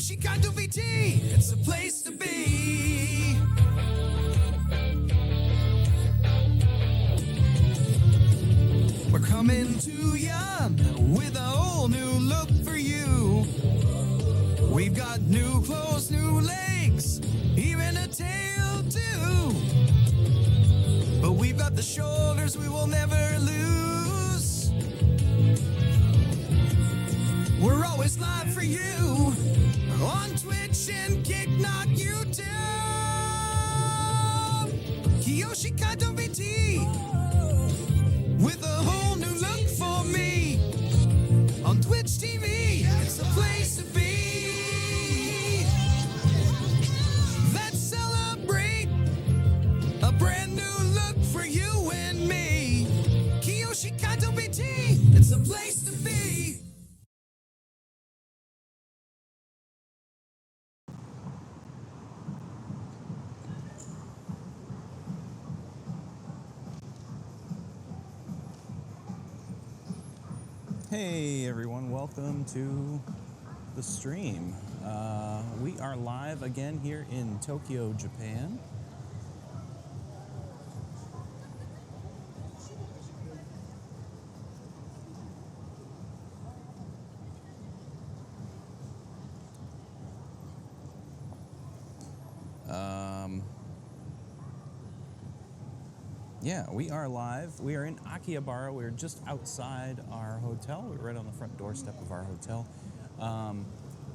Kiyoshikando VT, it's a place to be. We're coming to ya with a whole new look for you. We've got new clothes, new legs, even a tail too. But we've got the shoulders we will never lose. We're always live for you on Twitch and Kick Not YouTube. Kiyoshikando VT with a whole new look for me on Twitch TV. It's a place to be. Let's celebrate a brand new look for you and me. Kiyoshikando VT, it's a place to be. Hey everyone, welcome to the stream. We are live again here in Tokyo, Japan. Yeah, we are live. We are in Akihabara. We're just outside our hotel. We're right on the front doorstep of our hotel.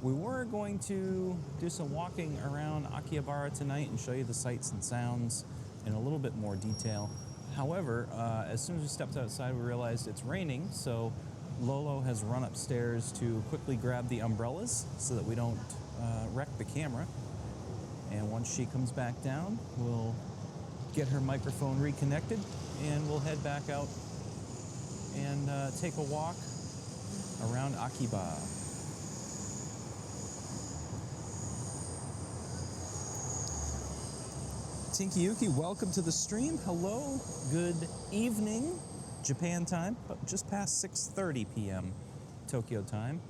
We were going to do some walking around Akihabara tonight and show you the sights and sounds in a little bit more detail. However, as soon as we stepped outside, we realized it's raining, so Lolo has run upstairs to quickly grab the umbrellas so that we don't wreck the camera. And once she comes back down, we'll get her microphone reconnected and we'll head back out and take a walk around Akiba. Tinkiyuki, welcome to the stream. Hello, good evening, Japan time, but just past 6:30 p.m. Tokyo time.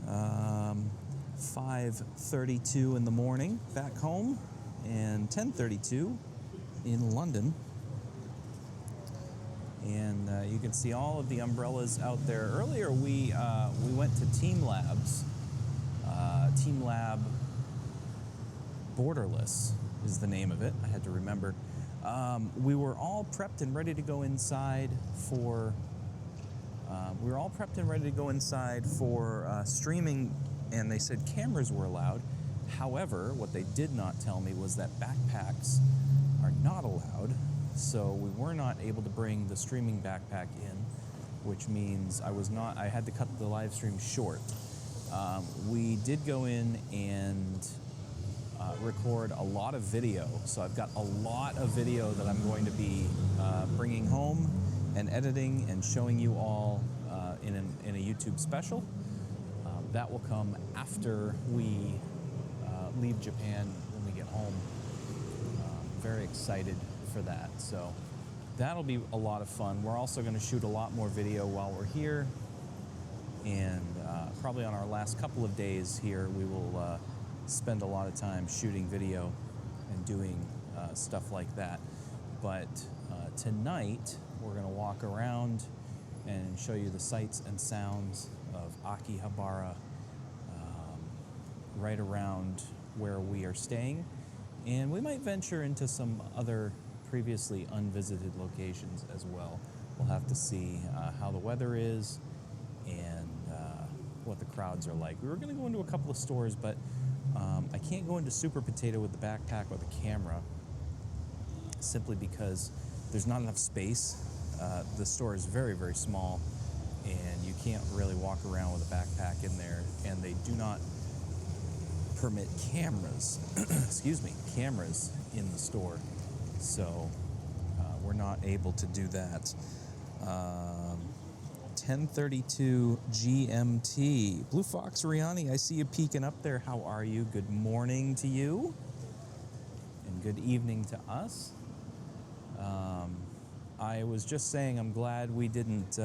5:32 in the morning back home, and 10:32 in London. And you can see all of the umbrellas out there. Earlier we went to Team Labs. Team Lab Borderless is the name of it. I had to remember. We were all prepped and ready to go inside for streaming, and they said cameras were allowed. However, what they did not tell me was that backpacks are not allowed, so we were not able to bring the streaming backpack in, which means I had to cut the live stream short. We did go in and record a lot of video, so I've got a lot of video that I'm going to be bringing home and editing and showing you all in a YouTube special. That will come after we leave Japan when we get home. Very excited for that. So that'll be a lot of fun. We're also going to shoot a lot more video while we're here, and probably on our last couple of days here we will spend a lot of time shooting video and doing stuff like that. But tonight we're going to walk around and show you the sights and sounds of Akihabara, right around where we are staying, and we might venture into some other previously unvisited locations as well. We'll have to see how the weather is and what the crowds are like. We were going to go into a couple of stores, but I can't go into Super Potato with the backpack or the camera simply because there's not enough space. The store is very, very small, and you can't really walk around with a backpack in there, and they do not permit cameras, cameras in the store. So we're not able to do that. 10:32 GMT. Blue Fox Riani, I see you peeking up there. How are you? Good morning to you, and good evening to us. I was just saying I'm glad we didn't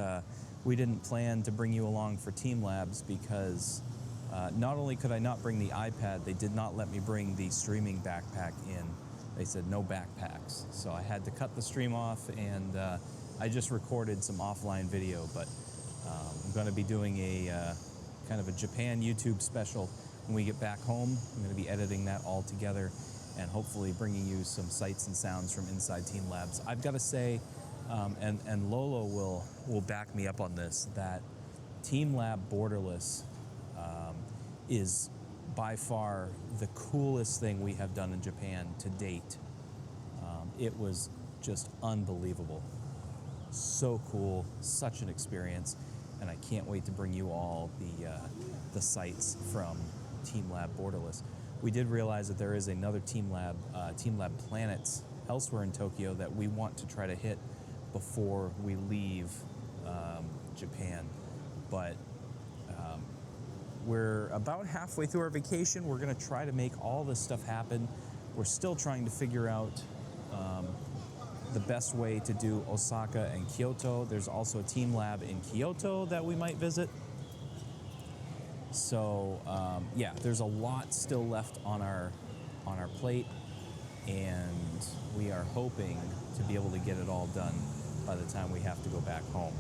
plan to bring you along for Team Labs, because Not only could I not bring the iPad, they did not let me bring the streaming backpack in. They said no backpacks. So I had to cut the stream off, and I just recorded some offline video, but I'm going to be doing a kind of a Japan YouTube special when we get back home. I'm going to be editing that all together and hopefully bringing you some sights and sounds from inside Team Labs. I've got to say, and Lolo will back me up on this, that Team Lab Borderless is by far the coolest thing we have done in Japan to date. It was just unbelievable. So cool, such an experience, and I can't wait to bring you all the sights from Team Lab Borderless. We did realize that there is another Team Lab Planets elsewhere in Tokyo that we want to try to hit before we leave Japan, but we're about halfway through our vacation. We're going to try to make all this stuff happen. We're still trying to figure out the best way to do Osaka and Kyoto. There's also a Team Lab in Kyoto that we might visit. So yeah, there's a lot still left on our plate, and we are hoping to be able to get it all done by the time we have to go back home.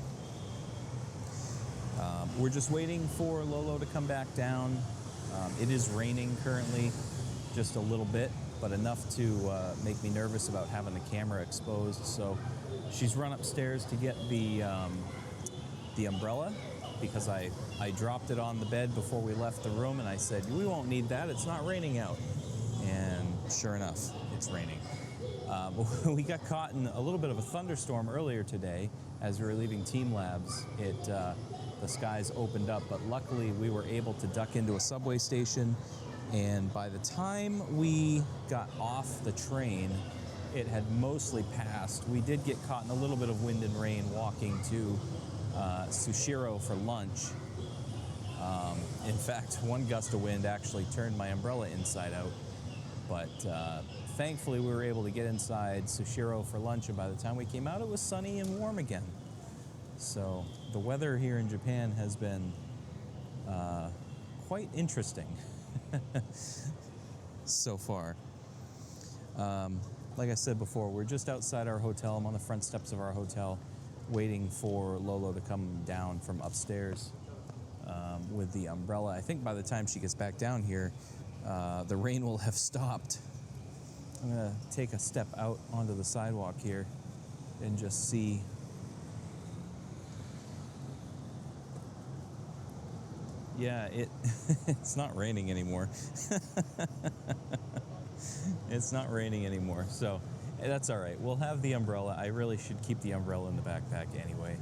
We're just waiting for Lolo to come back down. It is raining currently, just a little bit, but enough to make me nervous about having the camera exposed. So she's run upstairs to get the umbrella, because I dropped it on the bed before we left the room, and I said, we won't need that, it's not raining out. And sure enough, it's raining. We got caught in a little bit of a thunderstorm earlier today as we were leaving Team Labs. The skies opened up, but luckily we were able to duck into a subway station, and by the time we got off the train, it had mostly passed. We did get caught in a little bit of wind and rain walking to Sushiro for lunch. In fact, one gust of wind actually turned my umbrella inside out, but thankfully we were able to get inside Sushiro for lunch, and by the time we came out, it was sunny and warm again. So the weather here in Japan has been quite interesting so far. Like I said before, we're just outside our hotel. I'm on the front steps of our hotel waiting for Lolo to come down from upstairs with the umbrella. I think by the time she gets back down here, the rain will have stopped. I'm going to take a step out onto the sidewalk here and just see. Yeah, it's not raining anymore. It's not raining anymore, so that's all right. We'll have the umbrella. I really should keep the umbrella in the backpack anyway.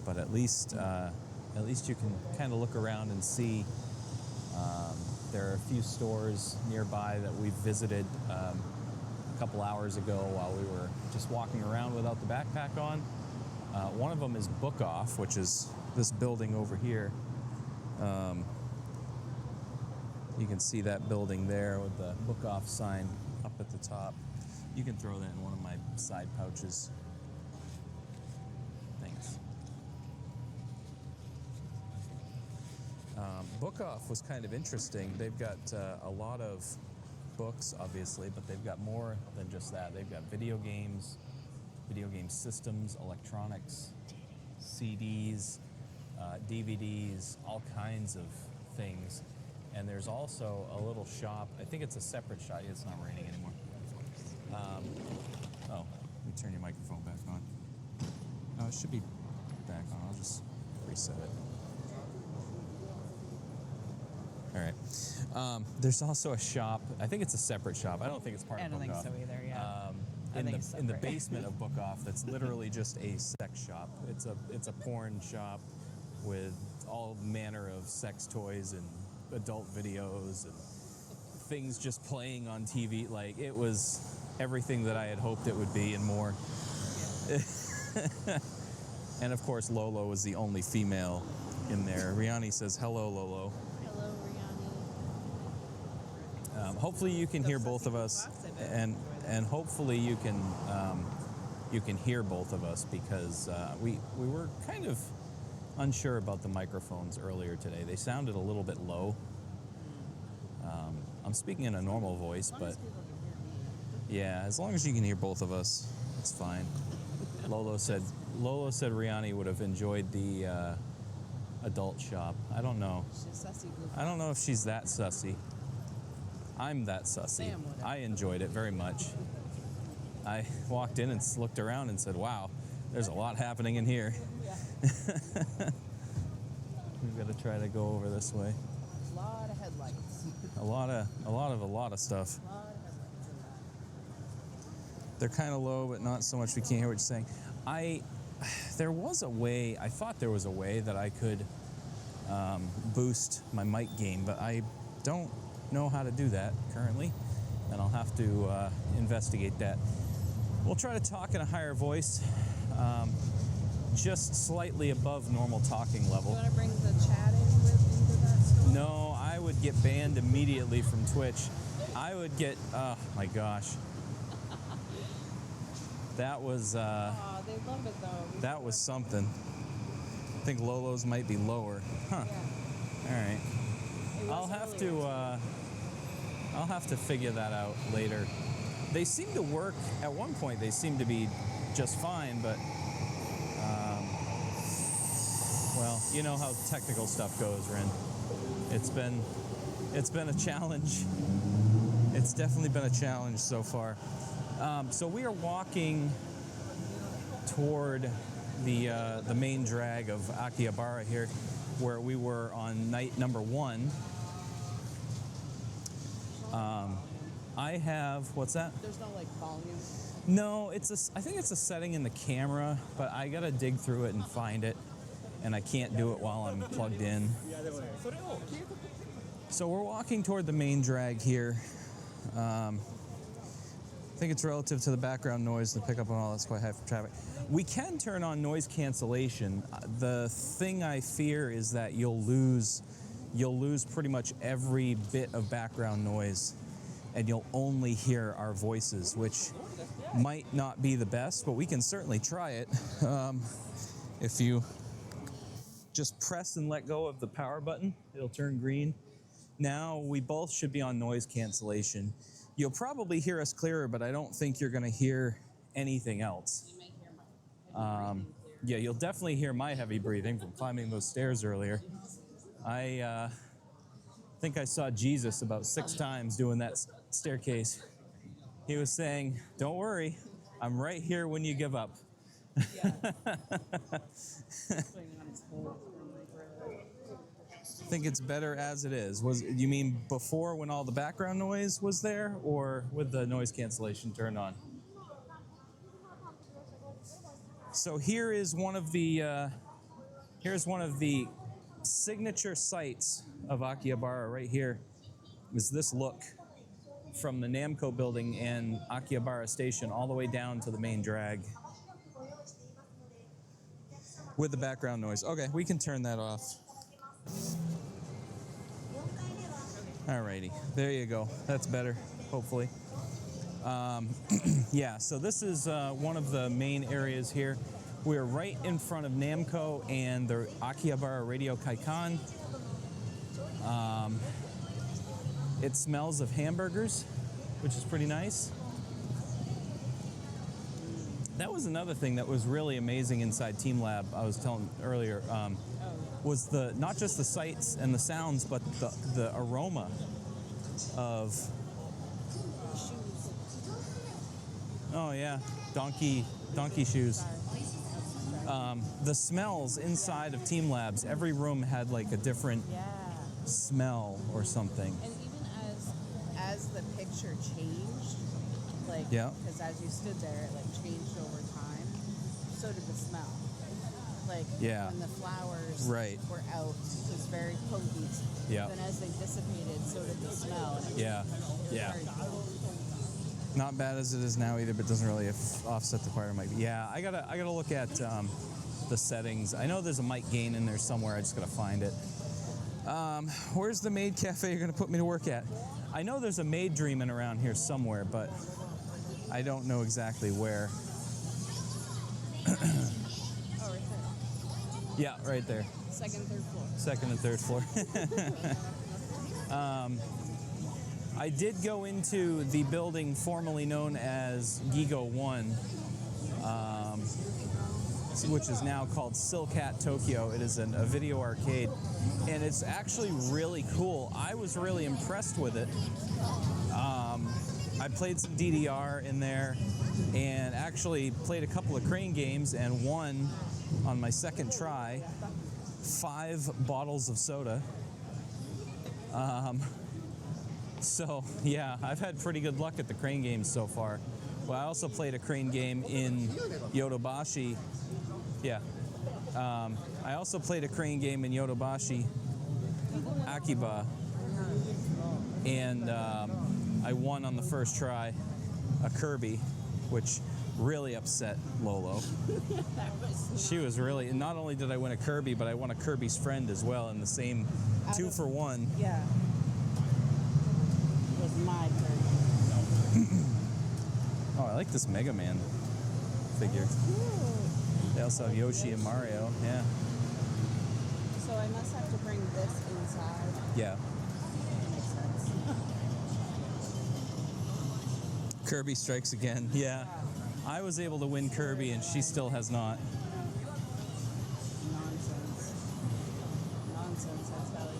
But at least you can kind of look around and see. There are a few stores nearby that we've visited a couple hours ago while we were just walking around without the backpack on. One of them is Book Off, which is this building over here. You can see that building there with the Book Off sign up at the top. You can throw that in one of my side pouches. Thanks. Book Off was kind of interesting. They've got a lot of books, obviously, but they've got more than just that. They've got video games, video game systems, electronics, CDs, DVDs, all kinds of things. And there's also a little shop. I think it's a separate shop. It's not raining anymore. Oh, let me turn your microphone back on. Oh, it should be back on. I'll just reset it. All right. There's also a shop. I think it's a separate shop. I don't think it's part of Book Off. I don't think so either, yeah. In the basement of Book Off, that's literally just a sex shop. It's a porn shop with all manner of sex toys and adult videos and things just playing on TV. Like, it was everything that I had hoped it would be and more. And of course, Lolo was the only female in there. Riani says, "Hello, Lolo." Hello, Riani. Hopefully you can hear both of us, and hopefully you can you can hear both of us, because we were kind of unsure about the microphones earlier today. They sounded a little bit low. I'm speaking in a normal voice, but yeah, as long as you can hear both of us, it's fine. Lolo said Rihanna would have enjoyed the adult shop. I don't know. She's sussy, goofy. I don't know if she's that sussy. I'm that sussy. Sam would have. I enjoyed it very much. I walked in and looked around and said, wow, there's a lot happening in here. Yeah. We've got to try to go over this way. A lot of headlights. A lot of stuff. A lot of headlights in that. They're kind of low, but not so much we can't hear what you're saying. There was a way, I thought there was a way that I could boost my mic gain, but I don't know how to do that currently, and I'll have to investigate that. We'll try to talk in a higher voice, just slightly above normal talking level. You want to bring the chat into that story? No, I would get banned immediately from Twitch. I would get, oh my gosh. That was, Aw, they love it though. that was something. I think Lolo's might be lower. Huh. Yeah. All right. It was I'll have to figure that out later. They seem to work, at one point they seem to be just fine, but well, you know how technical stuff goes, Ren. It's been a challenge. It's definitely been a challenge so far. So we are walking toward the main drag of Akihabara here, where we were on night number 1. I have, what's that? There's no like volume. No, I think it's a setting in the camera, but I gotta dig through it and find it, and I can't do it while I'm plugged in. So we're walking toward the main drag here. I think it's relative to the background noise, the pickup and all that's quite high for traffic. We can turn on noise cancellation. The thing I fear is that you'll lose pretty much every bit of background noise, and you'll only hear our voices, which might not be the best, but we can certainly try it. If you just press and let go of the power button, it'll turn green. Now we both should be on noise cancellation. You'll probably hear us clearer, but I don't think you're going to hear anything else. You may hear my heavy breathing clear. Yeah, you'll definitely hear my heavy breathing from climbing those stairs earlier. I think I saw Jesus about 6 times doing that staircase. He was saying, "Don't worry, I'm right here when you give up." Yeah. Swinging on its whole thing. I think it's better as it is. You mean before, when all the background noise was there, or with the noise cancellation turned on? So here is one of the signature sights of Akihabara right here. Is this look from the Namco building and Akihabara station all the way down to the main drag with the background noise. Okay, we can turn that off. Alrighty, there you go. That's better, hopefully. Yeah, so this is one of the main areas here. We're right in front of Namco and the Akihabara Radio Kaikan. It smells of hamburgers, which is pretty nice. That was another thing that was really amazing inside Team Lab, I was telling earlier, was not just the sights and the sounds, but the aroma of... Shoes. Oh yeah, donkey shoes. The smells inside of Team Labs, every room had like a different Yeah. smell or something. And even as the picture changed, like, Yeah. because as you stood there, it like changed over time. So did the smell. Like, Yeah. when the flowers Right. were out, it was very potent. Yeah. Then as they dissipated, so did the smell. And it was, Yeah. it was Yeah. very cool. Not bad as it is now either, but doesn't really offset the choir mic. Yeah, I gotta look at the settings. I know there's a mic gain in there somewhere. I just gotta find it. Where's the maid cafe you're gonna put me to work at? I know there's a maid dreaming around here somewhere, but I don't know exactly where. Oh, right there. Yeah, right there. Second, third floor. Second and third floor. I did go into the building formerly known as Gigo 1, which is now called Silcat Tokyo. It is a video arcade, and it's actually really cool. I was really impressed with it. I played some DDR in there, and actually played a couple of crane games, and won on my second try 5 bottles of soda. So yeah, I've had pretty good luck at the crane games so far. Well, I also played a crane game in Yodobashi. Yeah. I also played a crane game in Yodobashi, Akihabara, and I won on the first try a Kirby, which really upset Lolo. She was really, not only did I win a Kirby, but I won a Kirby's friend as well in the same 2-for-1. Yeah. It was my turn. Oh, I like this Mega Man figure. They also have Yoshi and Mario, yeah. So I must have to bring this inside. Yeah. That makes sense. Kirby Strikes Again, yeah. I was able to win Kirby and she still has not. Nonsense. Nonsense, I tell you.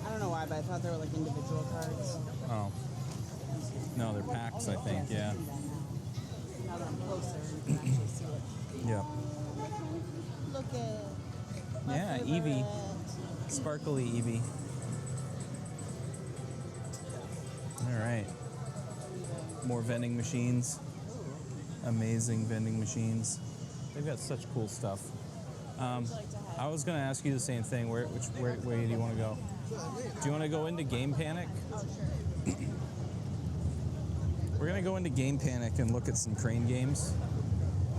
I don't know why, but I thought they were like individual cards. Oh. No, they're packs, I think, yeah. Now that I'm closer, you can actually see it. Yeah. Look at my Yeah, favorite. Eevee. Sparkly Eevee. All right. More vending machines. Amazing vending machines. They've got such cool stuff. I was going to ask you the same thing. Which way do you want to go? Do you want to go into Game Panic? We're going to go into Game Panic and look at some crane games.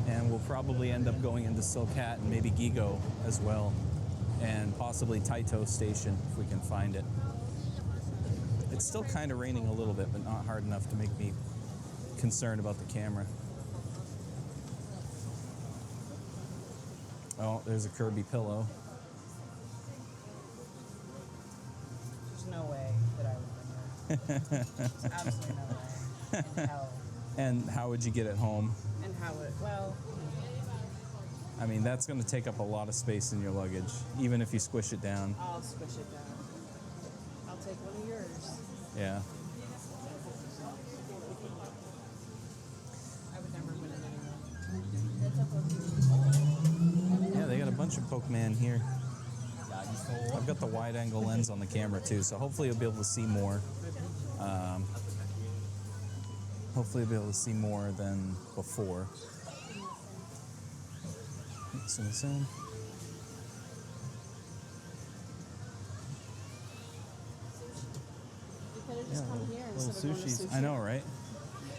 And we'll probably end up going into Silcat and maybe Gigo as well. And possibly Taito Station if we can find it. It's still kind of raining a little bit, but not hard enough to make me concerned about the camera. Oh, there's a Kirby pillow. There's no way that I would bring her. There's absolutely no way. And how? And how would you get it home? And how would? Well, I mean, that's going to take up a lot of space in your luggage, even if you squish it down. I'll squish it down. I'll take one of yours. Yeah. I would never win it anyway. Yeah, they got a bunch of Pokemon here. I've got the wide angle lens on the camera too, so hopefully you'll be able to see more. Hopefully you'll be able to see more than before. Zoom. You could have just come here Little instead of going to sushis. sushi. I know, right?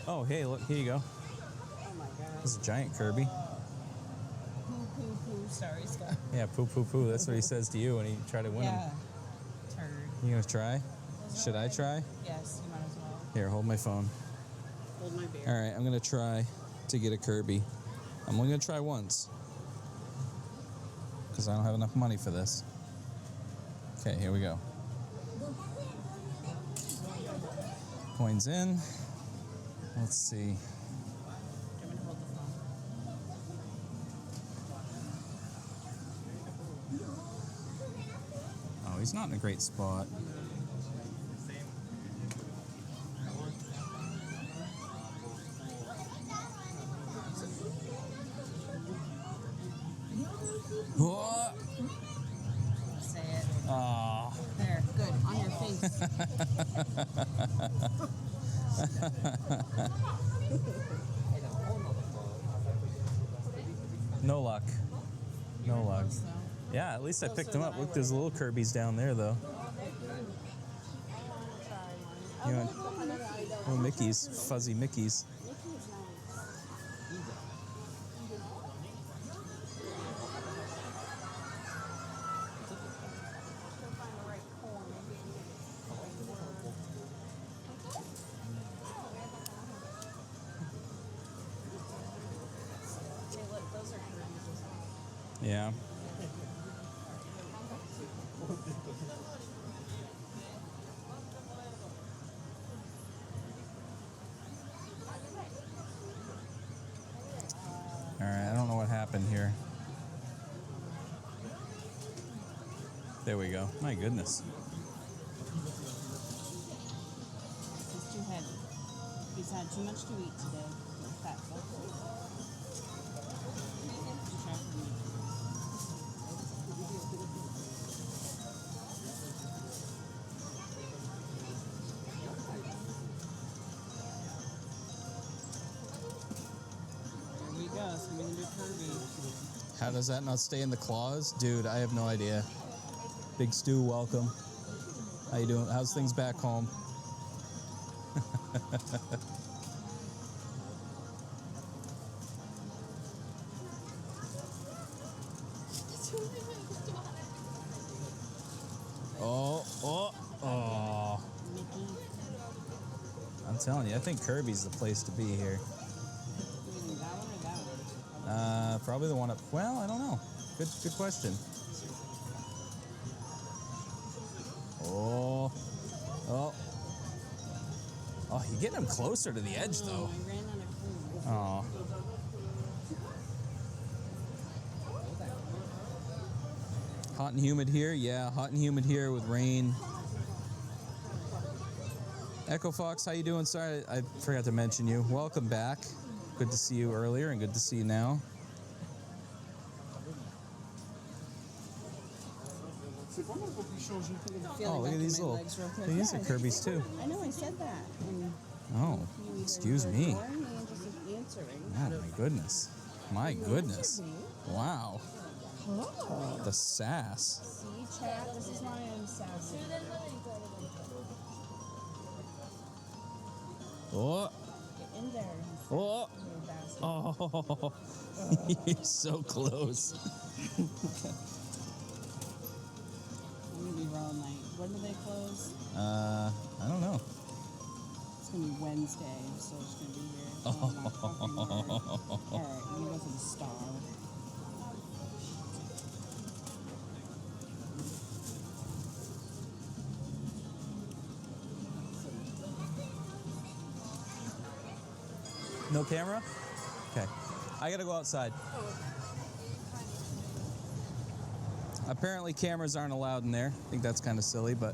Oh, hey, look, here you go. Oh my god. This is a giant Kirby. Poo poo poo. Sorry, Scott. Yeah, poo poo poo. That's what he says to you when you try to win him. Yeah. Turd. You gonna try? Should I try? Yes, you might as well. Here, hold my phone. Hold my beer. All right, I'm gonna try to get a Kirby. I'm only gonna try once because I don't have enough money for this. Okay, here we go. Coins in. Let's see. Do you want me to hold the phone? Oh, he's not in a great spot. Whoa! Say it. Oh. There. Good. On your face. No luck. No luck. Close, though. Yeah, at least I picked Closer them up. than I Look, there's little Kirby's down there, though. Try one. You want look, another item. little Mickeys, fuzzy Mickeys. Mickey's nice. She'll find the right corner. Yeah. All right, I don't know what happened here. There we go. My goodness. He's too heavy. He's had too much to eat today. He's fat fuck. Try for me. There we go. It's gonna be the new Kirby. How does that not stay in the claws? Dude, I have no idea. Big Stu, welcome. How you doing? How's things back home? Oh. Mickey. I'm telling you, I think Kirby's the place to be here. That one or that one? Probably the one up. Well, I don't know. Good question. Oh, you're getting him closer to the edge, though. I ran out of food. Oh. Hot and humid here? Yeah, hot and humid here with rain. Echo Fox, how you doing? Sorry, I forgot to mention you. Welcome back. Good to see you earlier and good to see you now. Oh, look at these little... These are Kirby's, too. I know, I said that. Oh, excuse me. Ignoring me and just answering. Oh, my goodness. My goodness. Wow. Oh. The sass. See, chat, this is why I'm sassy. Oh, Get in there. oh, You bastard. oh. You're so close. I'm gonna be raw all night. When do they close? I don't know. It's gonna be Wednesday. I'm still just gonna be here. Oh, my fucking word. Alright, I'm gonna go for the star. No camera? Okay. I gotta go outside. Apparently cameras aren't allowed in there. I think that's kind of silly, but...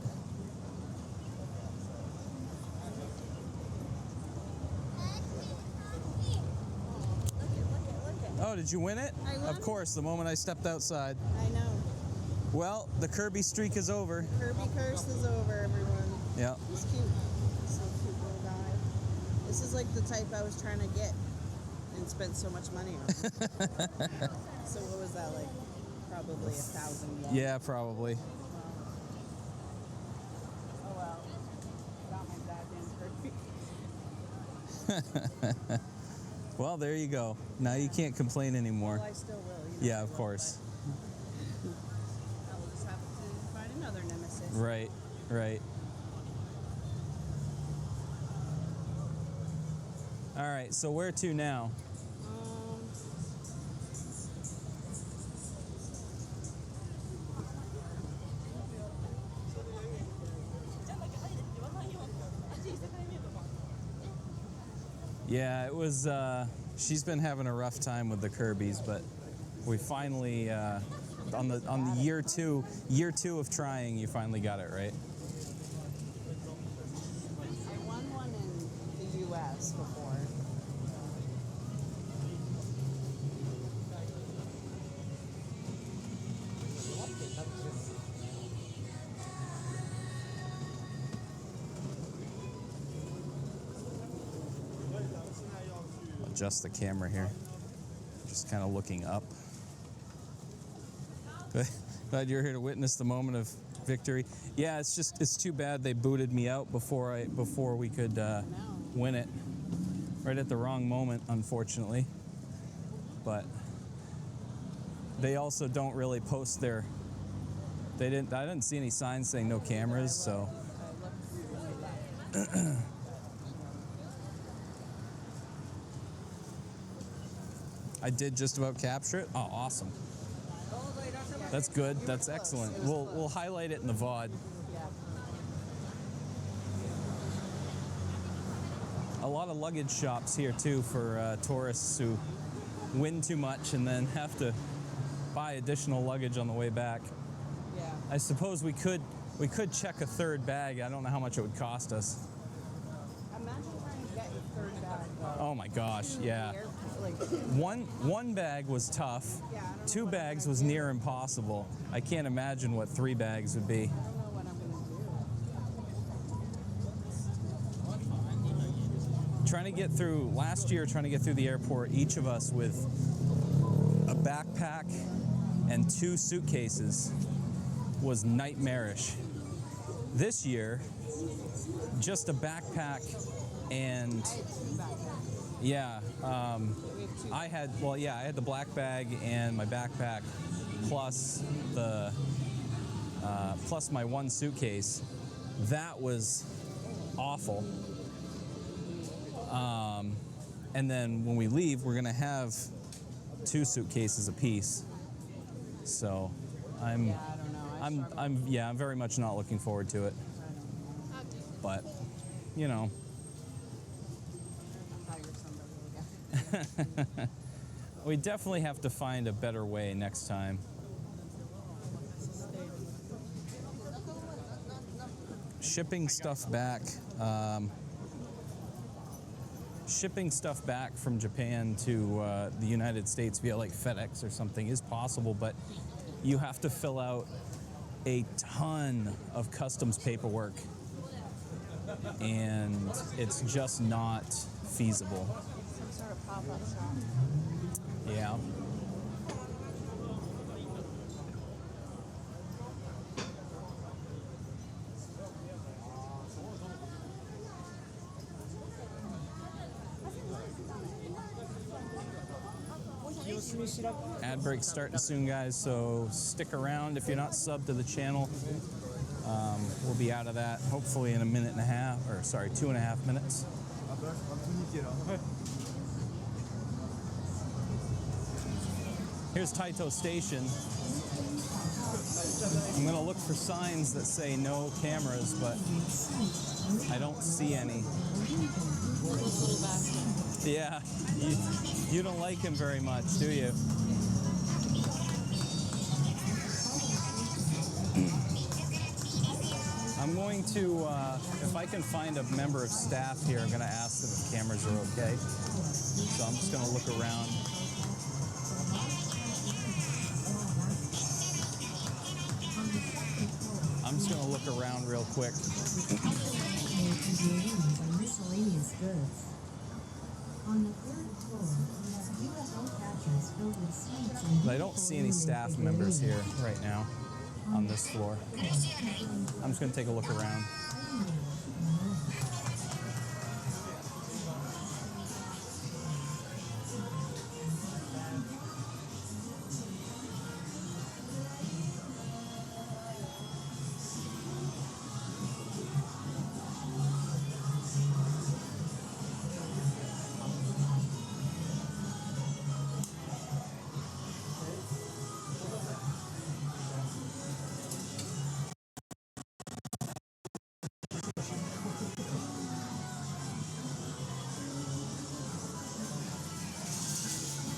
Oh, did you win it? I won. Of course, the moment I stepped outside. I know. Well, the Kirby streak is over. Kirby curse is over, everyone. Yeah. He's cute. He's so cute little guy. This is like the type I was trying to get and spent so much money on. So what was that, like? Probably 1,000 yen. Yeah, probably. Oh well. Got my goddamn Kirby. Well, there you go. Now you can't complain anymore. Well, I still will. Yeah, of course. I will just have to find another nemesis. Right, right. All right, so where to now? Yeah, it was, she's been having a rough time with the Kirbys, but we finally, on the year two of trying, you finally got it right. I won one in the U.S. before. Adjust the camera here. Just kind of looking up. Glad you're here to witness the moment of victory. Yeah, it's too bad they booted me out before we could win it. Right at the wrong moment, unfortunately. But they also don't really post their. I didn't see any signs saying no cameras, so. I did just about capture it. Oh, awesome. That's good. That's excellent. We'll highlight it in the VOD. Yeah. A lot of luggage shops here too for tourists who win too much and then have to buy additional luggage on the way back. Yeah. I suppose we could check a third bag. I don't know how much it would cost us. Imagine trying to get your third bag. Oh my gosh, to the yeah. Like, One bag was tough. yeah, I don't know Two what I'm bags gonna was do. near impossible. I can't imagine what 3 bags would be. I don't know what I'm gonna do. Trying to get through the airport, each of us with a backpack and 2 suitcases was nightmarish. This year, just a backpack and yeah, I had the black bag and my backpack plus my 1 suitcase. That was awful. And then when we leave, we're gonna have 2 suitcases apiece. So I'm very much not looking forward to it. But you know. We definitely have to find a better way next time. Shipping stuff back from Japan to the United States via like FedEx or something is possible, but you have to fill out a ton of customs paperwork and it's just not feasible. Some sort of pop-up shop. Yeah. Ad break's starting soon, guys, so stick around if you're not subbed to the channel. We'll be out of that hopefully in 2.5 minutes. Here's Taito Station. I'm gonna look for signs that say no cameras, but I don't see any. Yeah, you don't like him very much, do you? I'm going to, if I can find a member of staff here, I'm going to ask them if cameras are okay. So I'm just going to look around. I'm just going to look around real quick. Miscellaneous goods. On the 3rd floor, UFO catchers filled with sweets and I don't see any staff members here right now on this floor. I'm just going to take a look around.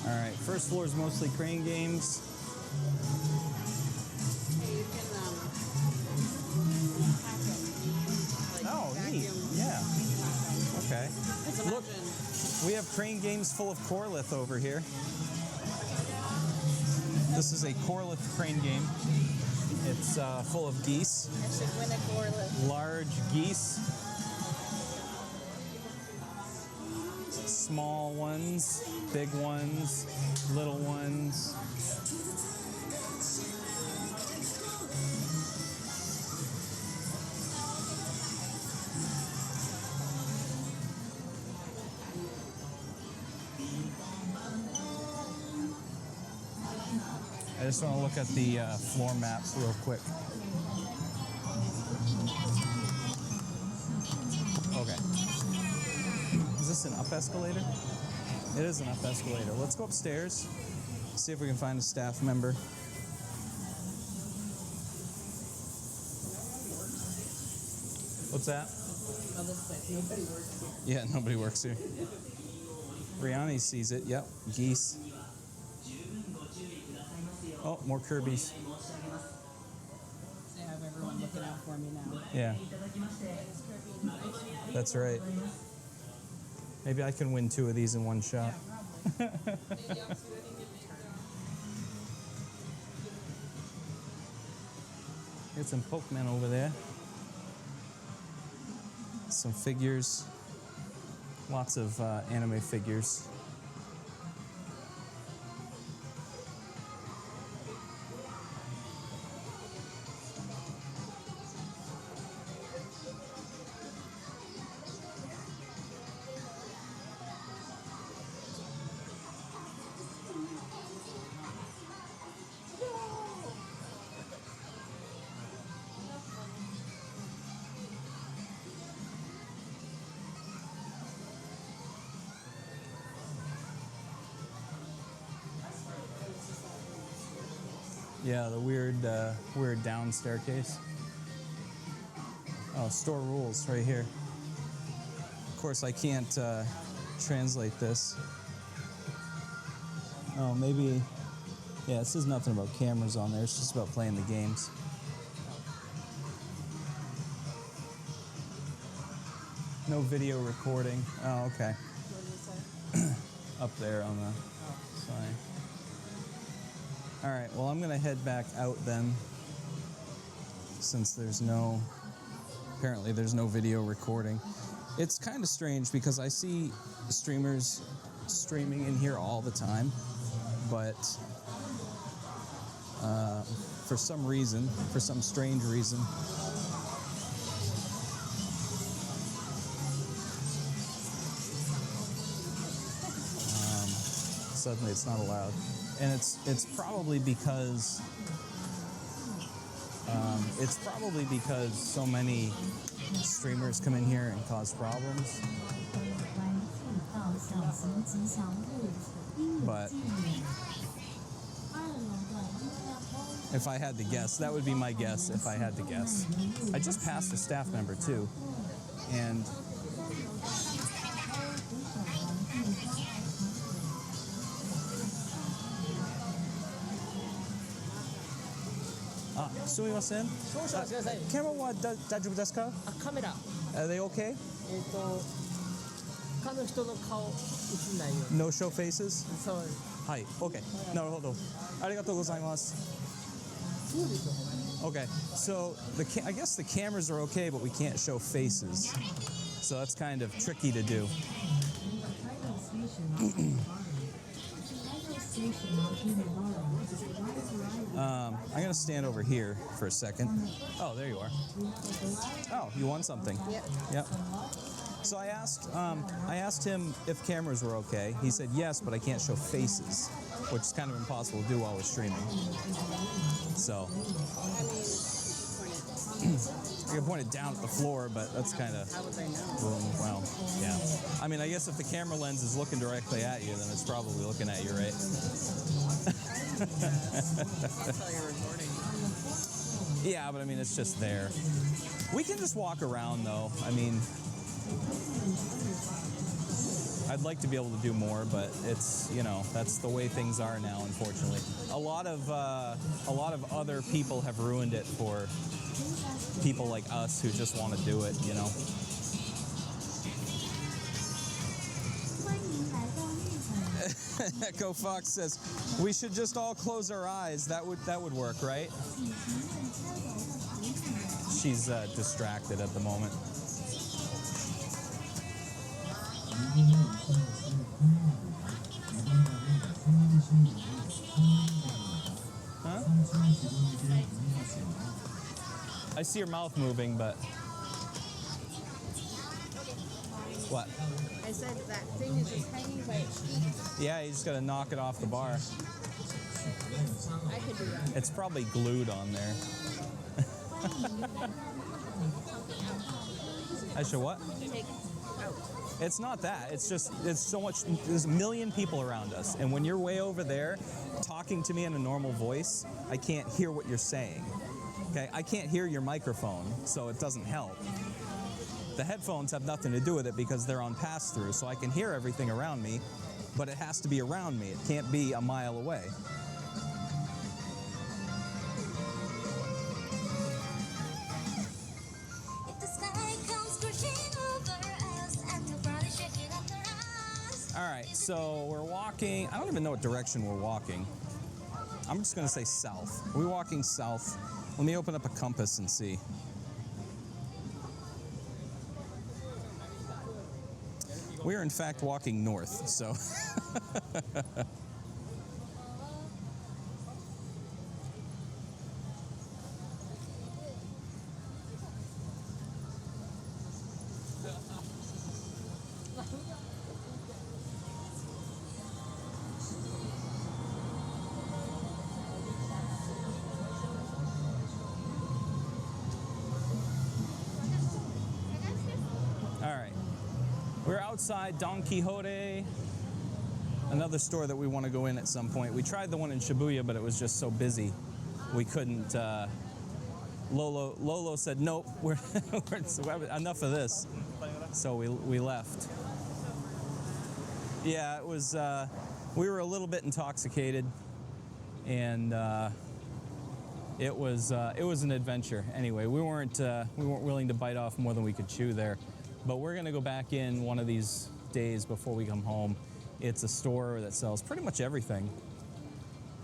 All right, first floor is mostly crane games. Hey, you can hack it. Like Oh, vacuum. neat. Yeah. Okay. Just Look, imagine. we have crane games full of Corlith over here. This is a Corlith crane game. It's full of geese, I should win a Corlith. large geese, small ones, big ones, little ones. I just want to look at the floor map real quick. Okay. Is this an up escalator? It is an up escalator. Let's go upstairs, see if we can find a staff member. What's that? Oh, this place. Nobody works here. Yeah, nobody works here. Rihanna sees it. Yep, geese. Oh, more Kirby's. I have everyone looking out for me now. Yeah, that's right. Maybe I can win 2 of these in one shot. Get some Pokemon over there. Some figures. Lots of anime figures. Yeah, the weird down staircase. Oh, store rules right here. Of course, I can't translate this. Oh, maybe. Yeah, this is nothing about cameras on there. It's just about playing the games. No video recording. Oh, okay. What did you say? Up there on the sign. All right, well, I'm gonna head back out then, since apparently there's no video recording. It's kind of strange because I see streamers streaming in here all the time, but for some strange reason, suddenly it's not allowed. And it's probably because so many streamers come in here and cause problems. But if I had to guess, that would be my guess if I had to guess. I just passed a staff member too, andすみません。少々お待ちください。キャメラは大丈夫ですか？カメラ。 Are they okay? 他の人の顔映んないように。 No show faces? そう。はい、OK。なるほど。ありがとうございます。そうでしょ。 Okay, so I guess the cameras are okay, but we can't show faces. So that's kind of tricky to do. I'm gonna stand over here for a second. Oh, there you are. Oh, you won something. Yep. So I asked him if cameras were okay. He said yes, but I can't show faces, which is kind of impossible to do while we're streaming. So I can point it down at the floor, but that's kind of, How would they know? well, yeah. I mean, I guess if the camera lens is looking directly at you, then it's probably looking at you, right? That's how you're recording. Yeah, but I mean, it's just there. We can just walk around, though. I mean, I'd like to be able to do more, but it's, that's the way things are now, unfortunately. A lot of other people have ruined it for people like us who just want to do it, Echo Fox says, we should just all close our eyes. That would work, right? She's distracted at the moment. Huh? I see your mouth moving, but what? I said that thing is just hanging by its feet. Yeah, you just gotta knock it off the bar. I could do that. It's probably glued on there. I should what? Take out. It's not that. It's just, there's a million people around us. And when you're way over there talking to me in a normal voice, I can't hear what you're saying. Okay? I can't hear your microphone, so it doesn't help. The headphones have nothing to do with it because they're on pass-through, so I can hear everything around me, but it has to be around me. It can't be a mile away. If the sky comes crashing over us and the world is shaking under us. All right, so we're walking. I don't even know what direction we're walking. I'm just going to say south. We're walking south. Let me open up a compass and see. We are in fact walking north, so. All right. We're outside Don Quixote, another store that we want to go in at some point. We tried the one in Shibuya, but it was just so busy. We couldn't, Lolo said, nope, we're enough of this. So we left. Yeah, it was, we were a little bit intoxicated, and it was an adventure. Anyway, we weren't willing to bite off more than we could chew there. But we're going to go back in one of these days before we come home. It's a store that sells pretty much everything.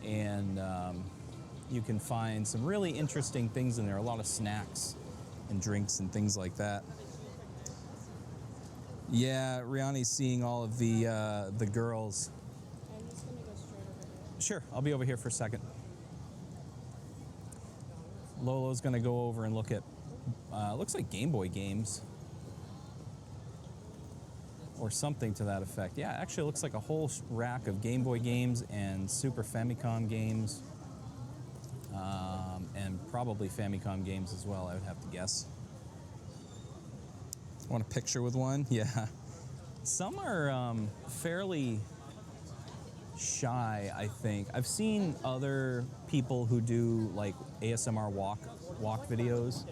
And you can find some really interesting things in there. A lot of snacks and drinks and things like that. Yeah, Riani's seeing all of the girls. I'm just gonna go straight over there. Sure, I'll be over here for a second. Lolo's going to go over and look at, looks like Game Boy games. Or something to that effect. Yeah, actually it looks like a whole rack of Game Boy games and Super Famicom games. And probably Famicom games as well, I would have to guess. Want a picture with one? Yeah. Some are fairly shy, I think. I've seen other people who do like ASMR walk videos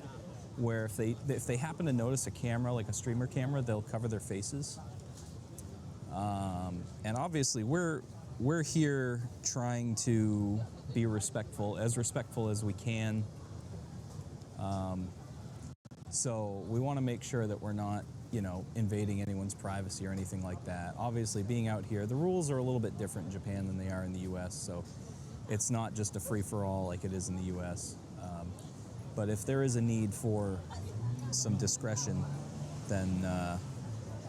where if they happen to notice a camera, like a streamer camera, they'll cover their faces. And obviously we're here trying to be respectful as we can. So we want to make sure that we're not, invading anyone's privacy or anything like that. Obviously, being out here, the rules are a little bit different in Japan than they are in the U.S., so it's not just a free-for-all like it is in the U.S. But if there is a need for some discretion, then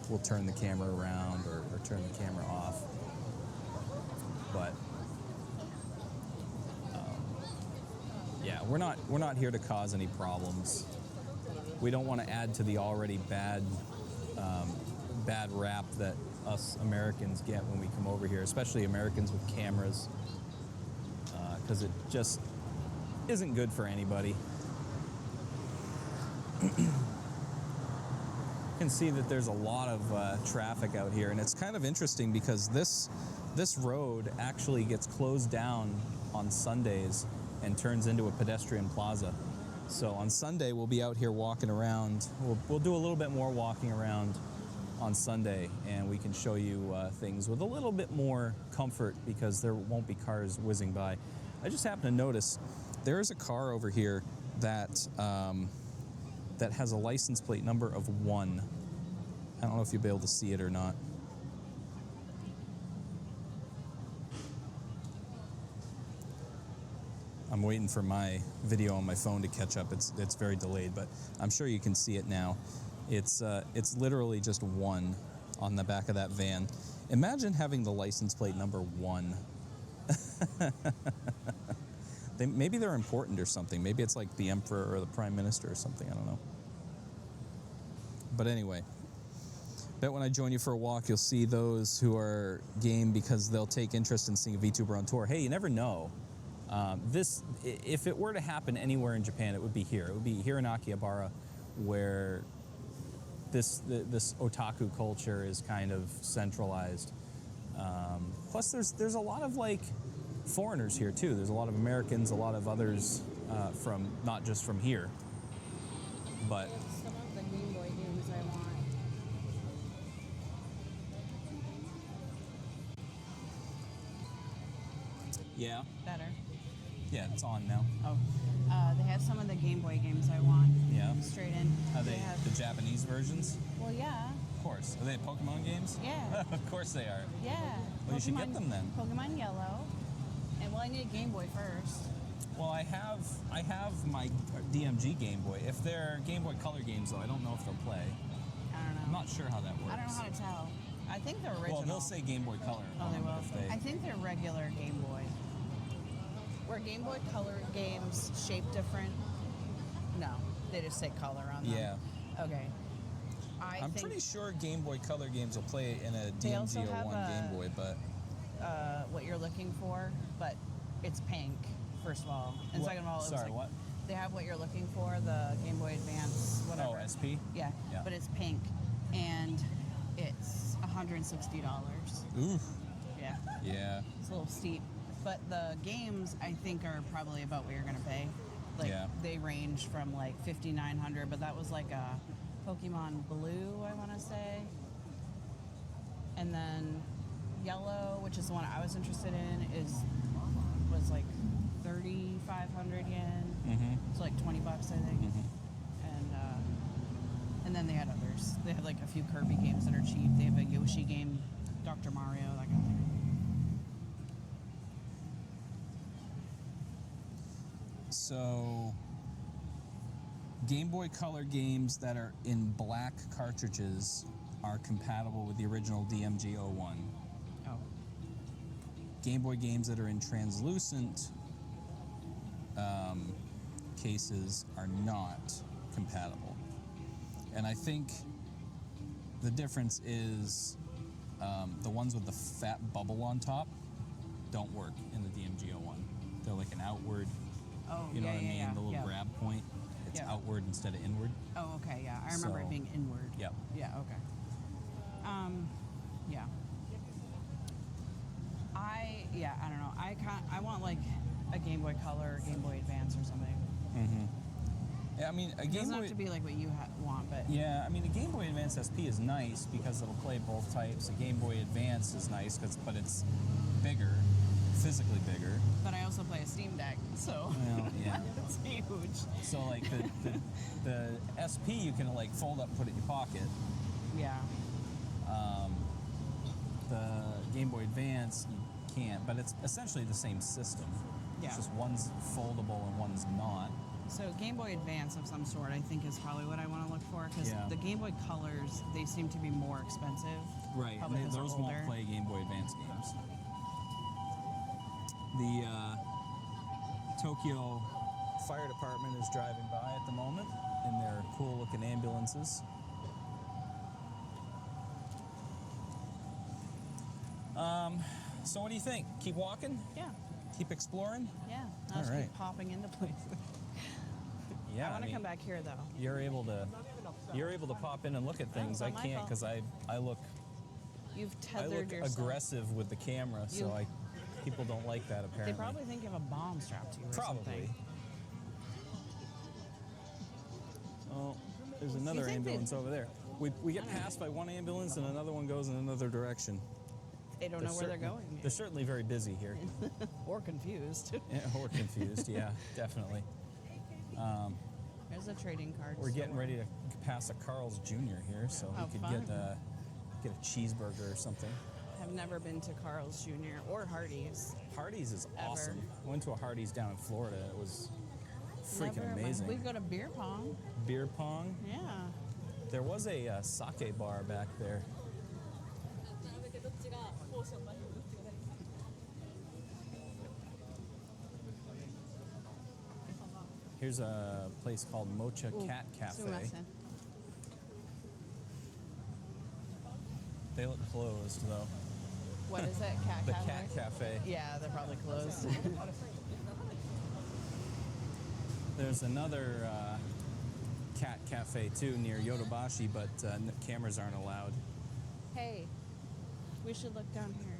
we'll turn the camera around or turn the camera off. But yeah, we're not here to cause any problems. We don't want to add to the already bad rap that us Americans get when we come over here, especially Americans with cameras, because it just isn't good for anybody. You can see that there's a lot of traffic out here, and it's kind of interesting because this road actually gets closed down on Sundays and turns into a pedestrian plaza. So on Sunday we'll be out here walking around. We'll do a little bit more walking around on Sunday, and we can show you things with a little bit more comfort because there won't be cars whizzing by. I just happen to notice there is a car over here that that has a license plate number of 1. I don't know if you'll be able to see it or not. I'm waiting for my video on my phone to catch up. It's very delayed, but I'm sure you can see it now. It's literally just 1 on the back of that van. Imagine having the license plate number 1. Maybe they're important or something. Maybe it's like the emperor or the prime minister or something. I don't know. But anyway, bet when I join you for a walk, you'll see those who are game because they'll take interest in seeing a VTuber on tour. Hey, you never know. If it were to happen anywhere in Japan, it would be here. It would be here in Akihabara, where this otaku culture is kind of centralized. Plus, there's a lot of like foreigners here too. There's a lot of Americans, a lot of others from not just from here, but Some of the Game Boy games I Yeah. Better. Yeah, it's on now. Oh. They have some of the Game Boy games I want. Yeah. Straight in. Are they have, the Japanese versions? well, yeah. Of course. Are they Pokemon games? Yeah. Of course they are. Yeah. Well, you should get them then. Pokemon Yellow. And well, I need a Game Boy first. Well, I have my DMG Game Boy. If they're Game Boy Color games, though, I don't know if they'll play. I don't know. I'm not sure how that works. I don't know how to tell. I think they're original. Well, they'll say Game Boy Color. Oh, they will. If they, I think they're regular Game Boy. Were Game Boy Color games shaped different? No, they just say color on them. Yeah. Okay. I'm pretty sure Game Boy Color games will play in a They also DMG have 01 Game Boy, but what you're looking for, but it's pink. First of all, and What? second of all, it was Sorry, like, what? They have what you're looking for, the Game Boy Advance, whatever. Oh, SP? Yeah. Yeah. But it's pink, and it's $160. Ooh. Yeah. Yeah. It's a little steep. But the games, I think, are probably about what you're going to pay. Like, Yeah. they range from like $5,900, but that was like a Pokemon Blue, I want to say. And then Yellow, which is the one I was interested in, was like 3,500 yen. Mm-hmm. It's like $20, I think. And then they had others. They had like a few Kirby games that are cheap. They have a Yoshi game, Dr. Mario, that kind of thing. So, Game Boy Color games that are in black cartridges are compatible with the original DMG 01. Oh. Game Boy games that are in translucent cases are not compatible. And I think the difference is the ones with the fat bubble on top don't work in the DMG 01. They're like an outward, Oh, you know yeah, what I yeah, mean? yeah, The little yeah. grab point, it's Yeah. outward instead of inward. Oh, okay, yeah. I remember So- it being inward. Yep. Yeah, okay. Yeah. I don't know. I want like a Game Boy Color or Game Boy Advance or something. Yeah, I mean, a It Game doesn't Boy. have to be like what you want, but Yeah, I mean, a Game Boy Advance SP is nice because it'll play both types. A Game Boy Advance is nice but it's bigger, physically bigger. but I also play a Steam Deck, so Well, yeah. it's huge. So like the SP you can like fold up, put it in your pocket. Yeah. The Game Boy Advance you can't, but it's essentially the same system. Yeah. It's just one's foldable and one's not. So Game Boy Advance of some sort, I think, is probably what I want to look for because Yeah. the Game Boy Colors, they seem to be more expensive. Right, Probably 'cause they're those older. won't play Game Boy Advance games. The Tokyo Fire Department is driving by at the moment in their cool-looking ambulances. So what do you think? Keep walking? Yeah. Keep exploring? Yeah. All I'll just right. keep popping into places. Yeah, I want to mean, come back here though. You're able to pop in and look at things. it's I not my can't fault. because I look You've tethered yourself. aggressive with the camera, so You- people don't like that They apparently. probably think you have a bomb strapped to you or Probably. something. Oh, there's another think they- ambulance over there. We get passed by one ambulance and another one goes in another direction. They don't know where they're going. They're certainly very busy here. Or confused. Yeah, or confused, yeah, definitely. There's a trading card. We're getting store. ready to pass a Carl's Jr. here, so Oh, we could fun. get a cheeseburger or something. I've never been to Carl's Jr. or Hardee's. Hardee's is Ever. awesome. I went to a Hardee's down in Florida. It was freaking Never mind. amazing. We go to beer pong. Beer pong. Yeah. There was a sake bar back there. Here's a place called Mocha Cat Cafe. すみません. They look closed though. What is it? Cat The Cafe? Cat Cafe. Yeah, they're probably closed. There's another cat cafe too near Yodobashi, but cameras aren't allowed. Hey, we should look down here.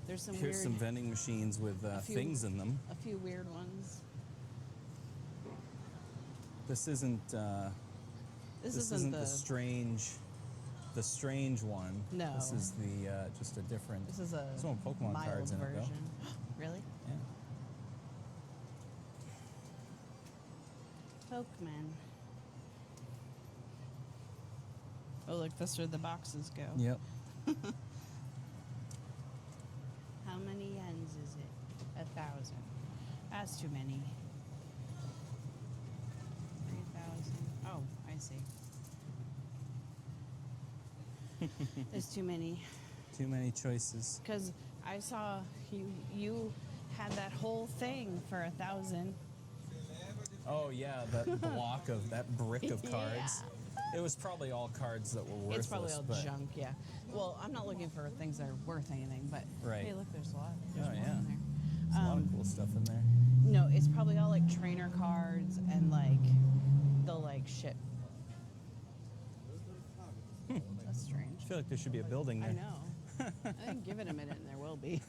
There's some Here's weird, some vending machines with few- things in them. a few weird ones. This isn't. This This isn't the strange one. No. This is the just a different. This is a There's no Pokemon mild cards in it though. version. Really? Folkman. Oh, look, that's where the boxes go. Yep. How many yens is it? 1,000. That's too many. 3,000. Oh, I see. There's too many. Too many choices. Because I saw you had that whole thing for 1,000. Oh yeah, that block of that brick of cards. Yeah. It was probably all cards that were worthless. It's probably all but junk, yeah. Well, I'm not looking for things that are worth anything, but Right. hey, look, there's a lot. There's Oh more yeah, in there. there's a lot of cool stuff in there. No, it's probably all like trainer cards and like the like shit. That's strange. I feel like there should be a building there. I know. I think give it a minute and there will be.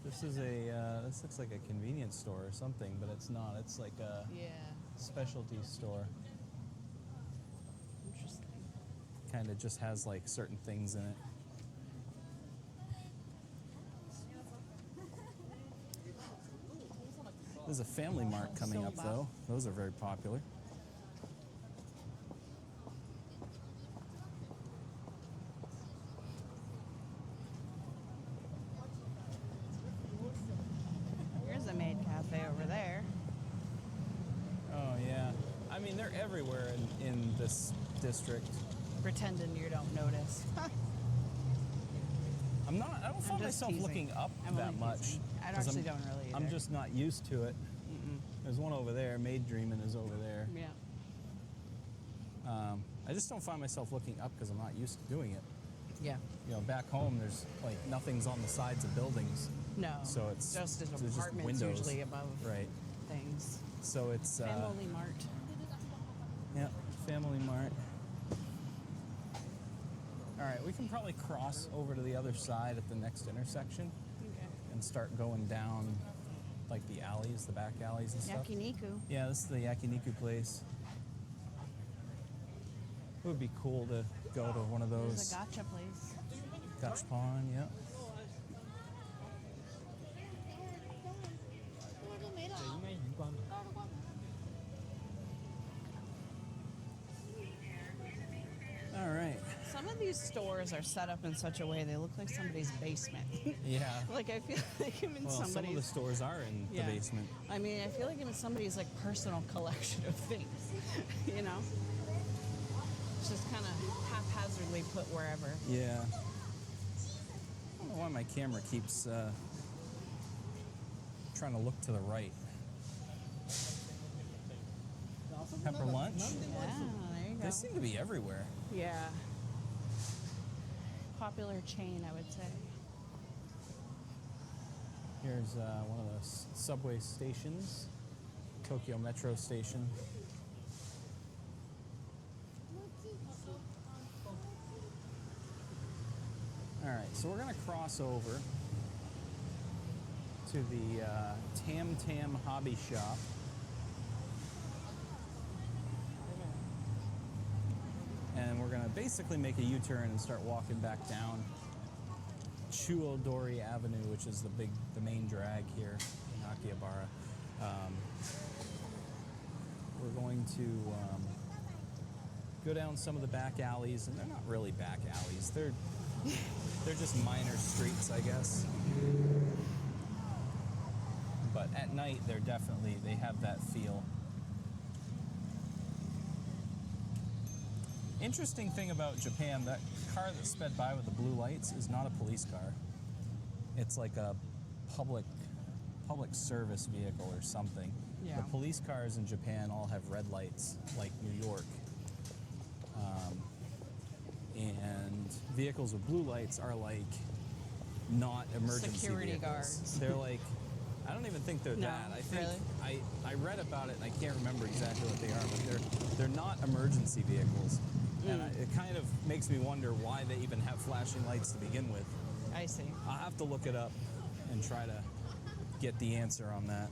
This is this looks like a convenience store or something, but it's not. It's like a Yeah. specialty store. Interesting. Kind of just has like certain things in it. There's a Family Mart coming up Soba. though. Those are very popular. Here's a maid cafe over there. Oh yeah. I mean, they're everywhere in this district. Pretending you don't notice. I don't find just myself teasing. looking up I'm that only much. teasing. I 'cause actually don't really I'm either. just not used to it. There's one over there. Maid Dreamin' is over there. Yeah. I just don't find myself looking up because I'm not used to doing it. Yeah. You know, back home, there's like nothing's on the sides of buildings. No. So it's just as so it's just apartments windows. usually above Right. things. So it's Family Mart. yeah, Family Mart. All right, we can probably cross over to the other side at the next intersection Okay. and start going down like the alleys, the back alleys and stuff. Yakiniku. Yeah, this is the Yakiniku place. It would be cool to go to one of There's those. a gotcha place. Gachapon, yeah. All right. Some of these stores are set up in such a way they look like somebody's basement. Yeah. Like I feel like I'm in Well, some of the somebody's. stores are in Yeah. the basement. I mean, I feel like I'm in somebody's like personal collection of things. You know, it's just kind of haphazardly put wherever. Yeah. I don't know why my camera keeps trying to look to the right. Pepper lunch? Yeah, there you go. They seem to be everywhere. Yeah. Popular chain, I would say. Here's one of the subway stations, Tokyo Metro Station. All right, so we're gonna cross over to the Tam Tam Hobby Shop. And we're gonna basically make a U-turn and start walking back down Chuodori Avenue, which is the main drag here in Akihabara. We're going to go down some of the back alleys, and they're not really back alleys. They're just minor streets, I guess. But at night, they have that feel. Interesting thing about Japan, that car that sped by with the blue lights is not a police car. It's like a public service vehicle or something. Yeah. The police cars in Japan all have red lights, like New York. And vehicles with blue lights are like not emergency Security vehicles. guards. They're like, I don't even think they're No, that. I think really? I read about it and I can't remember exactly what they are, but they're not emergency vehicles. And it kind of makes me wonder why they even have flashing lights to begin with. I see. I'll have to look it up and try to get the answer on that.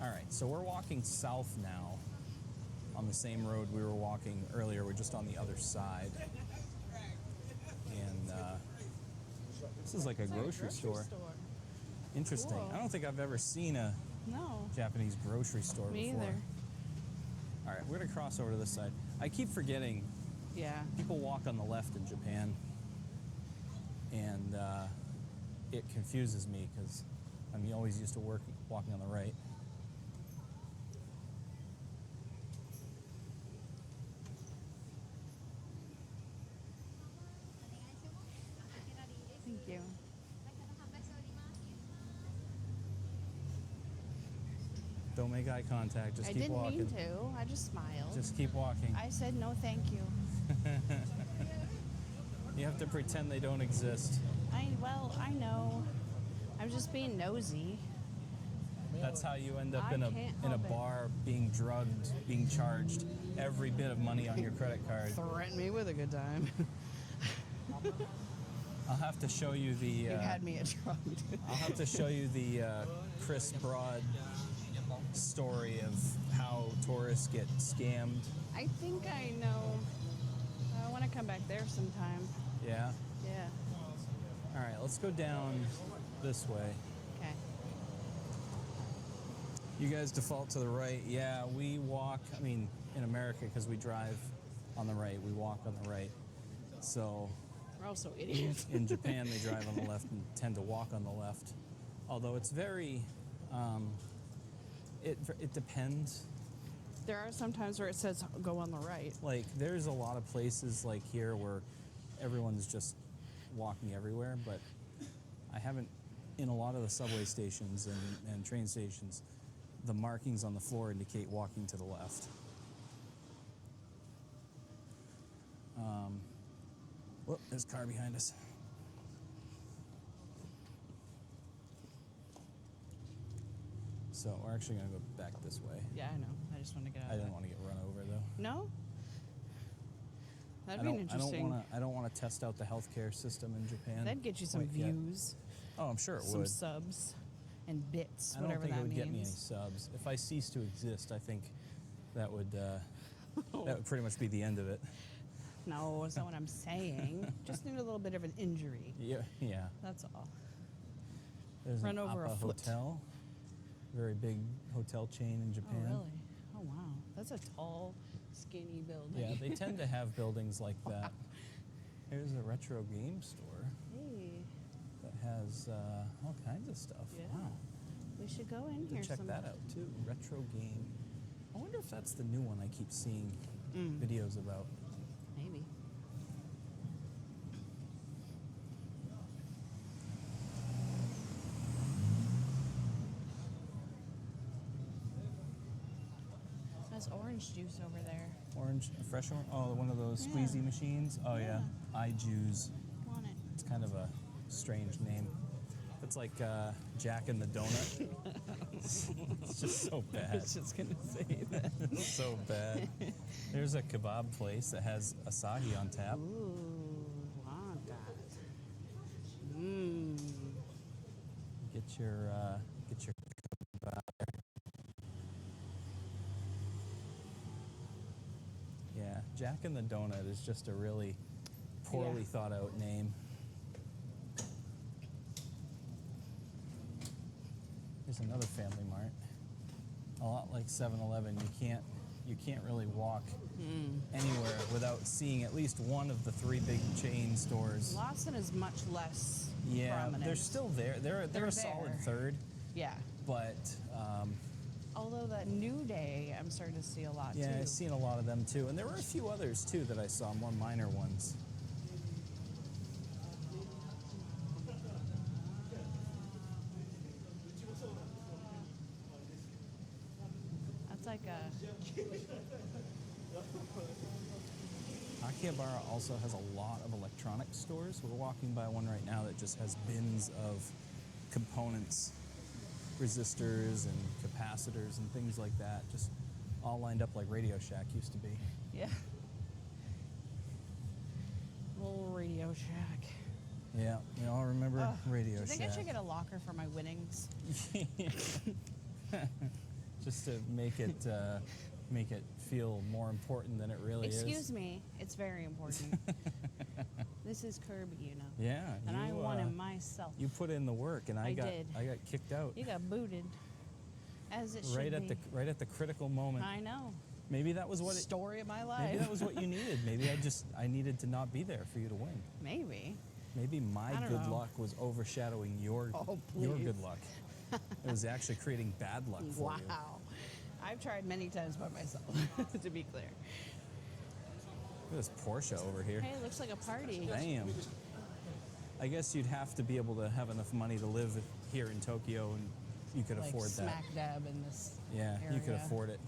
All right, so we're walking south now on the same road we were walking earlier. We're just on the other side. And this is like a grocery store. Interesting. Cool. I don't think I've ever seen a No. Japanese grocery store Me before. either. All right, we're going to cross over to this side. I keep forgetting Yeah. people walk on the left in Japan. And it confuses me because I'm always used to walking on the right. Thank you. Don't make eye contact. Just I keep didn't walking. mean to. I just smiled. Just keep walking. I said no, thank you. You have to pretend they don't exist. I know. I'm just being nosy. That's how you end up I in a can't in a help it. bar being drugged, being charged every bit of money on your credit card. Threaten me with a good time. I'll have to show you the. You had me at drugged. I'll have to show you the Chris Broad story of how tourists get scammed. I think I know. I want to come back there sometime. Yeah. Yeah. All right, let's go down this way. Okay. You guys default to the right. Yeah, we walk. I mean, in America, because we drive on the right, we walk on the right. So We're also idiots. in Japan, they drive on the left and tend to walk on the left. Although it's very, it depends. There are some times where it says go on the right. Like there's a lot of places like here where everyone's just walking everywhere, but I haven't, in a lot of the subway stations and train stations, the markings on the floor indicate walking to the left. Whoop, there's a car behind us. So we're actually going to go back this way. Yeah, I know. I just want to get out I of didn't that. want to get run over though. No? That'd be interesting. I don't want to test out the healthcare system in Japan. That'd get you some quite yet. views, Oh, I'm sure it some would. subs, and bits, I don't whatever think it that would means. get me any subs. If I cease to exist, I think that would that would pretty much be the end of it. No, that's not what I'm saying. Just need a little bit of an injury. Yeah, yeah. That's all. There's Run an over a Appa foot. Hotel, very big hotel chain in Oh, Japan. really? Oh, wow. That's a tall, skinny building. Yeah, they tend to have buildings like that. Here's a retro game store Hey, that has all kinds of stuff. Yeah. Wow. we should go in here Check sometime. that out too. Retro game. I wonder if that's the new one I keep seeing videos about. Maybe. There's orange juice over there. Orange, a fresh orange. Oh, one of those Yeah. squeezy machines. Oh yeah, iJuice. Want it? It's kind of a strange name. It's like Jack and the Donut. It's just so I bad. was just gonna say that. It's so bad. There's a kebab place that has Asahi on tap. Ooh, want that. Mmm. Get your kebab there. Yeah, Jack and the Donut is just a really poorly Yeah. thought out name. Here's another Family Mart. A lot like 7-Eleven, you can't really walk anywhere without seeing at least one of the three big chain stores. Lawson is much less Yeah, prominent. they're still there. They're They're a solid there. third, Yeah. but Although that New Day, I'm starting to see a lot yeah, too. I've seen a lot of them too. And there were a few others too that I saw, more minor ones. That's like a. Akihabara also has a lot of electronic stores. We're walking by one right now that just has bins of components, resistors and capacitors and things like that, just all lined up like Radio Shack used to be. Yeah. Little Radio Shack. Yeah, you all remember Ugh. Radio Do you think Shack. I should get a locker for my winnings? Just to make it make it feel more important than it really is. Excuse me, it's very important. This is Kirby, you know. Yeah. And I want him myself. You put in the work, and I did. got kicked out. You got booted, as it should Right at the critical moment. I know. Maybe that was what it. Story of my life. Maybe that was what you needed. Maybe I needed to not be there for you to win. Maybe. Maybe my I don't good know. luck was overshadowing your please. good luck. It was actually creating bad luck for you. Wow. I've tried many times by myself, to be clear. Look at this Porsche over here. Hey, it looks like a party. Damn. I guess you'd have to be able to have enough money to live here in Tokyo, and you could Like afford that. smack dab in this Yeah, area. you could afford it.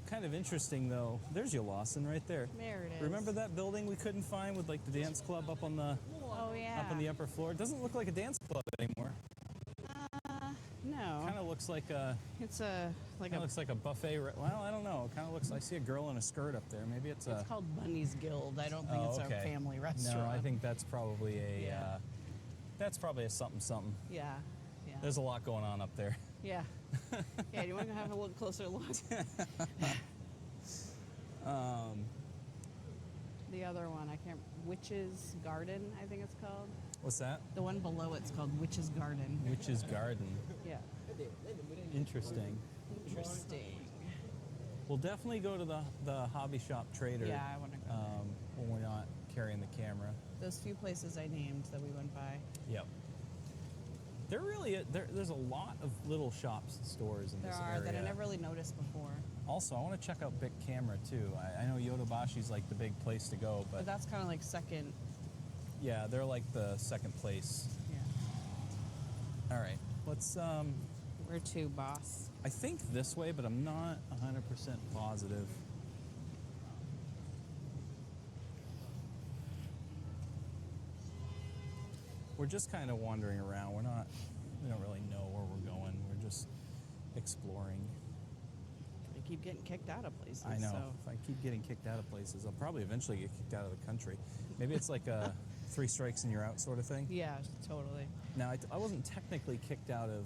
Kind of interesting though. There's your Lawson right there. There it is. Remember that building we couldn't find with like the dance club up on the Oh, yeah. up on the upper floor? It doesn't look like a dance club anymore. No. Kind of looks like a It's a, like kind a, of looks like a buffet. Well, I don't know. It kind of looks. I see a girl in a skirt up there. Maybe it's a. it's called Bunny's Guild. I don't think Oh, it's okay. a family restaurant. No, I think that's probably a. Yeah. That's probably a something. Yeah. Yeah. There's a lot going on up there. Yeah. Yeah, do you want to have a look closer look? The other one, I can't. Witch's Garden, I think it's called. What's that? The one below it's called Witch's Garden. Witch's Garden. Yeah. Interesting. Interesting. We'll definitely go to the hobby shop trader. Yeah, I want to go there. When we're not carrying the camera. Those few places I named that we went by. Yep. There's a lot of little shops and stores in There this are area. that I never really noticed before. Also, I want to check out Bic Camera too. I know Yotobashi's like the big place to go, But but that's kind of like second. yeah, they're like the second place. Yeah. All right, let's. Where to, boss? I think this way, but I'm not 100% positive. We're just kind of wandering around. We don't really know where we're going. We're just exploring. I keep getting kicked out of places. I know. So. If I keep getting kicked out of places, I'll probably eventually get kicked out of the country. Maybe it's like a 3 strikes and you're out sort of thing. Yeah, totally. Now, I wasn't technically kicked out of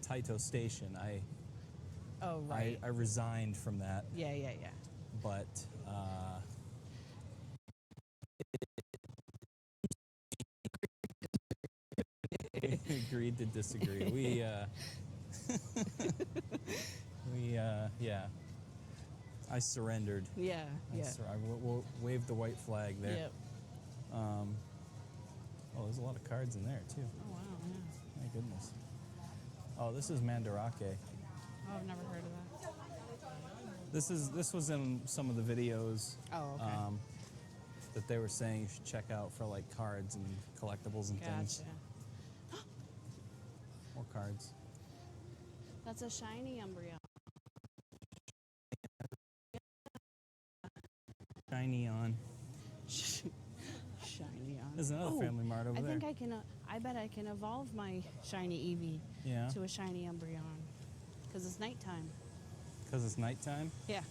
Taito Station. Oh, right. I resigned from that, Yeah. but agreed to disagree. Yeah. I surrendered. Yeah. I waved the white flag there. Yep. Oh, there's a lot of cards in there too. Oh, wow. Yeah. My goodness. Oh, this is Mandarake. Oh, I've never heard of that. This was in some of the videos Oh, okay. that they were saying you should check out for like cards and collectibles and things. Gotcha. More cards. That's a shiny Umbreon. Shiny on. Shiny on. There's another Family Mart over I there. think I can. I bet I can evolve my shiny Eevee Yeah. to a shiny Umbreon because it's nighttime. Because it's nighttime. Yeah.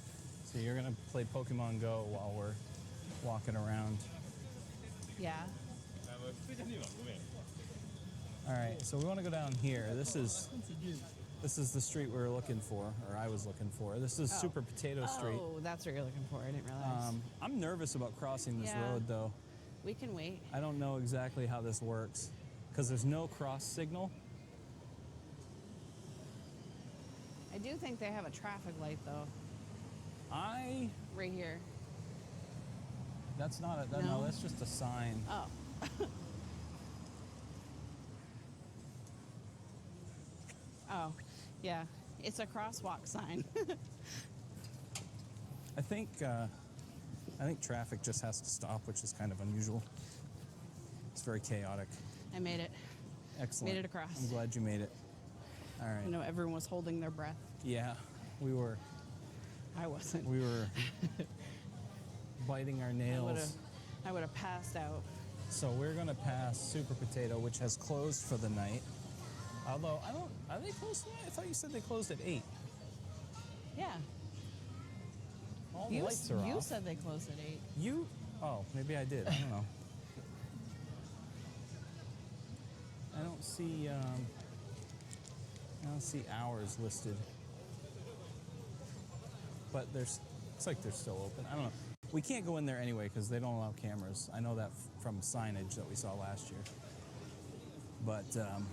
So you're gonna play Pokemon Go while we're walking around. Yeah. All right. So we want to go down here. This is the street we were looking for, or I was looking for. This is Super Potato Street. Oh, that's what you're looking for. I didn't realize. I'm nervous about crossing this Yeah. road though. We can wait. I don't know exactly how this works because there's no cross signal. I do think they have a traffic light though, Right here. That's not a, No. no, that's just a sign. Oh. Oh, yeah. It's a crosswalk sign. I think traffic just has to stop, which is kind of unusual. It's very chaotic. I made it. Excellent. Made it across. I'm glad you made it. All right. You know, everyone was holding their breath. Yeah, we were I wasn't. biting our nails. I would have passed out. So we're gonna pass Super Potato, which has closed for the night. Although are they closed tonight? I thought you said they closed at 8. Yeah. All the lights are You off. said they closed at 8. Oh, maybe I did. I don't know. I don't see hours listed. but looks like they're still open. I don't know. We can't go in there anyway because they don't allow cameras. I know that from signage that we saw last year. But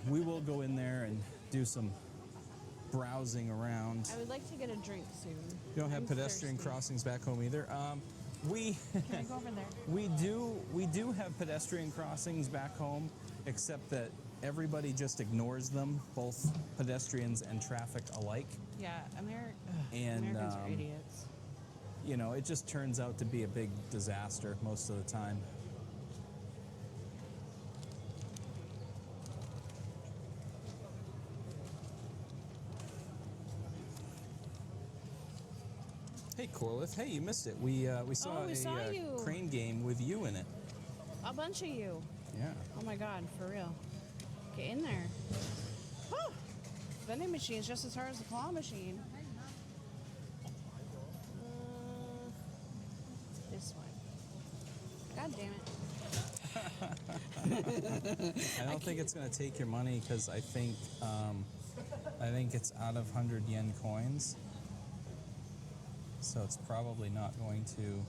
we will go in there and do some browsing around. I would like to get a drink soon. You don't have I'm pedestrian thirsty. crossings back home either. We Can I go over there? we do have pedestrian crossings back home, except that everybody just ignores them, both pedestrians and traffic alike. Yeah, And, Americans are idiots. You know, it just turns out to be a big disaster most of the time. Hey, Corliss. Hey, you missed it. We saw we a saw you. crane game with you in it. A bunch of you. Yeah. Oh my god, for real. Get in there. Whew. Vending machine is just as hard as the claw machine. This one. God damn it. I don't think it's going to take your money because I think it's out of 100 yen coins. So it's probably not going to.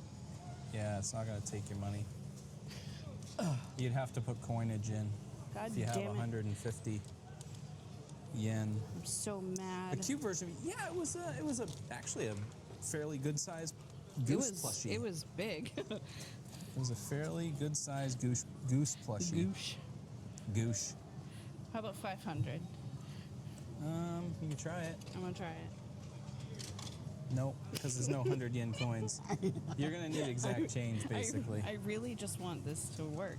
Yeah, it's not going to take your money. You'd have to put coinage in God if you have damn it. 150 yen. I'm so The mad. cube version, yeah, it was actually a fairly good sized goose plushie. It was big. It was a fairly good sized goose plushie. Goosh. How about 500? You can try it. I'm gonna try it. Nope, because there's no 100 yen coins. You're gonna need exact change, basically. I really just want this to work.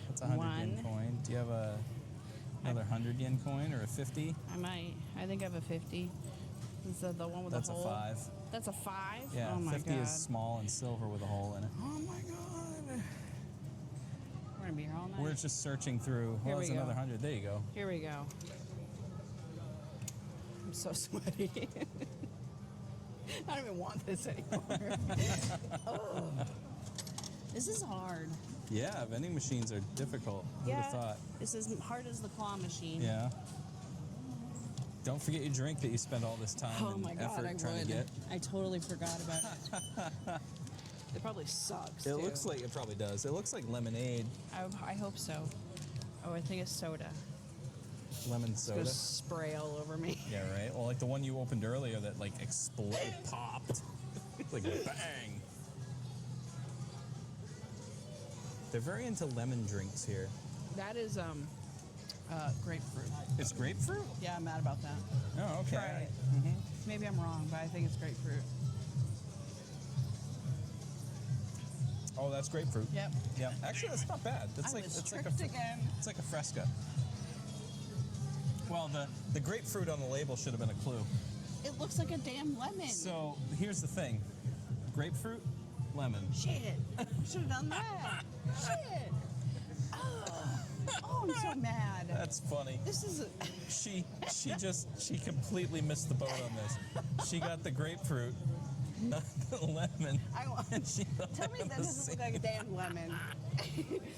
That's a 100 yen One. coin. Do you have another 100 yen coin or a 50? I might. I think I have a 50. Is that the one with That's the a hole? 5. That's a 5? Yeah, Oh my 50 god. is small and silver with a hole in it. Oh my god. We're gonna be here all night. We're just searching through. Here Well, we it's another go. 100. There you go. Here we go. I'm so sweaty. I don't even want this anymore. Oh. This is hard. Yeah, vending machines are difficult. Who'd have thought? It's as hard as the claw machine. Yeah. Don't forget your drink that you spend all this time Oh and my god, effort I trying would. to get. I totally forgot about it. It probably sucks. It too. looks like it probably does. It looks like lemonade, I hope so. Oh, I think it's soda. lemon It's soda. gonna spray all over me. Yeah, right. Well, like the one you opened earlier that like exploded, popped. It's like bang. They're very into lemon drinks here. That is grapefruit. It's grapefruit? Yeah, I'm mad about that. Oh, okay. Try it. Mm-hmm. Maybe I'm wrong, but I think it's grapefruit. Oh, that's grapefruit. Yep. Yeah. Actually, that's not bad. That's I like was it's like tricked again. It's like a Fresca. Well, the grapefruit on the label should have been a clue. It looks like a damn lemon. So here's the thing: grapefruit, lemon. Shit. Should have done that. Shit. Oh, I'm so mad. That's funny. This is. She completely missed the boat on this. She got the grapefruit, not the lemon. She thought Tell me it that was doesn't the look like a damn lemon.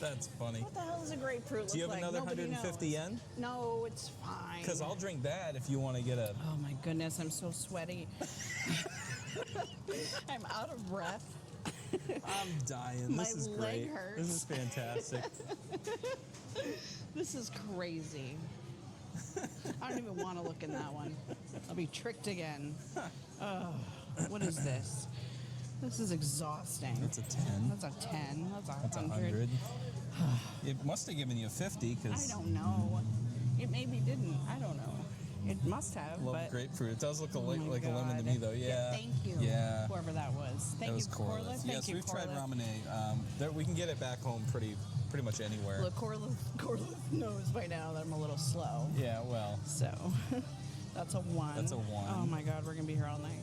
That's funny. What the hell does a grapefruit look like? Do you have another Nobody 150 knows. yen? No, it's fine. Because I'll drink that if you want to get a. Oh my goodness, I'm so sweaty. I'm out of breath. I'm dying. My This is leg great. hurts. This is fantastic. This is crazy. I don't even want to look in that one. I'll be tricked again. Oh, what is this? This is exhausting. That's a 10. That's a 10. That's a That's 100. 100. It must have given you a 50 I because don't know. It maybe didn't. I don't know. It must have. love but grapefruit. It does look Oh like my a lemon to God. me though. Yeah. Thank you. Yeah. Whoever that was. Thank That was you, Corliss. Corliss. Yes, Thank you, we've tried Corliss. ramen. We can get it back home pretty much anywhere. Look, Corliss knows by now that I'm a little slow. Yeah, well, So that's a 1. That's a 1. Oh my God, we're gonna be here all night.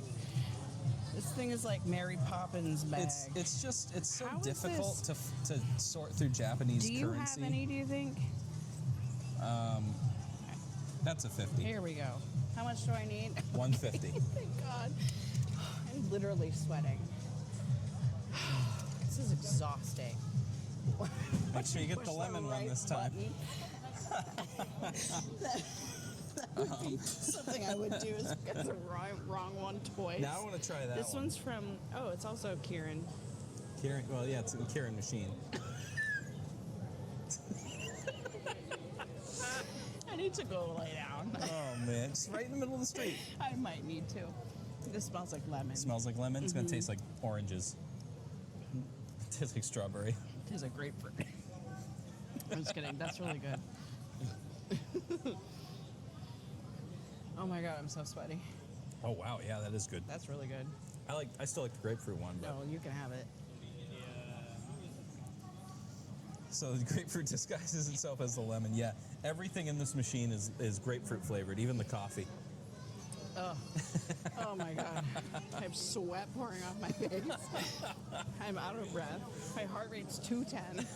This thing is like Mary Poppins bag. it's so How is difficult to sort through Japanese Do you currency. have any? Do you think? That's a 50. Here we go. How much do I need? 150. Thank God. I'm literally sweating. This is exhausting. Make sure you get Push the lemon one right this time. button. That Something I would do is get the wrong one twice. Now I want to try that This one's from, oh, it's also Kieran. Kieran, well, yeah, it's a Kieran machine. I need to go lay down. Oh, man. It's right in the middle of the street. I might need to. This smells like lemon. It smells like lemon. It's going to taste like oranges. It tastes like strawberry. It tastes like grapefruit. I'm just kidding. That's really good. Oh my god, I'm so sweaty. Oh, wow. Yeah, that is good. That's really good. I still like the grapefruit one. But... No, you can have it. So the grapefruit disguises itself as the lemon. Yeah, everything in this machine is grapefruit flavored, even the coffee. Oh, oh my god. I have sweat pouring off my face. I'm out of breath. My heart rate's 210.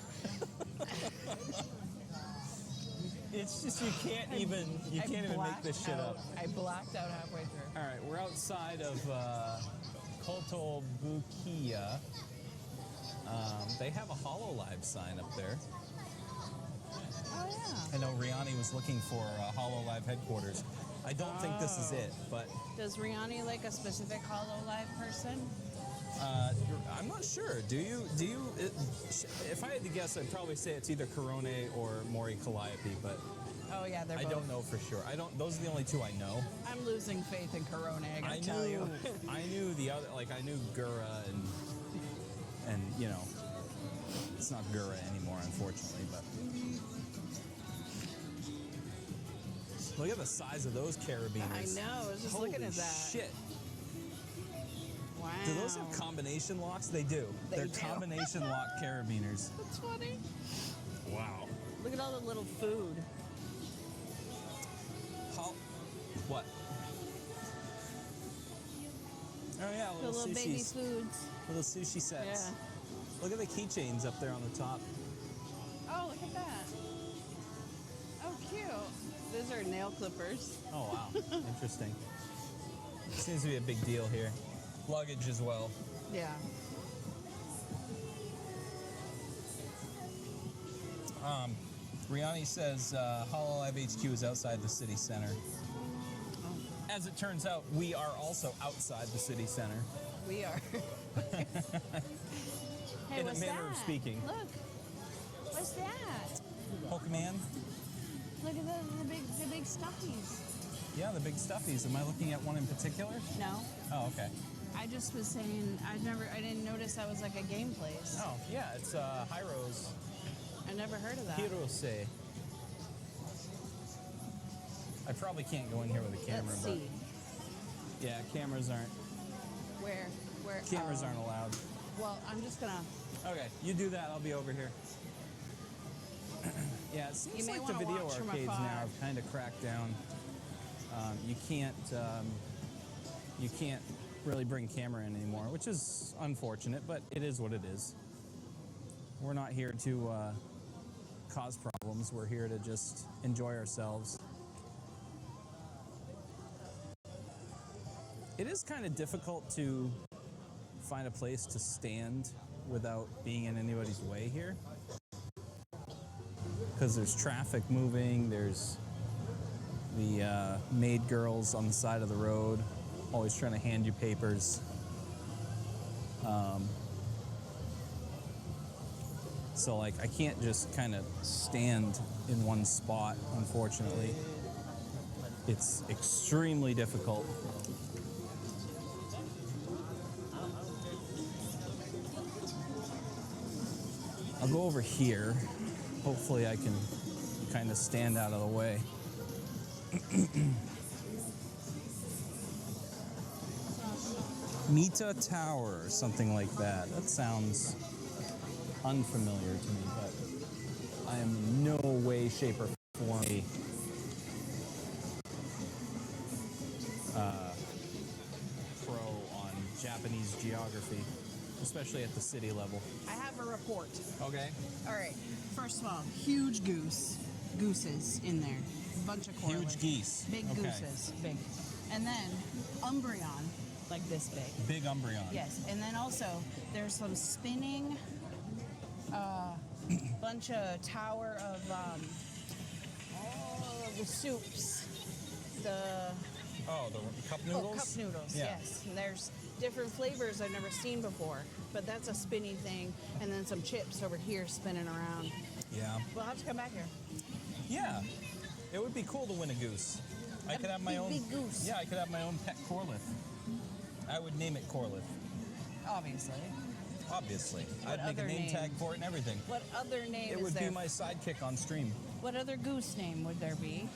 It's just you can't even make this shit up. I blacked out halfway through. All right, we're outside of Kotobukiya. They have a HoloLive sign up there. Oh yeah. I know Rihanna was looking for HoloLive headquarters. I don't think this is it, but Does Rihanna like a specific HoloLive person? I'm not sure. Do you? If I had to guess, I'd probably say it's either Korone or Mori Calliope, but Oh yeah, they're I both. don't know for sure. Those are the only two I know. I'm losing faith in Corona, I gotta tell you. I knew the other, like I knew Gura and you know, it's not Gura anymore, unfortunately. But look at the size of those carabiners. I know, I was just Holy looking at that. shit. Wow. Do those have combination locks? They do. They're do. combination lock carabiners. That's funny. Wow. Look at all the little food. What? Oh yeah, The little little baby sushis. foods. Little sushi sets. Yeah. Look at the keychains up there on the top. Oh, look at that. Oh, cute. Those are nail clippers. Oh wow, interesting. Seems to be a big deal here. Luggage as well. Yeah. Rihanna says HoloLive HQ is outside the city center. As it turns out, we are also outside the city center. We are. Hey, In a what's manner that? of speaking. Look. What's that? Pokemon? Look at the big stuffies. Yeah, the big stuffies. Am I looking at one in particular? No. Oh, okay. I just was saying I didn't notice that was like a game place. Oh, yeah, it's Hyro's I never heard of that. Hirose. I probably can't go in here with a camera, Let's but see. yeah, cameras aren't Where cameras aren't allowed. Well, I'm just gonna. Okay, you do that. I'll be over here. Yeah, it seems may like the wanna video watch from arcades afar. now have kind of cracked down. You can't really bring camera in anymore, which is unfortunate, but it is what it is. We're not here to cause problems. We're here to just enjoy ourselves. It is kind of difficult to find a place to stand without being in anybody's way here. Because there's traffic moving, there's the maid girls on the side of the road, always trying to hand you papers. So like I can't just kind of stand in one spot, unfortunately. It's extremely difficult. I'll go over here. Hopefully I can kind of stand out of the way. Mita Tower or something like that. That sounds unfamiliar to me, but I am in no way, shape, or form a pro on Japanese geography, especially at the city level. I have a report. Okay. All right. First of all, huge gooses in there. Bunch of corals. Huge geese. Big Okay. gooses. Big. And then Umbreon, like this big. Big Umbreon. Yes. And then also there's some spinning bunch of tower of the soups. The Oh, the cup noodles? cup noodles, Yeah. yes. And there's different flavors I've never seen before. But that's a spinny thing. And then some chips over here spinning around. Yeah. We'll have to come back here. Yeah. It would be cool to win a goose. I could have my own big goose. Yeah, I could have my own pet Corliss. I would name it Corliss. Obviously. Obviously. What I'd make a other name name? tag for it and everything. What other name It is would there? be my sidekick on stream. What other goose name would there be?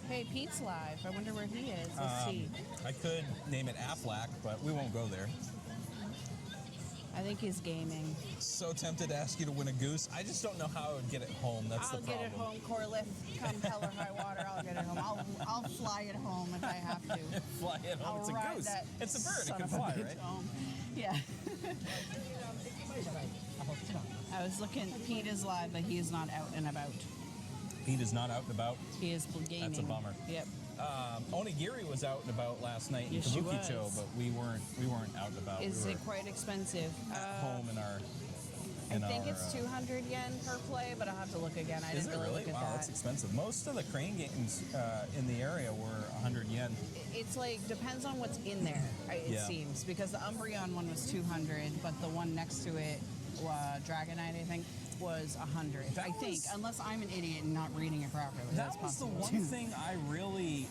Hey, Pete's live. I wonder where he is. Let's see. I could name it Aflac, but we won't go there. I think he's gaming. So tempted to ask you to win a goose. I just don't know how I would get it home. That's I'll the get problem. it home, Corliss. Come hell or high water, I'll get it home. I'll fly it home if I have to. Fly it home. I'll It's a ride goose. that It's a bird. It son can of a fly, bitch right? home. Yeah. 駅前じゃない。あ、こっちだ。 I was looking. Pete is live, but he is not out and about. Pete is not out and about. He is gaming. That's a bummer. Yep. Onigiri was out and about last night in Yes, she Kabukicho, was. but we weren't out and about. Is we it were quite expensive? at home in our. I In think our, it's 200 yen per play, but I'll have to look again. I Is didn't it really really? look at Wow, that. that's expensive. Most of the crane games in the area were 100 yen. It's like depends on what's in there. It Yeah. seems because the Umbreon one was 200, but the one next to it, Dragonite, I think, was 100. That I think, was- unless I'm an idiot and not reading it properly. That That's was the possible, one too. thing I really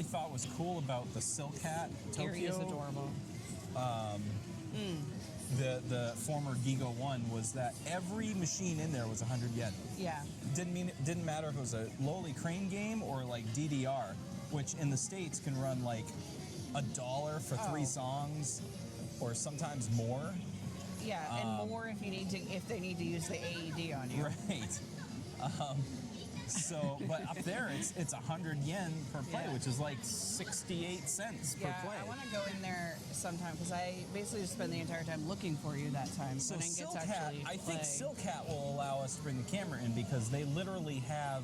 thought was cool about the Silk Hat Tokyo. Erie is adorable. The former Gigo one was that every machine in there was 100 yen. Yeah. Didn't matter if it was a lowly crane game or like DDR, which in the States can run like $1 for 3 Oh. songs, or sometimes more. Yeah, and more if they need to use the AED on you. Right. But up there it's 100 yen per play, Yeah. which is like 68 cents per Yeah, play. I want to go in there sometime because I basically just spent the entire time looking for you that time. So I didn't get Silk to Hat, actually I think play. Silk Hat will allow us to bring the camera in because they literally have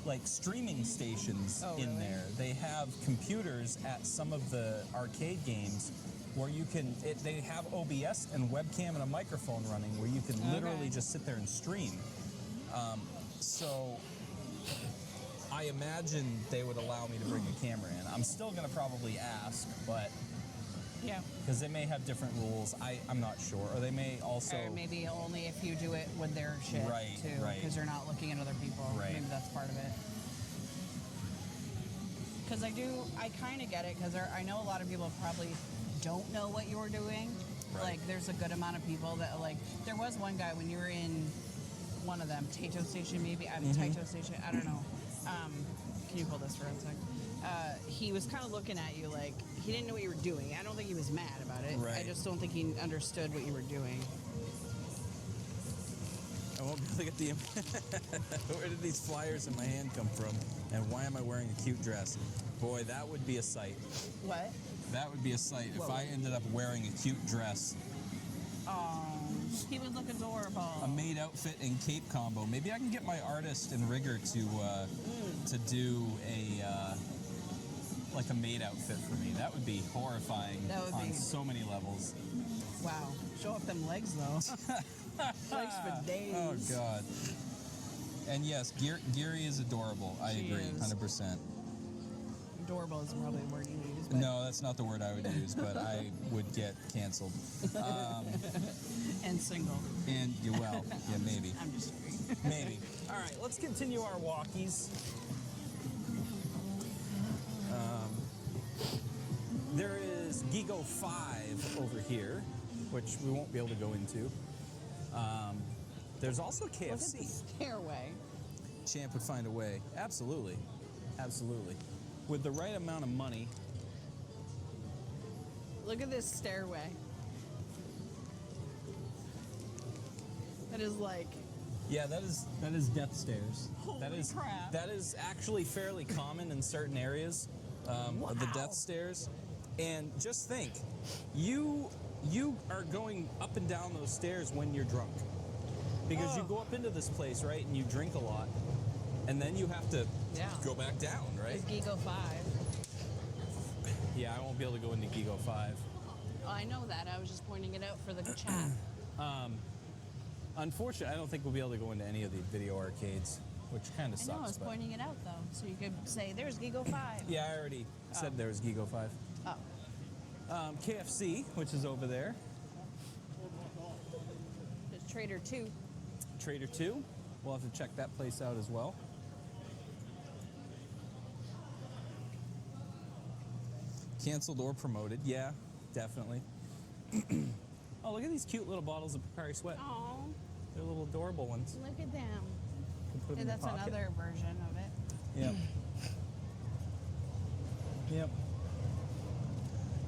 like streaming stations Oh, in really? there. They have computers at some of the arcade games where you can. They have OBS and webcam and a microphone running where you can literally Okay. just sit there and stream. So I imagine they would allow me to bring a camera in. I'm still going to probably ask, but Yeah. because they may have different rules. I'm not sure. Or they may also. Or maybe only if you do it with their shit Right, too, right. because you're not looking at other people. Right. Maybe that's part of it. Because I kind of get it. Because I know a lot of people probably don't know what you're doing. Right. Like, there's a good amount of people that like. There was one guy when you were in one of them, Taito Station maybe. Taito Station. I don't know. Can you pull this for a sec? He was kind of looking at you like he didn't know what you were doing. I don't think he was mad about it. I Right. just don't think he understood what you were doing. I won't be able to get the. Where did these flyers in my hand come from? And why am I wearing a cute dress? Boy, that would be a sight. What? That would be a sight if What I would- ended up wearing a cute dress, Oh, he would look adorable. a maid outfit and cape combo. Maybe I can get my artist and rigger to do a like a maid outfit for me. That would be horrifying That would on be- so many levels. Wow. Show off them legs though. Legs for days. Oh God. And yes, Geary is adorable. I She agree, is. 100%. Adorable is probably the word you use. But No, that's not the word I would use, but I would get canceled. And single. And well, yeah, maybe. I'm just kidding. Maybe. All right, let's continue our walkies. There is Gigo 5 over here, which we won't be able to go into. There's also Look at the KFC. stairway. Champ would find a way. Absolutely. Absolutely. With the right amount of money. Look at this stairway. That is like Yeah, that is death stairs. that Holy is crap. that is actually fairly common in certain areas of the Wow. death stairs. And just think, you are going up and down those stairs when you're drunk, because you Oh. go up into this place, right, and you drink a lot, and then you have to Yeah. go back down, right? It's Gigo 5. Yeah, I won't be able to go into Gigo 5. Oh, I know that. I was just pointing it out for the chat. Unfortunately, I don't think we'll be able to go into any of the video arcades, which kind of I sucks. know, I was but- pointing it out, though. So you could say, there's Gigo 5. Yeah, I already said there was Gigo 5. Oh. KFC, which is over there. There's Trader 2. Trader 2. We'll have to check that place out as well. Canceled or promoted. Yeah, definitely. Oh, look at these cute little bottles of Pocari Sweat. Oh, They're little adorable ones. look at them. You can put them Yeah, in that's your pocket. another version of it. Yep. Yep.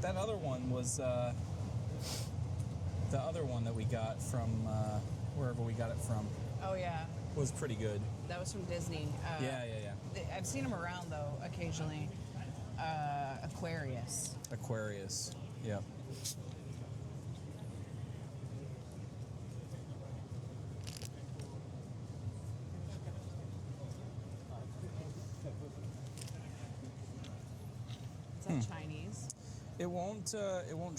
That other one was the other one that we got from wherever we got it from Oh, yeah. was pretty good. That was from Disney. Yeah. I've seen them around, though, occasionally. Aquarius. Aquarius. Yep. Is that Chinese? It won't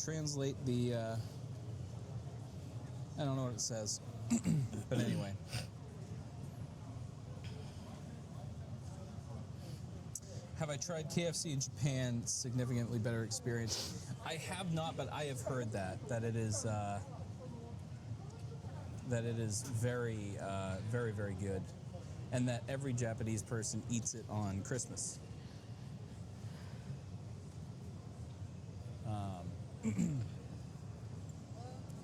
translate the I don't know what it says. But anyway. Have I tried KFC in Japan? Significantly better experience. I have not, but I have heard that it is very, very, very good, and that every Japanese person eats it on Christmas.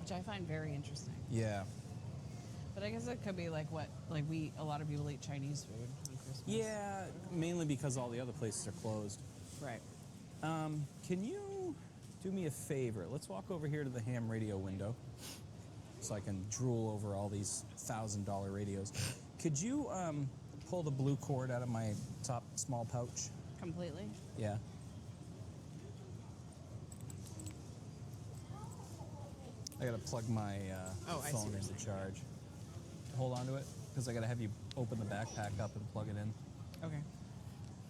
Which I find very interesting. Yeah. But I guess it could be like what, like a lot of people eat Chinese food on Christmas. Yeah, mainly because all the other places are closed. Right. Can you do me a favor? Let's walk over here to the ham radio window so I can drool over all these $1,000 radios. Could you pull the blue cord out of my top small pouch? Completely. Yeah. I gotta plug my Oh, I see phone what into you're charge. Hold on to it, because I gotta have you open the backpack up and plug it in. Okay.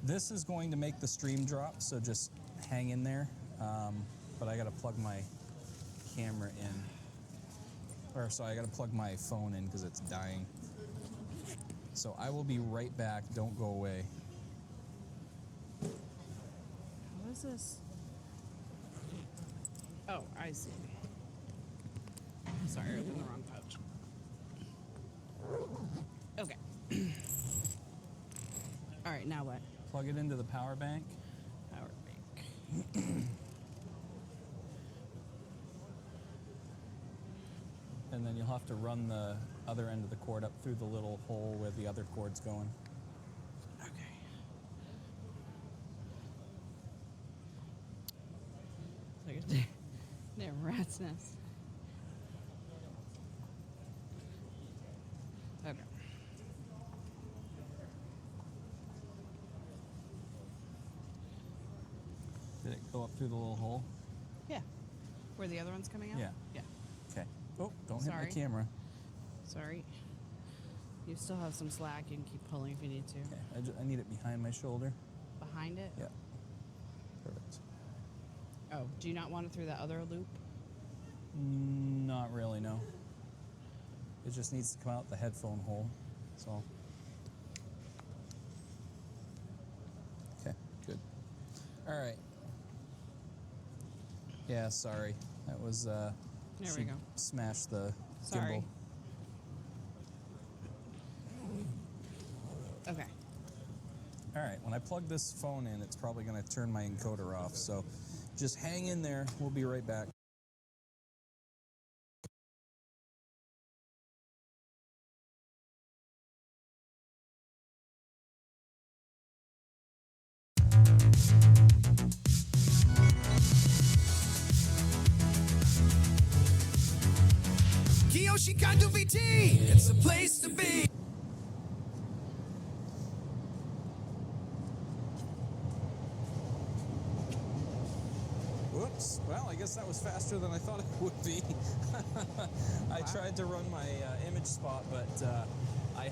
This is going to make the stream drop, so just hang in there. But I gotta plug my camera in. Or sorry, I gotta plug my phone in because it's dying. So I will be right back. Don't go away. What is this? Oh, I see. Sorry, I opened the wrong pouch. Okay. All right, now what? Plug it into the power bank. Power bank. And then you'll have to run the other end of the cord up through the little hole where the other cord's going. Okay. It's like a damn rat's nest. Okay. Did it go up through the little hole? Yeah. Where the other one's coming out? Yeah. Yeah. Okay. Oh, don't hit Sorry. my camera. Sorry. You still have some slack. You can keep pulling if you need to. Okay. I need it behind my shoulder. Behind it? Yeah. Perfect. Oh, do you not want it through that other loop? Not really, no. It just needs to come out the headphone hole. That's all. Okay, good. All right. Yeah, sorry. That was, There we she go. smashed the Sorry. gimbal. Okay. All right, when I plug this phone in, it's probably going to turn my encoder off. So just hang in there. We'll be right back. Kiyoshikando VT, it's a place to be. Whoops. Well, I guess that was faster than I thought it would be. I tried to run my image spot, but I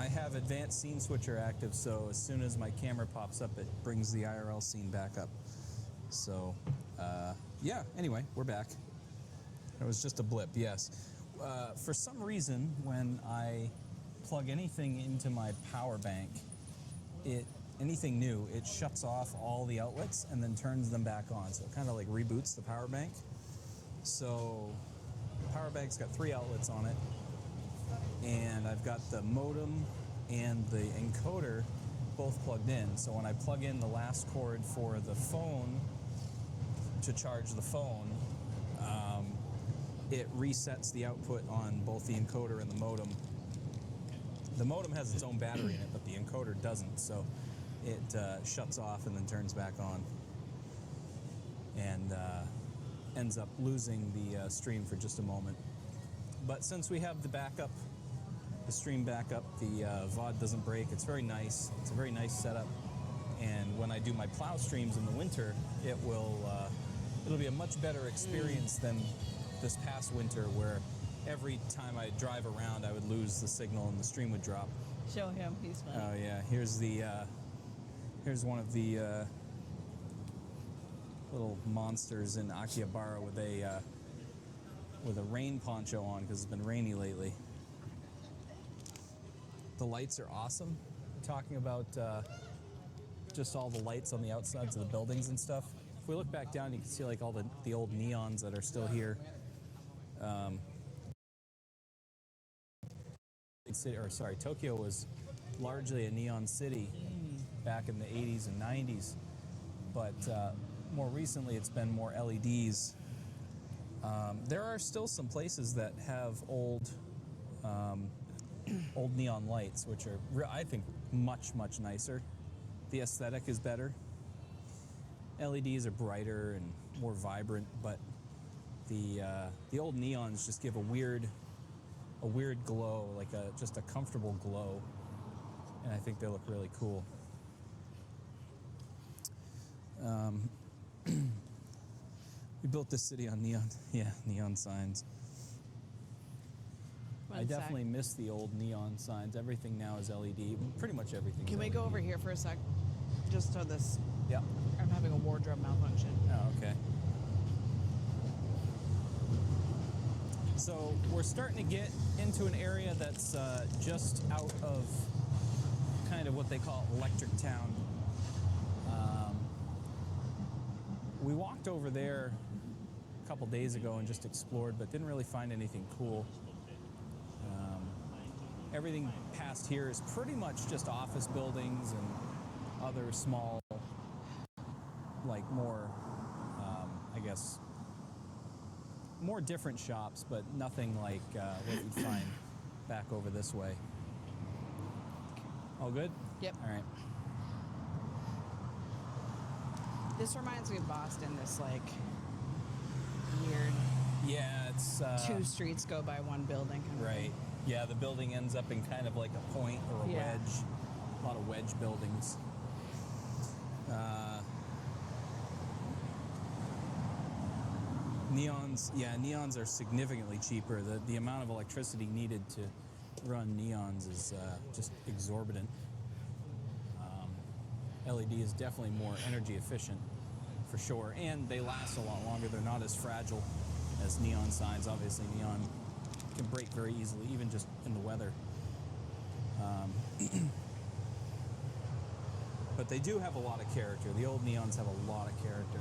have advanced scene switcher active, so as soon as my camera pops up, it brings the IRL scene back up. So, yeah, anyway, we're back. It was just a blip, yes. For some reason, when I plug anything into my power bank, anything new, it shuts off all the outlets and then turns them back on. So it kind of like reboots the power bank. So the power bank's got 3 outlets on it, and I've got the modem and the encoder both plugged in. So when I plug in the last cord for the phone to charge the phone, it resets the output on both the encoder and the modem. The modem has its own battery in it, but the encoder doesn't, so it shuts off and then turns back on, and ends up losing the stream for just a moment. But since we have the backup, the stream backup, the VOD doesn't break. It's very nice. It's a very nice setup. And when I do my plow streams in the winter, it'll be a much better experience than this past winter, where every time I drive around, I would lose the signal and the stream would drop. Show him. He's funny. Oh yeah, here's one of the little monsters in Akihabara with a rain poncho on because it's been rainy lately. The lights are awesome. Talking about just all the lights on the outsides of the buildings and stuff. If we look back down, you can see like all the old neons that are still here. Tokyo was largely a neon city back in the 80s and 90s, but more recently it's been more LEDs. There are still some places that have old neon lights, which are, I think, much nicer. The aesthetic is better. LEDs are brighter and more vibrant, but the old neons just give a weird glow, like just a comfortable glow, and I think they look really cool. We built this city on neon signs. I definitely miss the old neon signs. Everything now is LED. Pretty much everything. Can we go over here for a sec? Just so this. Yeah. I'm having a wardrobe malfunction. Oh, okay. So we're starting to get into an area that's just out of kind of what they call Electric Town. We walked over there a couple days ago and just explored, but didn't really find anything cool. Everything past here is pretty much just office buildings and other small, like more, I guess, more different shops, but nothing like what you'd find back over this way. All good? Yep. All right. This reminds me of Boston, this like weird Yeah, it's 2 streets go by one building kind of right. thing. Yeah, the building ends up in kind of like a point or a Yeah. wedge. A lot of wedge buildings. Neons are significantly cheaper. The amount of electricity needed to run neons is just exorbitant. LED is definitely more energy efficient, for sure, and they last a lot longer. They're not as fragile as neon signs. Obviously, neon can break very easily, even just in the weather. But they do have a lot of character. The old neons have a lot of character.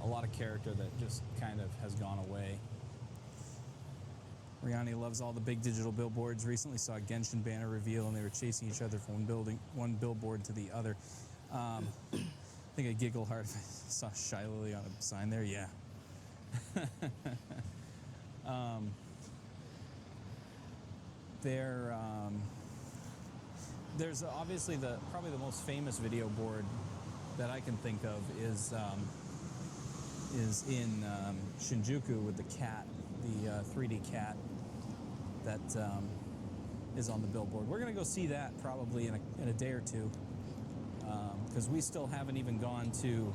A lot of character that just kind of has gone away. Rihanna loves all the big digital billboards. Recently saw a Genshin banner reveal, and they were chasing each other from one billboard to the other. I think I giggle hard if I saw Shy Lily on a sign there. Yeah. There's obviously probably the most famous video board that I can think of is in Shinjuku with the cat, the 3D cat that is on the billboard. We're gonna go see that probably in a day or two, because we still haven't even gone to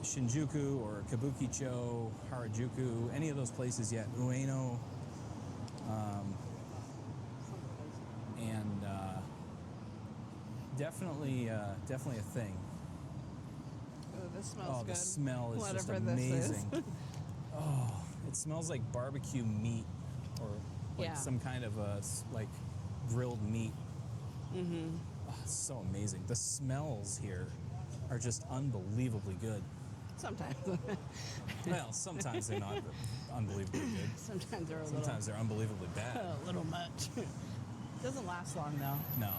Shinjuku or Kabukicho, Harajuku, any of those places yet. Ueno, and definitely a thing. Oh, this smells good. Oh, the smell is just Whatever this amazing. is. Oh, it smells like barbecue meat or like Yeah. some kind of a like grilled meat. Mm-hmm. Oh, it's so amazing. The smells here are just unbelievably good. Sometimes. Well, sometimes they're not unbelievably good. Sometimes they're Sometimes they're unbelievably bad. a little much. Doesn't last long though. No.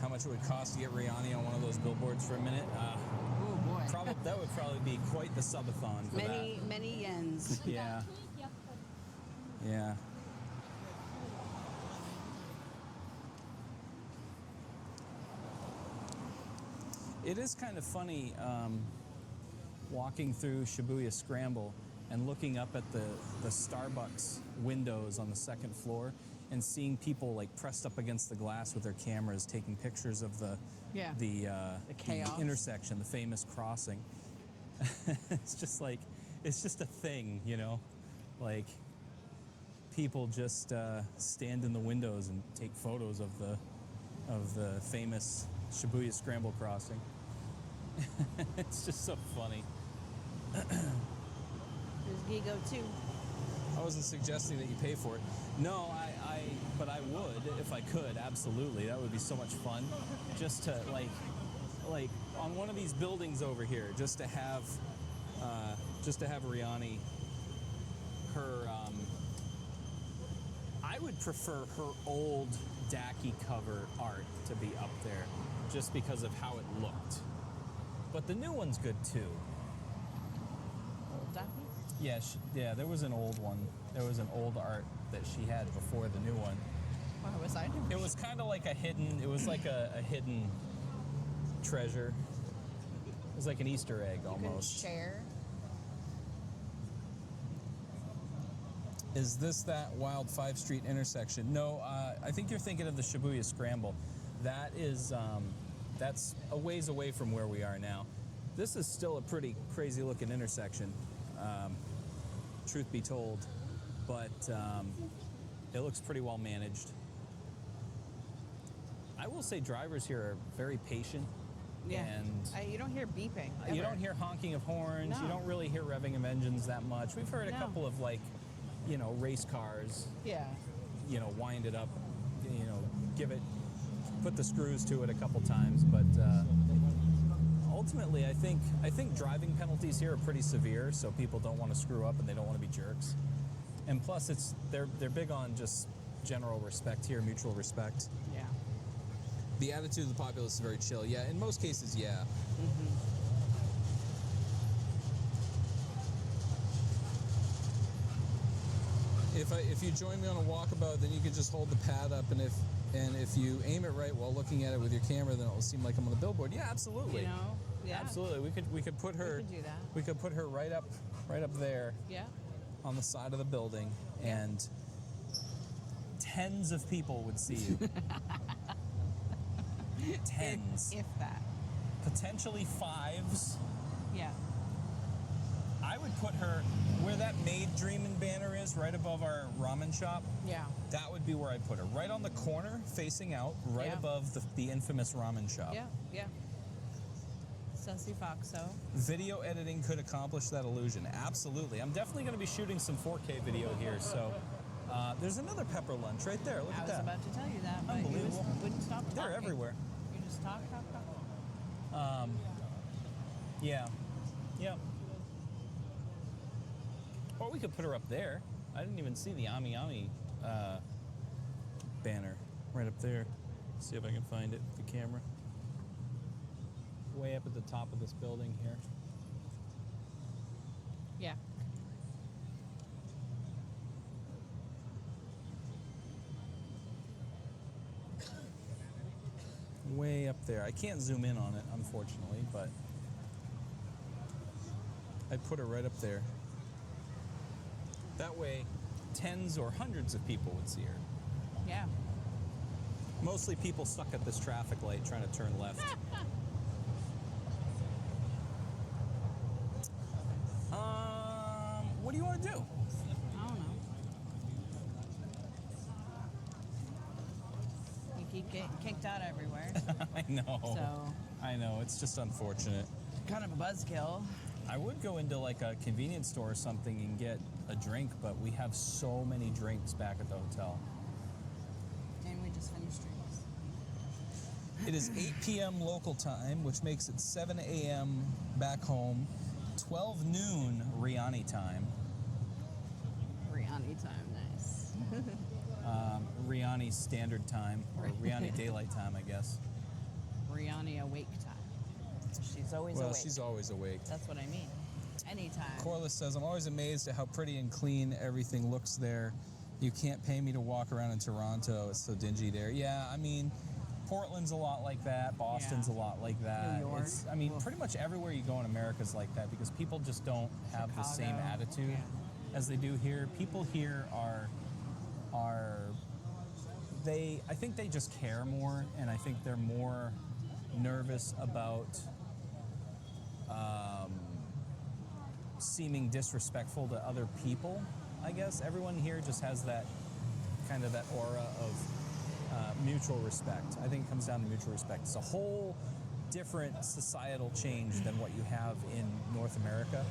How much it would cost to get Rihanna on one of those billboards for a minute? Oh boy. That would probably be quite the subathon for Many yens. that. Yeah. Yeah. It is kind of funny walking through Shibuya Scramble and looking up at the Starbucks windows on the second floor and seeing people like pressed up against the glass with their cameras taking pictures of the chaos. intersection, the famous crossing. It's just a thing, you know, like people just stand in the windows and take photos of the famous Shibuya Scramble crossing. It's just so funny. There's Gigo too. I wasn't suggesting that you pay for it. No, but I would if I could. Absolutely, that would be so much fun. Just to like on one of these buildings over here, just to have Rihanna. Her, I would prefer her old Daki cover art to be up there, just because of how it looked. But the new one's good too. Old Ducky? Yeah, there was an old one. There was an old art that she had before the new one. Why was I doing? It was kind of like a hidden treasure. It was like an Easter egg almost. Share. Is this that wild 5th Street intersection? No, I think you're thinking of the Shibuya Scramble. That is, that's a ways away from where we are now. This is still a pretty crazy looking intersection, truth be told, but it looks pretty well managed. I will say drivers here are very patient. Yeah. And you don't hear beeping. you ever. don't hear honking of horns. No. You don't really hear revving of engines that much. We've heard a No. couple of race cars, Yeah. wind it up, put the screws to it a couple times, but ultimately I think driving penalties here are pretty severe, so people don't want to screw up and they don't want to be jerks. And plus they're big on just general respect here, mutual respect. Yeah. The attitude of the populace is very chill. Yeah, in most cases, yeah. Mm-hmm. If you join me on a walkabout, then you can just hold the pad up, and if you aim it right while looking at it with your camera, then it will seem like I'm on the billboard. Yeah, absolutely. Yeah. Absolutely. We could put her. We could do that. We could put her right up there Yeah. on the side of the building, and tens of people would see you. Tens. If that. Potentially 5s. Yeah. I would put her where that Made Dreamin' banner is, right above our ramen shop. Yeah. That would be where I'd put her. Right on the corner, facing out, right Yeah. above the infamous ramen shop. Yeah. Yeah. Sussy Foxo. Video editing could accomplish that illusion. Absolutely. I'm definitely going to be shooting some 4K video here. So there's another pepper lunch right there. Look I at was that. about to tell you that, but you Unbelievable. just wouldn't stop talking. They're everywhere. You just talk. Yeah. Yep. Or we could put her up there. I didn't even see the Ami Ami banner right up there. See if I can find it with the camera. Way up at the top of this building here. Yeah. Way up there. I can't zoom in on it, unfortunately, but I'd put her right up there. That way, tens or hundreds of people would see her. Yeah. Mostly people stuck at this traffic light trying to turn left. What do you want to do? I don't know. You keep getting kicked out everywhere. I know. So I know. It's just unfortunate. kind of a buzzkill. I would go into like a convenience store or something and get a drink, but we have so many drinks back at the hotel. And we just finished drinks. It is 8 p.m. local time, which makes it 7 a.m. back home, 12 noon Riani time. Riani time, nice. Riani standard time, or Riani daylight time, I guess. Riani awake time. She's always Well, awake. she's always awake. That's what I mean. Anytime. Corliss says, I'm always amazed at how pretty and clean everything looks there. You can't pay me to walk around in Toronto. It's so dingy there. Yeah, I mean, Portland's a lot like that. Boston's Yeah. a lot like that. New York. It's, I mean, Oof. pretty much everywhere you go in America is like that because people just don't have the same Chicago. attitude Yeah. as they do here. People here I think they just care more, and I think they're more nervous about seeming disrespectful to other people, I guess. Everyone here just has that kind of that aura of mutual respect. I think it comes down to mutual respect. It's a whole different societal change than what you have in North America.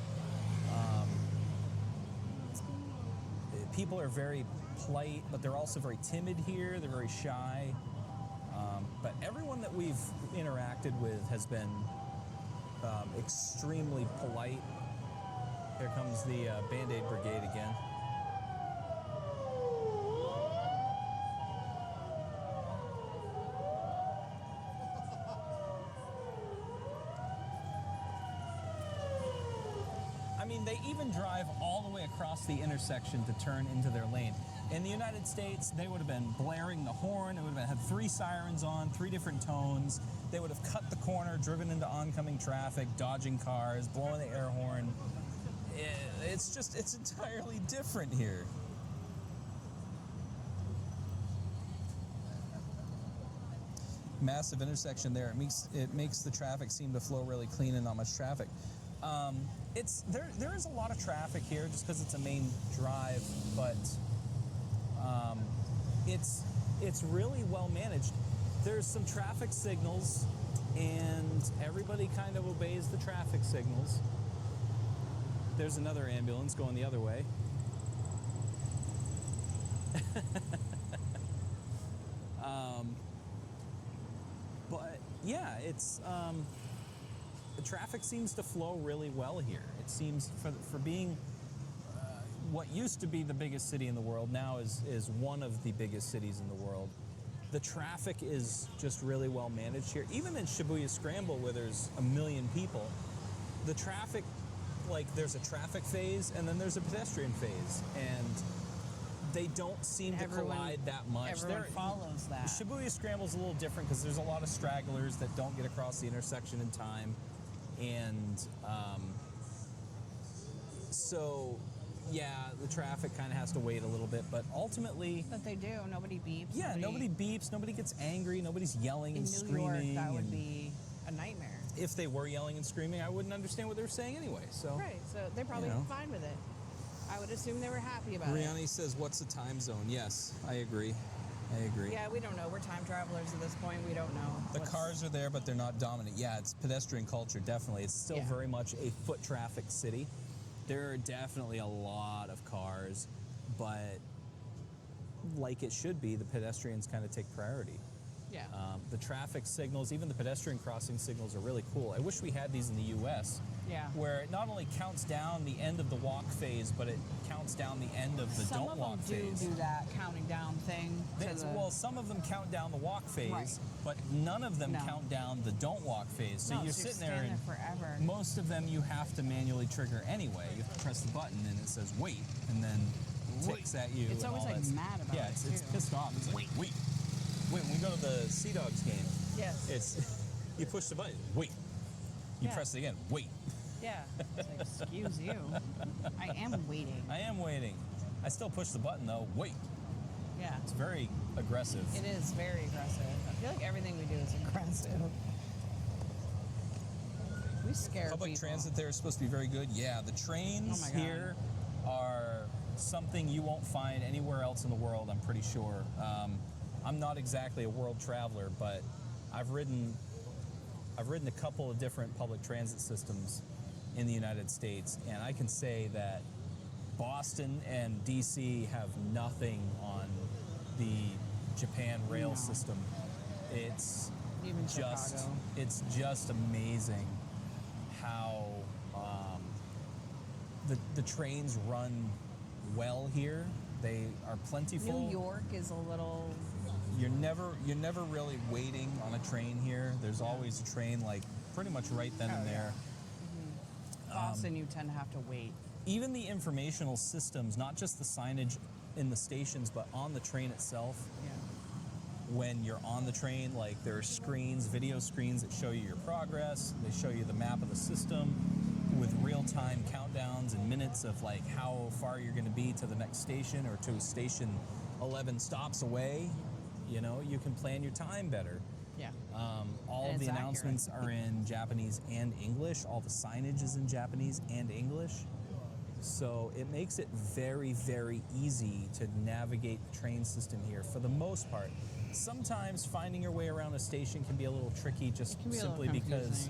People are very polite, but they're also very timid here. They're very shy. But everyone that we've interacted with has been extremely polite. Here comes the Band-Aid Brigade again. I mean, they even drive all the way across the intersection to turn into their lane. In the United States, they would have been blaring the horn. It would have had 3 sirens on, 3 different tones. They would have cut the corner, driven into oncoming traffic, dodging cars, blowing the air horn. It's entirely different here. Massive intersection there. It makes the traffic seem to flow really clean and not much traffic. There is a lot of traffic here just because it's a main drive, but it's really well managed. There's some traffic signals, and everybody kind of obeys the traffic signals. There's another ambulance going the other way. But yeah, it's the traffic seems to flow really well here. It seems for being what used to be the biggest city in the world now is one of the biggest cities in the world. The traffic is just really well managed here. Even in Shibuya Scramble, where there's 1 million people, the traffic, like there's a traffic phase and then there's a pedestrian phase, and they don't seem to collide that much. Everyone follows that. Shibuya Scramble's a little different because there's a lot of stragglers that don't get across the intersection in time. And so, yeah, the traffic kind of has to wait a little bit, but ultimately... But they do. Nobody beeps. Yeah, nobody beeps, nobody gets angry, nobody's yelling and screaming. In New York, that would be a nightmare. If they were yelling and screaming, I wouldn't understand what they were saying anyway, so... Right, so they're probably fine with it. I would assume they were happy about it. Riani says, what's the time zone? Yes, I agree. Yeah, we don't know. We're time travelers at this point. We don't know. The cars are there, but they're not dominant. Yeah, it's pedestrian culture, definitely. It's still very much a foot traffic city. There are definitely a lot of cars, but like it should be, the pedestrians kind of take priority. Yeah. The traffic signals, even the pedestrian crossing signals are really cool. I wish we had these in the U.S. Yeah. Where it not only counts down the end of the walk phase, but it counts down the end of the don't walk phase. Some of them do that counting down thing. Well, some of them count down the walk phase, Right. but none of them count down the don't walk phase. So you're sitting there, and forever. most of them you have to manually trigger anyway. You have to press the button, and it says wait, and then ticks at you. It's and always all like that. mad about Yeah, it it's too. pissed off. It's like wait. When we go to the Sea Dogs game, Yes. it's you push the button, wait. You Yeah. press it again, wait. Yeah. It's like, excuse you. I am waiting. I am waiting. I still push the button though, wait. Yeah. It's very aggressive. It is very aggressive. I feel like everything we do is aggressive. We scare Public people. transit there is supposed to be very good. Yeah, the trains Oh my God. here are something you won't find anywhere else in the world, I'm pretty sure. I'm not exactly a world traveler, but I've ridden a couple of different public transit systems, in the United States, and I can say that Boston and DC have nothing on the Japan rail No. system. It's Even just Chicago. it's just amazing how the trains run well here. They are plentiful. New York is a little. You're never really waiting on a train here. There's always a train like pretty much right then and there. Boston, you tend to have to wait. Even the informational systems, not just the signage in the stations, but on the train itself. Yeah. When you're on the train, like there are screens, video screens that show you your progress. They show you the map of the system with real-time countdowns and minutes of like how far you're going to be to the next station or to station 11 stops away. You know, you can plan your time better. Yeah. All And of the it's announcements are in Japanese and English. All the signage is in Japanese and English. So it makes it very, very easy to navigate the train system here for the most part. Sometimes finding your way around a station can be a little tricky just can be a little simply because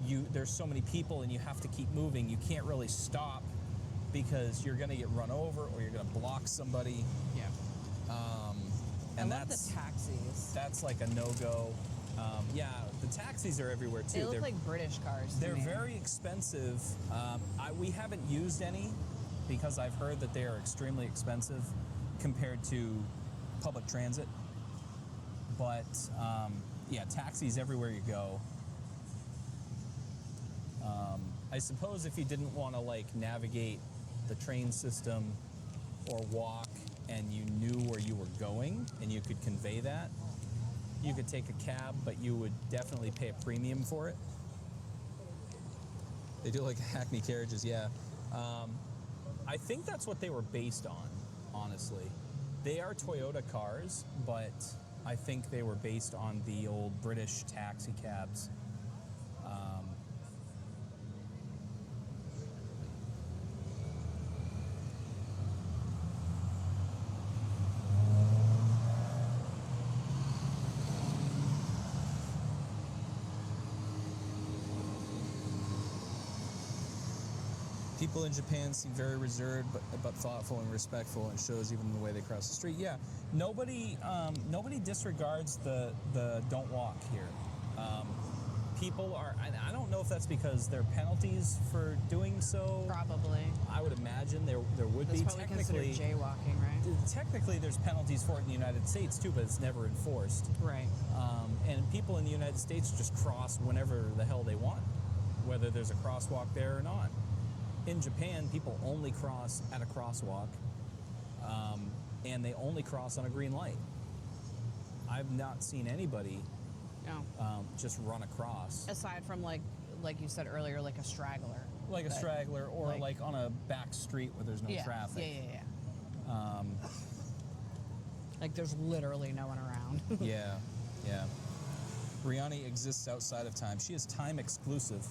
confusing. there's so many people and you have to keep moving. You can't really stop because you're going to get run over or you're going to block somebody. Yeah. And I love the taxis. that's like a no-go. Yeah, the taxis are everywhere too. They look like British cars. to They're me. very expensive. We haven't used any because I've heard that they are extremely expensive compared to public transit. But yeah, taxis everywhere you go. I suppose if you didn't want to like navigate the train system or walk and you knew where you were going and you could convey that, you could take a cab, but you would definitely pay a premium for it. They do like Hackney carriages, yeah. I think that's what they were based on, honestly. They are Toyota cars, but I think they were based on the old British taxi cabs. People in Japan seem very reserved, but thoughtful and respectful, and shows even in the way they cross the street. Yeah, nobody disregards the don't walk here. People are, and I don't know if that's because there are penalties for doing so. Probably. I would imagine there would That's be. probably considered jaywalking, right? Technically, there's penalties for it in the United States too, but it's never enforced. Right. And people in the United States just cross whenever the hell they want, whether there's a crosswalk there or not. In Japan, people only cross at a crosswalk, and they only cross on a green light. I've not seen anybody No. just run across. Aside from like you said earlier, like a straggler. Like a But, straggler, or like- like on a back street where there's no yeah. traffic. Yeah. Like there's literally no one around. Yeah, yeah. Rihanna exists outside of time. She is time exclusive.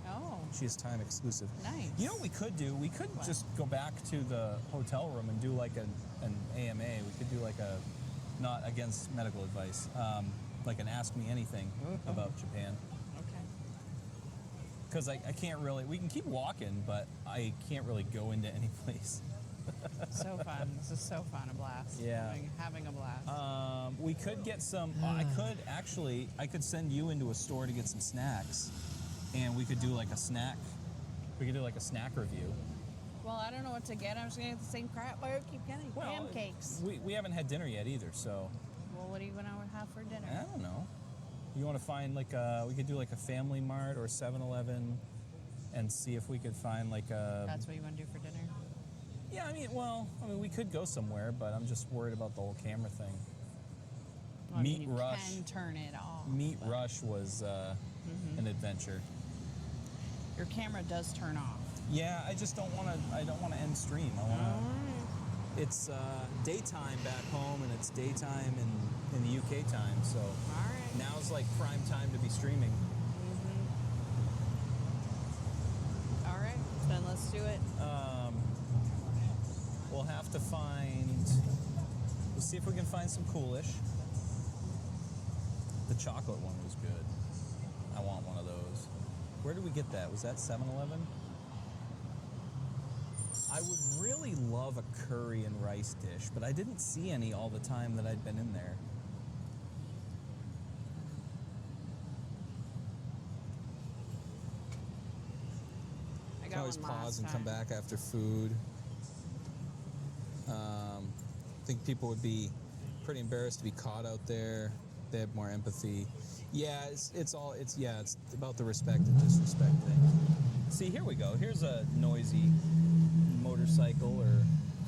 Oh, She is time exclusive. nice. You know what we could do? We could What? just go back to the hotel room and do like an AMA. We could do like a, not against medical advice, like an Ask Me Anything about Japan. Okay. Because I can't really, we can keep walking, but I can't really go into any place. So fun. This is so fun. A blast. Yeah. Having a blast. We could get some, I could send you into a store to get some snacks, and we could do like a snack review. Well, I don't know what to get. I'm just gonna get the same crap I keep getting. Pancakes. We haven't had dinner yet either, so Well, what are you gonna have for dinner? I don't know. You want to find like we could do like a Family Mart or 7-Eleven and see if we could find like a... That's what you want to do for dinner? Yeah, I mean, we could go somewhere, but I'm just worried about the whole camera thing. Well, I mean, Meat you Rush. can turn it off. Meat but Rush was an adventure. Your camera does turn off. Yeah, I just don't want to. I don't want to end stream. I want to. It's daytime back home, and it's daytime in the UK time. So All right. now's like prime time to be streaming. All right. Then let's do it. We'll have to find. We'll see if we can find some coolish. The chocolate one was good. I want one of those. Where did we get that? Was that 7-Eleven? I would really love a curry and rice dish, but I didn't see any all the time that I'd been in there. I You got can always one pause last and come time. back after food. I think people would be pretty embarrassed to be caught out there. They have more empathy. Yeah, it's about the respect and disrespect thing. See, here we go. Here's a noisy motorcycle or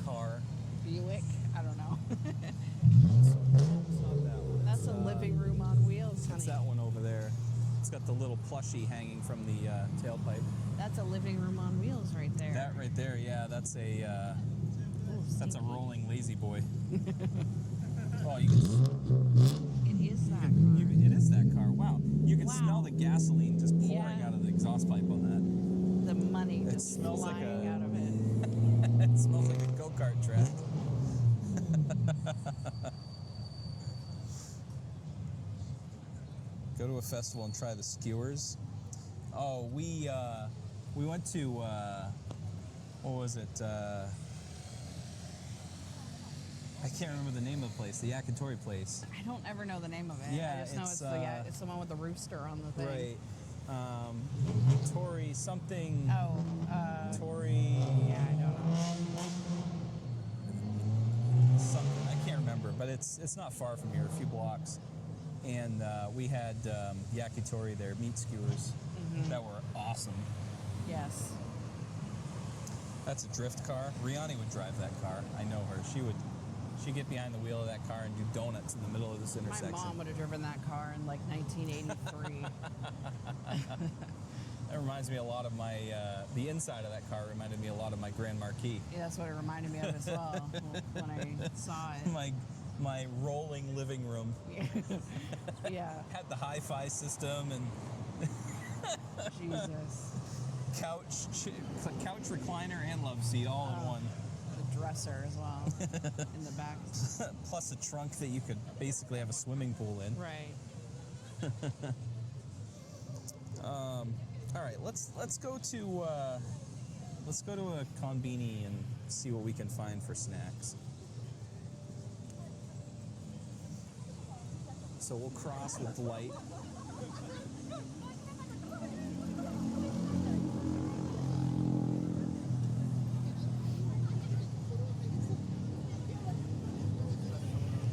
car. Buick? I don't know. It's not that one. That's It's, a living room on wheels, honey. It's that one over there. It's got the little plushie hanging from the tailpipe. That's a living room on wheels right there. That right there, yeah, that's a rolling lazy boy. Oh, you can. It is that car. It is that car. Wow, you can Wow. smell the gasoline just pouring Yeah. out of the exhaust pipe on The money It just smells like flying a- out of it. that. It smells like a go-kart track. Go to a festival and try the skewers. Oh, we went to what was it? I can't remember the name of the place. The yakitori place. I don't ever know the name of it. Yeah, I just know it's the one with the rooster on the thing. Right. Tori something. Oh, Tori yeah, I don't know. something. I can't remember, but it's not far from here, a few blocks. And we had yakitori there, meat skewers that were awesome. Yes. That's a drift car. Riani would drive that car. I know her. She'd get behind the wheel of that car and do donuts in the middle of this My intersection. mom would have driven that car in like 1983. That reminds me a lot of my, the inside of that car reminded me a lot of my Grand Marquis. Yeah, that's what it reminded me of as well when I saw it. My rolling living room. Yeah. Had the hi-fi system and Jesus. couch recliner and love seat all in one. The dresser as well in the back. Plus a trunk that you could basically have a swimming pool in. Right. All right, let's go to a konbini and see what we can find for snacks. So we'll cross with light.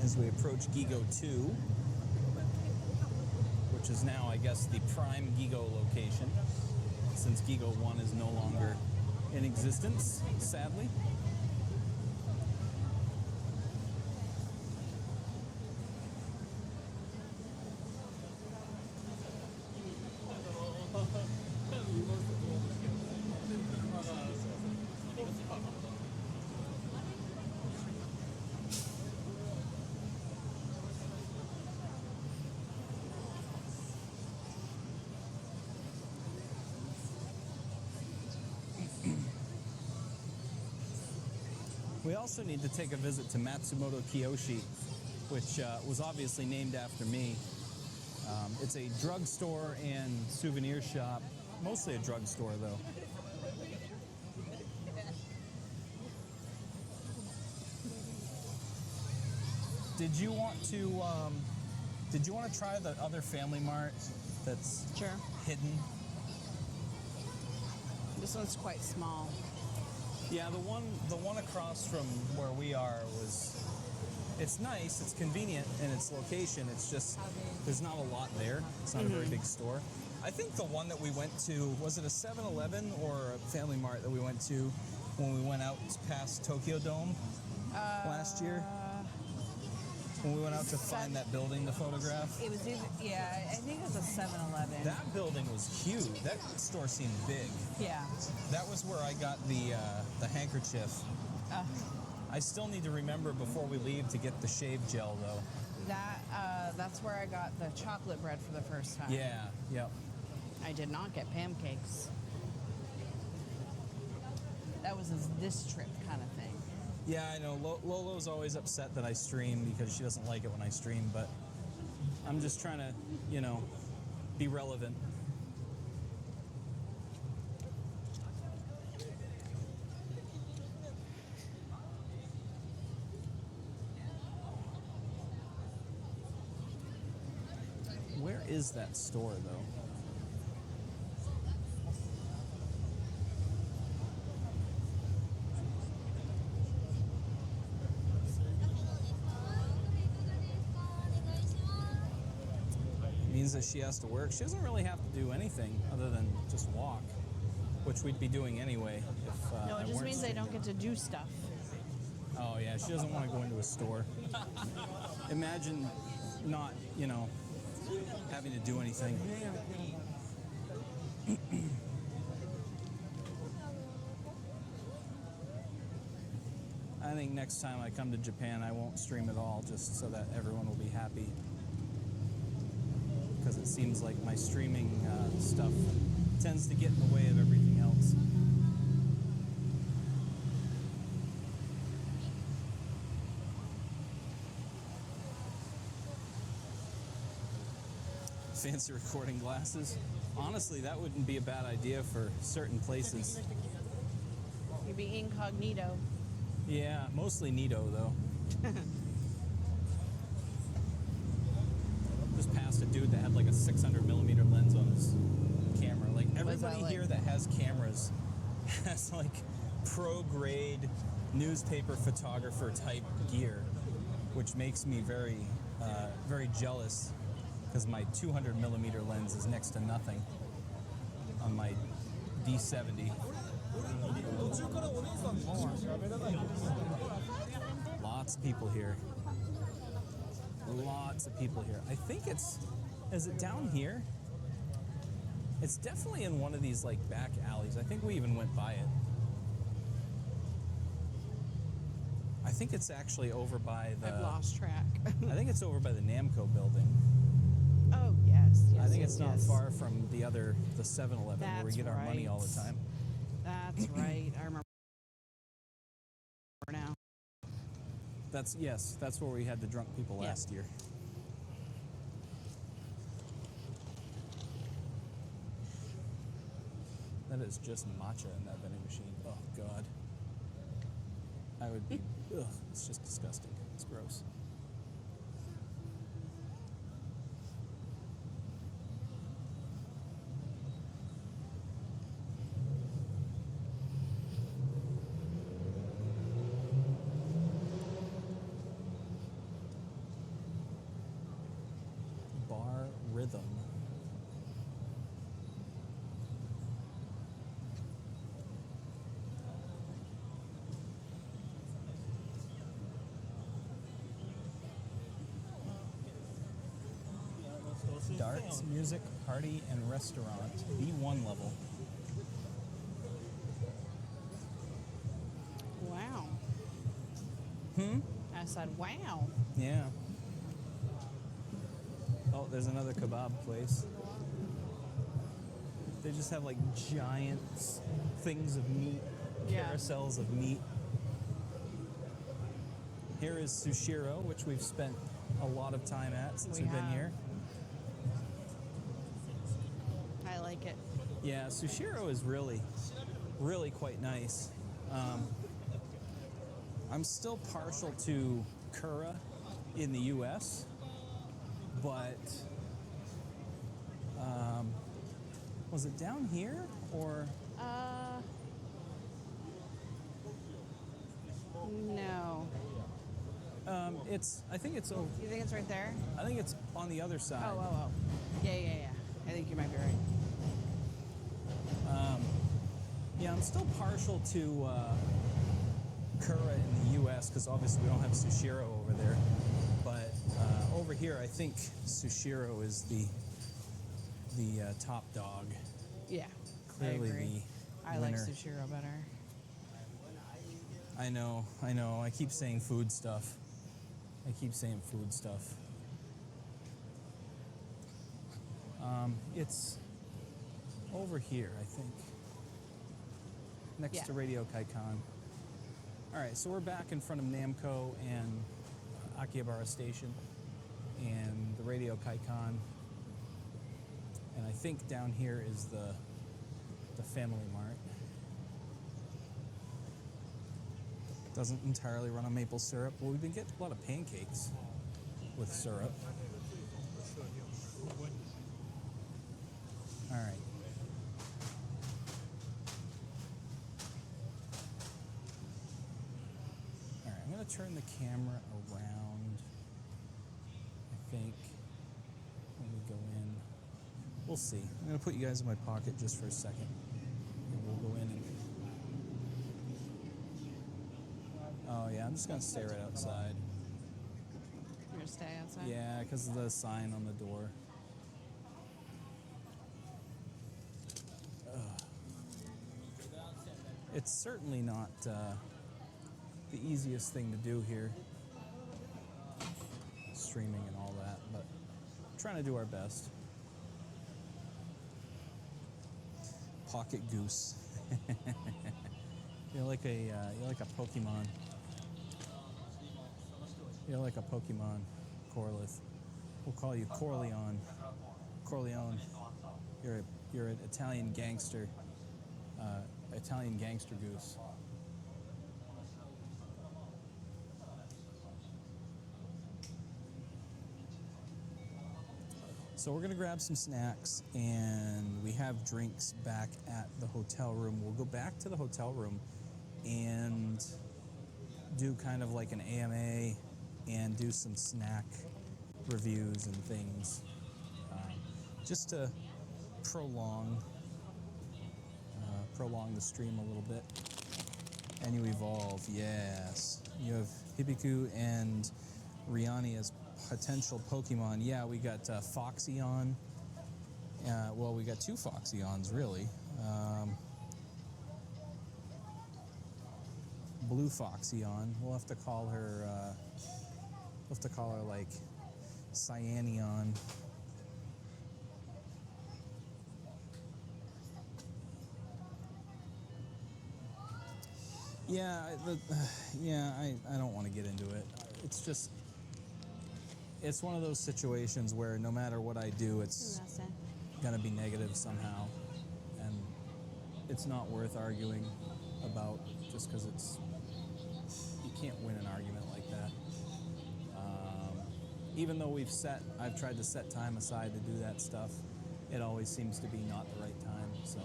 As we approach Gigo 2, which is now, I guess, the prime Gigo location, since Gigo 1 is no longer in existence, sadly. We also need to take a visit to Matsumoto Kiyoshi, which was obviously named after me. It's a drugstore and souvenir shop, mostly a drugstore though. Did you want to try the other Family Mart that's Sure. hidden? This one's quite small. Yeah, the one across from where we are it's nice, it's convenient in its location. It's just there's not a lot there. It's not a very big store. I think the one that we went to, was it a 7-Eleven or a Family Mart that we went to when we went out past Tokyo Dome last year? When we went out to find that building to photograph? It was either, yeah, I think it was a 7-Eleven. That building was huge. That store seemed big. Yeah. That was where I got the handkerchief. I still need to remember before we leave to get the shave gel though. That's where I got the chocolate bread for the first time. Yeah, yep. I did not get pancakes. That was this trip kind of thing. Yeah, I know. Lolo's always upset that I stream because she doesn't like it when I stream, but I'm just trying to, be relevant. Where is that store, though? Means that she has to work. She doesn't really have to do anything other than just walk, which we'd be doing anyway if No, I it just weren't means they don't streaming. get to do stuff. Oh yeah, she doesn't want to go into a store. Imagine not, having to do anything. I think next time I come to Japan, I won't stream at all, just so that everyone will be happy. Because it seems like my streaming stuff tends to get in the way of everything else. Fancy recording glasses. Honestly, that wouldn't be a bad idea for certain places. You'd be incognito. Yeah, mostly Nito though. Just passed a dude that had like a 600mm lens on his camera. Like everybody like? here that has cameras has like pro grade newspaper photographer type gear, which makes me very, very jealous because my 200mm lens is next to nothing on my D70. Lots of people here. Lots of people here. I think is it down here? It's definitely in one of these like back alleys. I think we even went by it. I think it's actually over by the... I've lost track. I think it's over by the Namco building. Oh, yes. I think yes, it's not yes. far from the 7-Eleven where we That's get our money all the right. time. That's right. I remember now. That's where we had the drunk people Yeah. last year. That is just matcha in that vending machine. Oh God. I would be, ugh, it's just disgusting. It's gross. Bar Rhythm. Darts, music, party, and restaurant. B1 level. Wow. Hmm? I said, wow. Yeah. Oh, there's another kebab place. They just have like giant things of meat, Yeah. carousels of meat. Here is Sushiro, which we've spent a lot of time at since We we've been have. here. I like it. Yeah, Sushiro is really, really quite nice. I'm still partial to Kura in the U.S., but was it down here or? No. I think it's over. You think it's right there? I think it's on the other side. Oh. Yeah. I think you might be right. Yeah, I'm still partial to Kura in the U.S. because obviously we don't have Sushiro over there. But over here, I think Sushiro is the top dog. Yeah. Clearly I agree. the I like winner. Sushiro better. I know. I keep saying food stuff. It's over here, I think. Next Yeah. to Radio Kaikan. All right, so we're back in front of Namco and Akihabara Station and the Radio Kaikan. And I think down here is the Family Mart. Doesn't entirely run on maple syrup, but we've been getting a lot of pancakes with syrup. All right. All right, I'm going to turn the camera around, I think, when we go in. We'll see. I'm going to put you guys in my pocket just for a second. And we'll go in and... Oh, yeah, I'm just going to stay right outside. You're gonna stay outside? Yeah, because of the sign on the door. Ugh. It's certainly not the easiest thing to do here, streaming and all that, but trying to do our best. Pocket goose. You're like a Pokemon. You're like a Pokemon, Corlith. We'll call you Corleone. Corleone. You're an Italian gangster. Italian gangster goose. So we're gonna grab some snacks, and we have drinks back at the hotel room. We'll go back to the hotel room and do kind of like an AMA and do some snack reviews and things, just to prolong the stream a little bit. And you evolve, yes. You have Hibiku and Riani as potential Pokemon. Yeah, we got Foxeon. Well, we got two Foxeons, really. Blue Foxeon. We'll have to call her. Like Cyanion. Yeah, I don't want to get into it. It's just, it's one of those situations where no matter what I do, it's gonna be negative somehow, and it's not worth arguing about just because you can't win an argument like that. Even though I've tried to set time aside to do that stuff, it always seems to be not the right time. So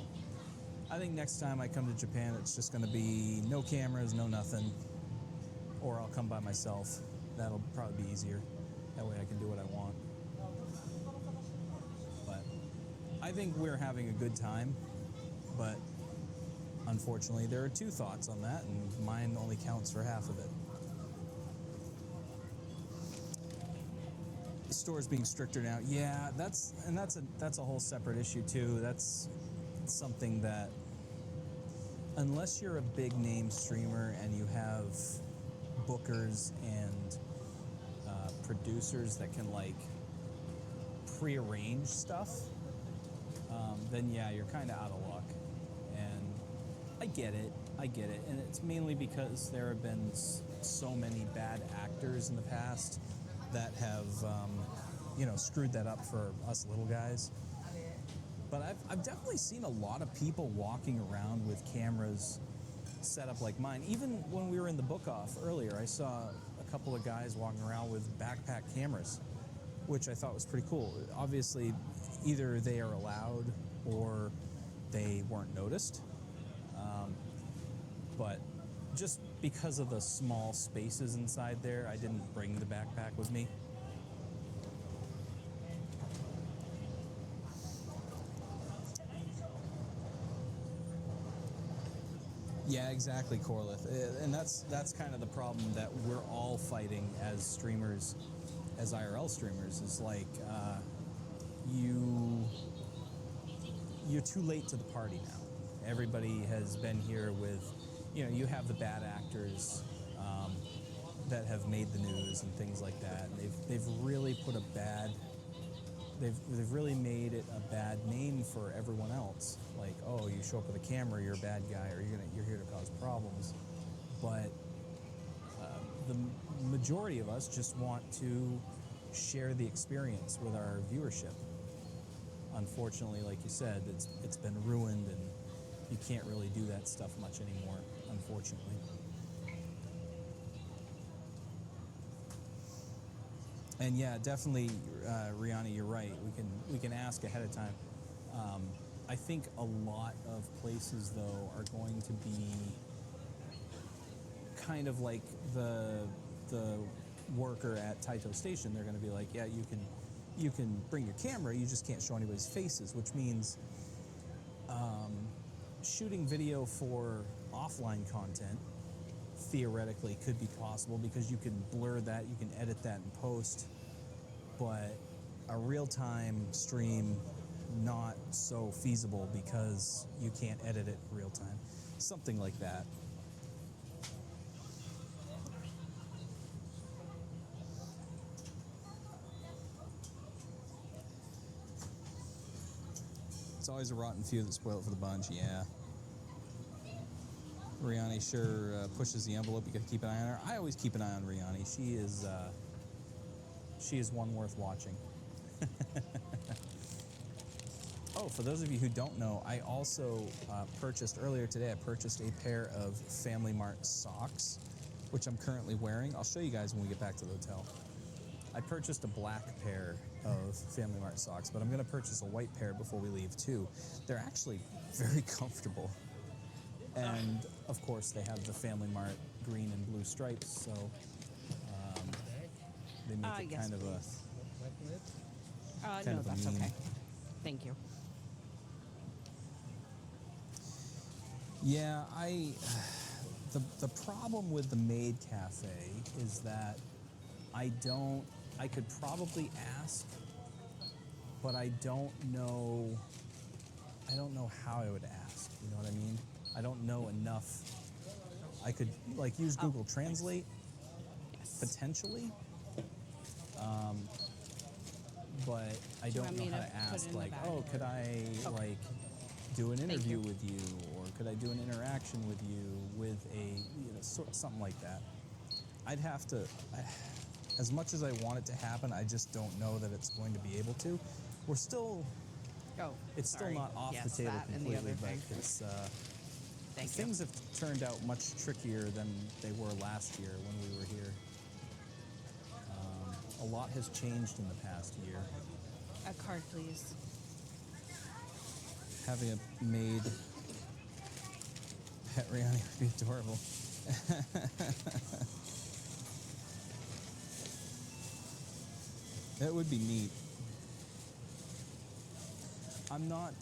I think next time I come to Japan, it's just going to be no cameras, no nothing, or I'll come by myself. That'll probably be easier. That way I can do what I want. But I think we're having a good time, but unfortunately there are two thoughts on that, and mine only counts for half of it. The store's being stricter now. Yeah, that's a whole separate issue too. That's something that, unless you're a big name streamer and you have bookers and producers that can like prearrange stuff, then yeah, you're kind of out of luck. And I get it, and it's mainly because there have been so many bad actors in the past that have, screwed that up for us little guys. But I've definitely seen a lot of people walking around with cameras set up like mine. Even when we were in the book off earlier, I saw a couple of guys walking around with backpack cameras, which I thought was pretty cool. Obviously, either they are allowed or they weren't noticed. But just because of the small spaces inside there, I didn't bring the backpack with me. Yeah, exactly, Corlith. And that's kind of the problem that we're all fighting as streamers, as IRL streamers, is like you're too late to the party now. Everybody has been here with, you have the bad actors that have made the news and things like that. And they've really put they've really made it a bad name for everyone else. Like, oh, you show up with a camera, you're a bad guy, or you're here to cause problems. But the majority of us just want to share the experience with our viewership. Unfortunately, like you said, it's been ruined, and you can't really do that stuff much anymore, unfortunately. And yeah, definitely, Rihanna, you're right. We can ask ahead of time. I think a lot of places, though, are going to be kind of like the worker at Taito Station. They're going to be like, yeah, you can bring your camera, you just can't show anybody's faces, which means shooting video for offline content theoretically could be possible because you can blur that, you can edit that in post, but a real-time stream, not so feasible because you can't edit it real time. Something like that. It's always a rotten few that spoil it for the bunch, yeah. Rihanna sure pushes the envelope. You gotta keep an eye on her. I always keep an eye on Rihanna. She is one worth watching. Oh, for those of you who don't know, I also purchased earlier today. I purchased a pair of Family Mart socks, which I'm currently wearing. I'll show you guys when we get back to the hotel. I purchased a black pair of Family Mart socks, but I'm going to purchase a white pair before we leave too. They're actually very comfortable. And of course, they have the Family Mart green and blue stripes, so they make it yes, kind of a. No, of a that's meme. okay. Thank you. Yeah, the problem with the Maid Cafe is that I could probably ask, but I don't know how I would ask, you know what I mean? I don't know enough. I could like use Google Translate Yes. potentially, but I Do you don't want know me how to to put ask it in the like, bag? oh, could I Okay. like do an Thank interview you. with you, or could I do an interaction with you with a something like that? I'd have to. As much as I want it to happen, I just don't know that it's going to be able to. We're still. Oh, It's sorry. still not off Yes, the table that and the completely, other but thing. it's. Thank you. Things have turned out much trickier than they were last year when we were here. A lot has changed in the past year. A card, please. Having a maid pet Rihanna would be adorable. That would be neat. I'm not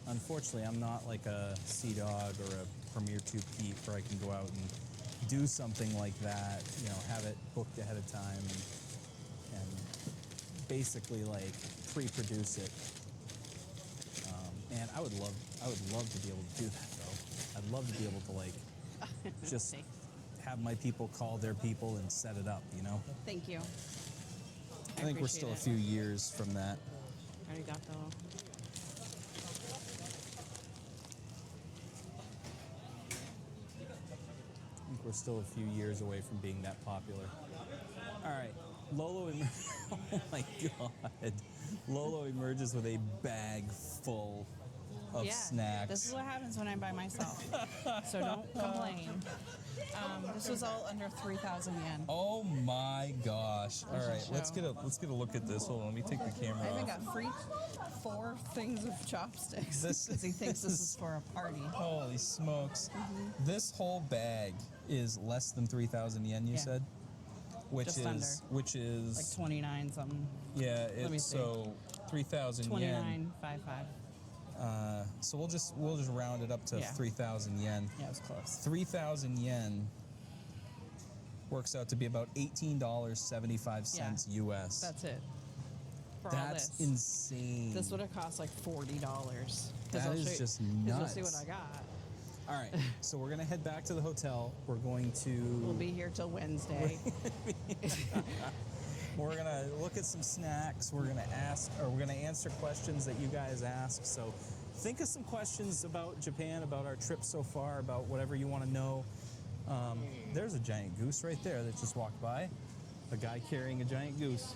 unfortunately, I'm not like a Sea Dog or a Premier 2 Pete where I can go out and do something like that, you know, have it booked ahead of time and basically like pre-produce it. And I would love to be able to do that though. I'd love to be able to like just Thanks. have my people call their people and set it up, you know? Thank you. I think we're appreciate still a it. few years from that. Arigato. I think we're still a few years away from being that popular. All right, Lolo oh my God. Lolo emerges with a bag full of Yeah, snacks. this is what happens when I'm by myself. So don't complain. This was all under 3,000 yen. Oh my gosh. All right, let's show. get a look at this. Hold on, let me take the camera I even off. got free 4 things of chopsticks This because he thinks this is for a party. Holy smokes. This whole bag is less than 3,000 yen, you Yeah. said? Just under. Which is Like 29 something. yeah, Let me it's see. so 3,000 yen. 29.55. So we'll just round it up to Yeah. 3,000 yen. Yeah, it was close. 3,000 yen works out to be about $18.75 US. That's it. For That's all this. insane. This would have cost like $40. That is just You'll see what nuts. I got. All right, so we're gonna head back to the hotel. We're going to We'll be here till Wednesday. we're gonna look at some snacks. We're gonna answer questions that you guys ask. So think of some questions about Japan, about our trip so far, about whatever you want to know. There's a giant goose right there that just walked by. A guy carrying a giant goose.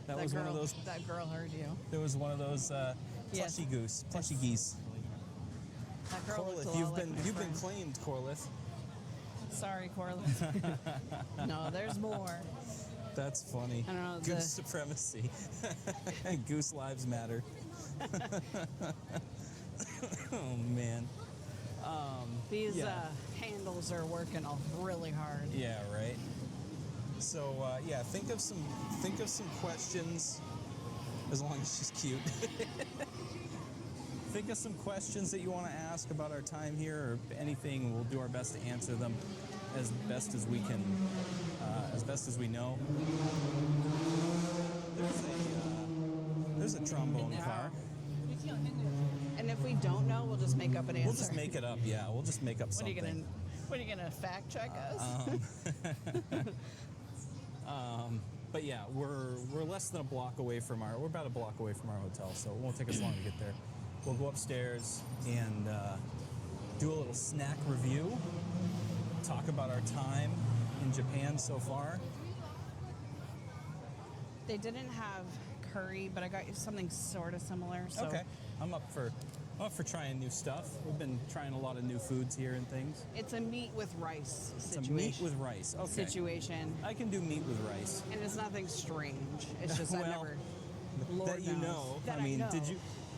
That was one of those. That girl heard you. There was one of those Yes. plushy geese. That girl looked a Corliss, lot like my you've been friend. claimed, Corliss. Sorry, Corliss. No, there's more. That's funny. I don't know, Goose the- supremacy. Goose lives matter. Oh man. These Yeah. handles are working really hard. Yeah, right. So yeah, think of some questions. As long as she's cute. Think of some questions that you want to ask about our time here, or anything. We'll do our best to answer them as best as we can, as best as we know. There's a trombone car. And if we don't know, we'll just make up an answer. We'll just make it up. Yeah, we'll just make up What are you something. gonna fact check us? But yeah, we're less than a block away from we're about a block away from our hotel, so it won't take us long to get there. We'll go upstairs and do a little snack review, talk about our time in Japan so far. They didn't have curry, but I got you something sort of similar. So Okay, I'm up for trying new stuff. We've been trying a lot of new foods here and things. it's a meat with rice It's situation. a meat with rice. Okay, Situation, I can do meat with rice. and it's nothing strange. It's just I Well, never. Lord that you knows. know. That I mean, know.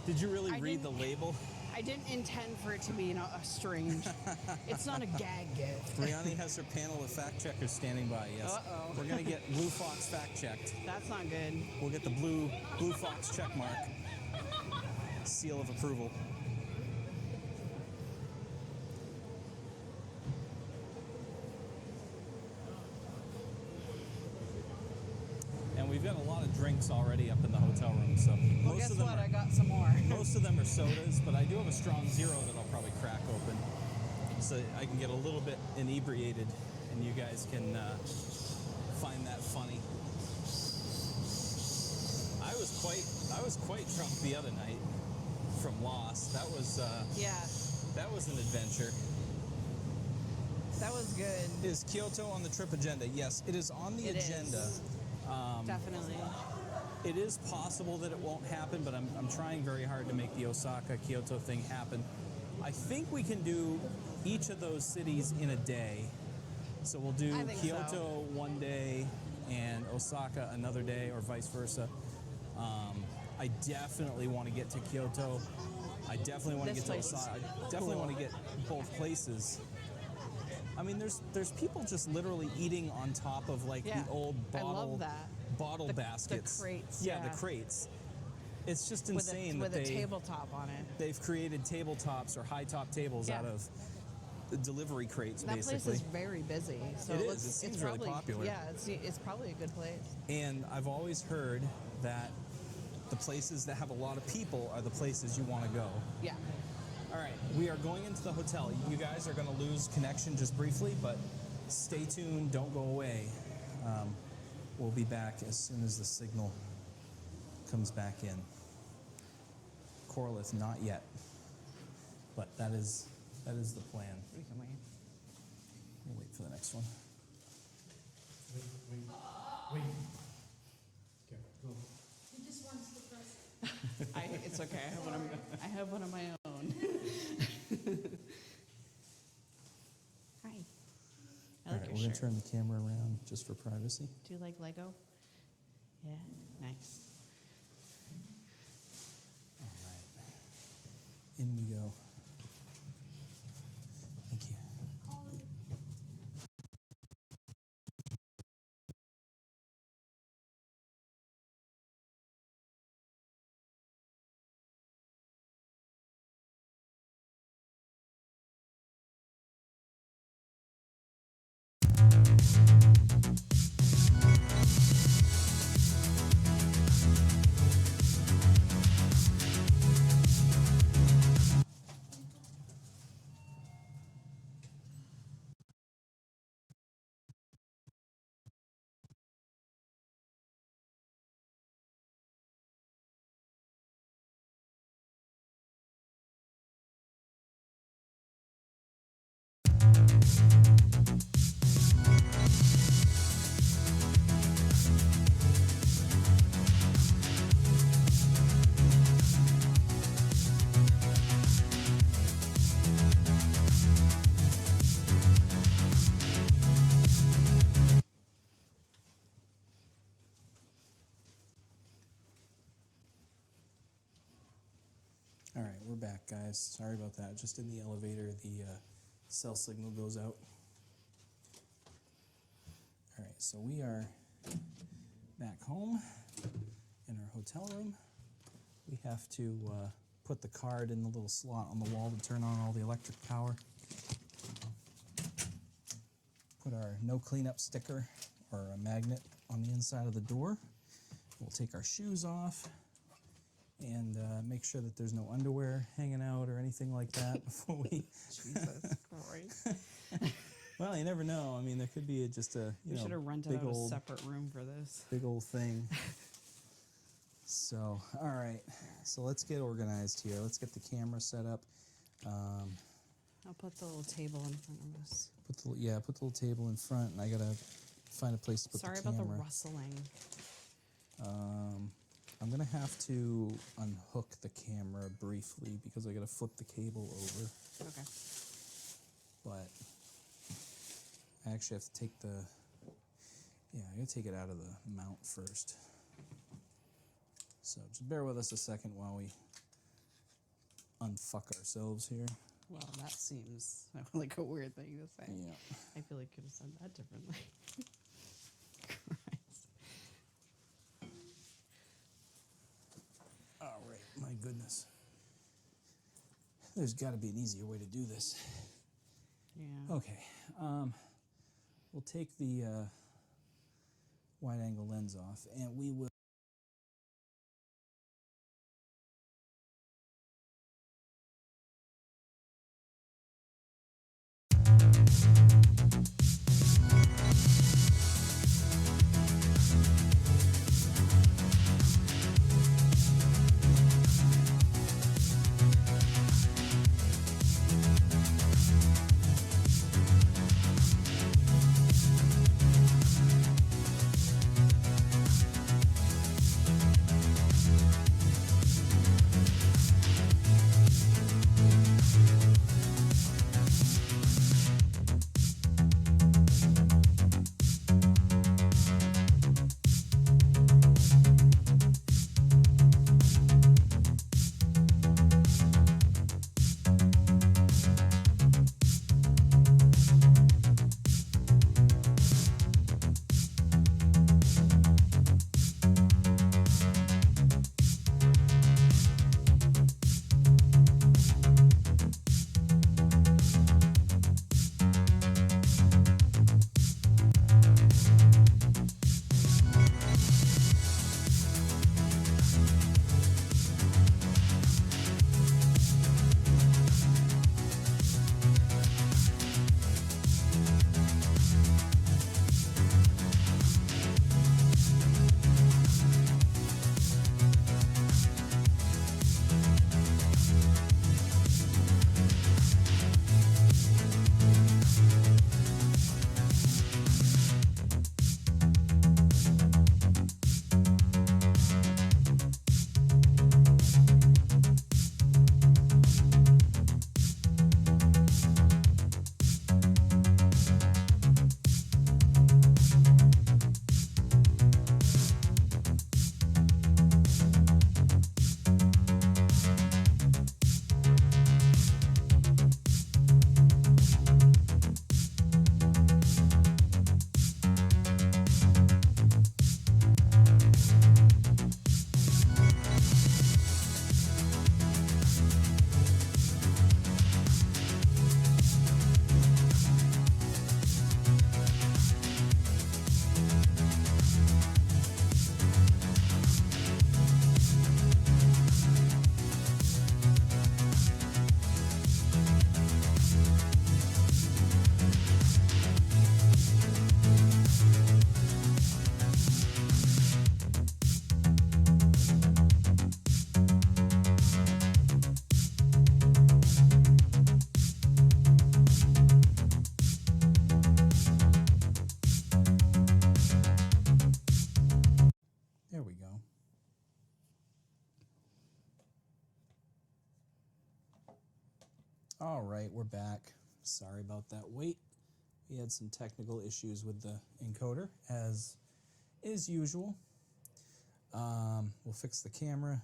did you really I read the didn't- label? I didn't intend for it to be a strange. It's not a gag gift. Brianni has her panel of fact checkers standing by. Yes. Uh-oh. We're gonna get Blue Fox fact checked. That's not good. We'll get the Blue Fox check mark, seal of approval. And we've got a lot of drinks already up in the hotel room, so Well, guess what? I got some more. most of them are sodas, but I do have a strong zero that I'll probably crack open, so I can get a little bit inebriated, and you guys can find that funny. I was quite drunk the other night from Lost. That was Yeah, that was an adventure. that was good. Is Kyoto on the trip agenda? Yes, it is on the It is. agenda. Definitely. It is possible that it won't happen, but I'm trying very hard to make the Osaka-Kyoto thing happen. I think we can do each of those cities in a day. So we'll do I think Kyoto so. one day and Osaka another day, or vice versa. I definitely want to get to Kyoto. I definitely want to This get to place is Osaka. I definitely want to get both places. I mean, there's people just literally eating on top of like Yeah, the old I love that. bottle The baskets. crates, Yeah, yeah. the crates. It's just With insane a that they tabletop on it. they've created tabletops or high top tables Yeah. out of the delivery crates, That basically. place is very busy. So It is. looks- It seems it's really probably, popular. Yeah, it's probably a good place. And I've always heard that the places that have a lot of people are the places you want to go. Yeah. All right, we are going into the hotel. You guys are going to lose connection just briefly, but stay tuned. Don't go away. We'll be back as soon as the signal comes back in. Corliss, not yet, but that is the plan. We can wait. We'll wait for the next one. Wait. Okay, go. It's okay. I have one of my own. Hi. I All like right, your we're going shirt. to turn the camera around just for privacy. Do you like Lego? Yeah. Nice. All right. In we go. Thank you. All right, we're back, guys. Sorry about that. Just in the elevator, the cell signal goes out. All right, so we are back home in our hotel room. We have to put the card in the little slot on the wall to turn on all the electric power. Put our no cleanup sticker or a magnet on the inside of the door. We'll take our shoes off and make sure that there's no underwear hanging out or anything like that before we. Jesus Christ. Well, you never know. I mean, there could be just a We should have rented big out a old separate room for this. big old thing. So, all right. So let's get organized here. Let's get the camera set up. I'll put the little table in front of us. Put the little table in front, and I gotta find a place to put Sorry the camera. about the rustling. I'm gonna have to unhook the camera briefly because I gotta flip the cable over. Okay. But I actually have to take I gotta take it out of the mount first. So just bear with us a second while we unfuck ourselves here. Well, that seems like a weird thing to say. Yeah. I feel like I could have said that differently. Christ. All right, my goodness. There's got to be an easier way to do this. Yeah. Okay, we'll take the wide-angle lens off, and we will. All right, we're back. Sorry about that wait. We had some technical issues with the encoder, as is usual. We'll fix the camera.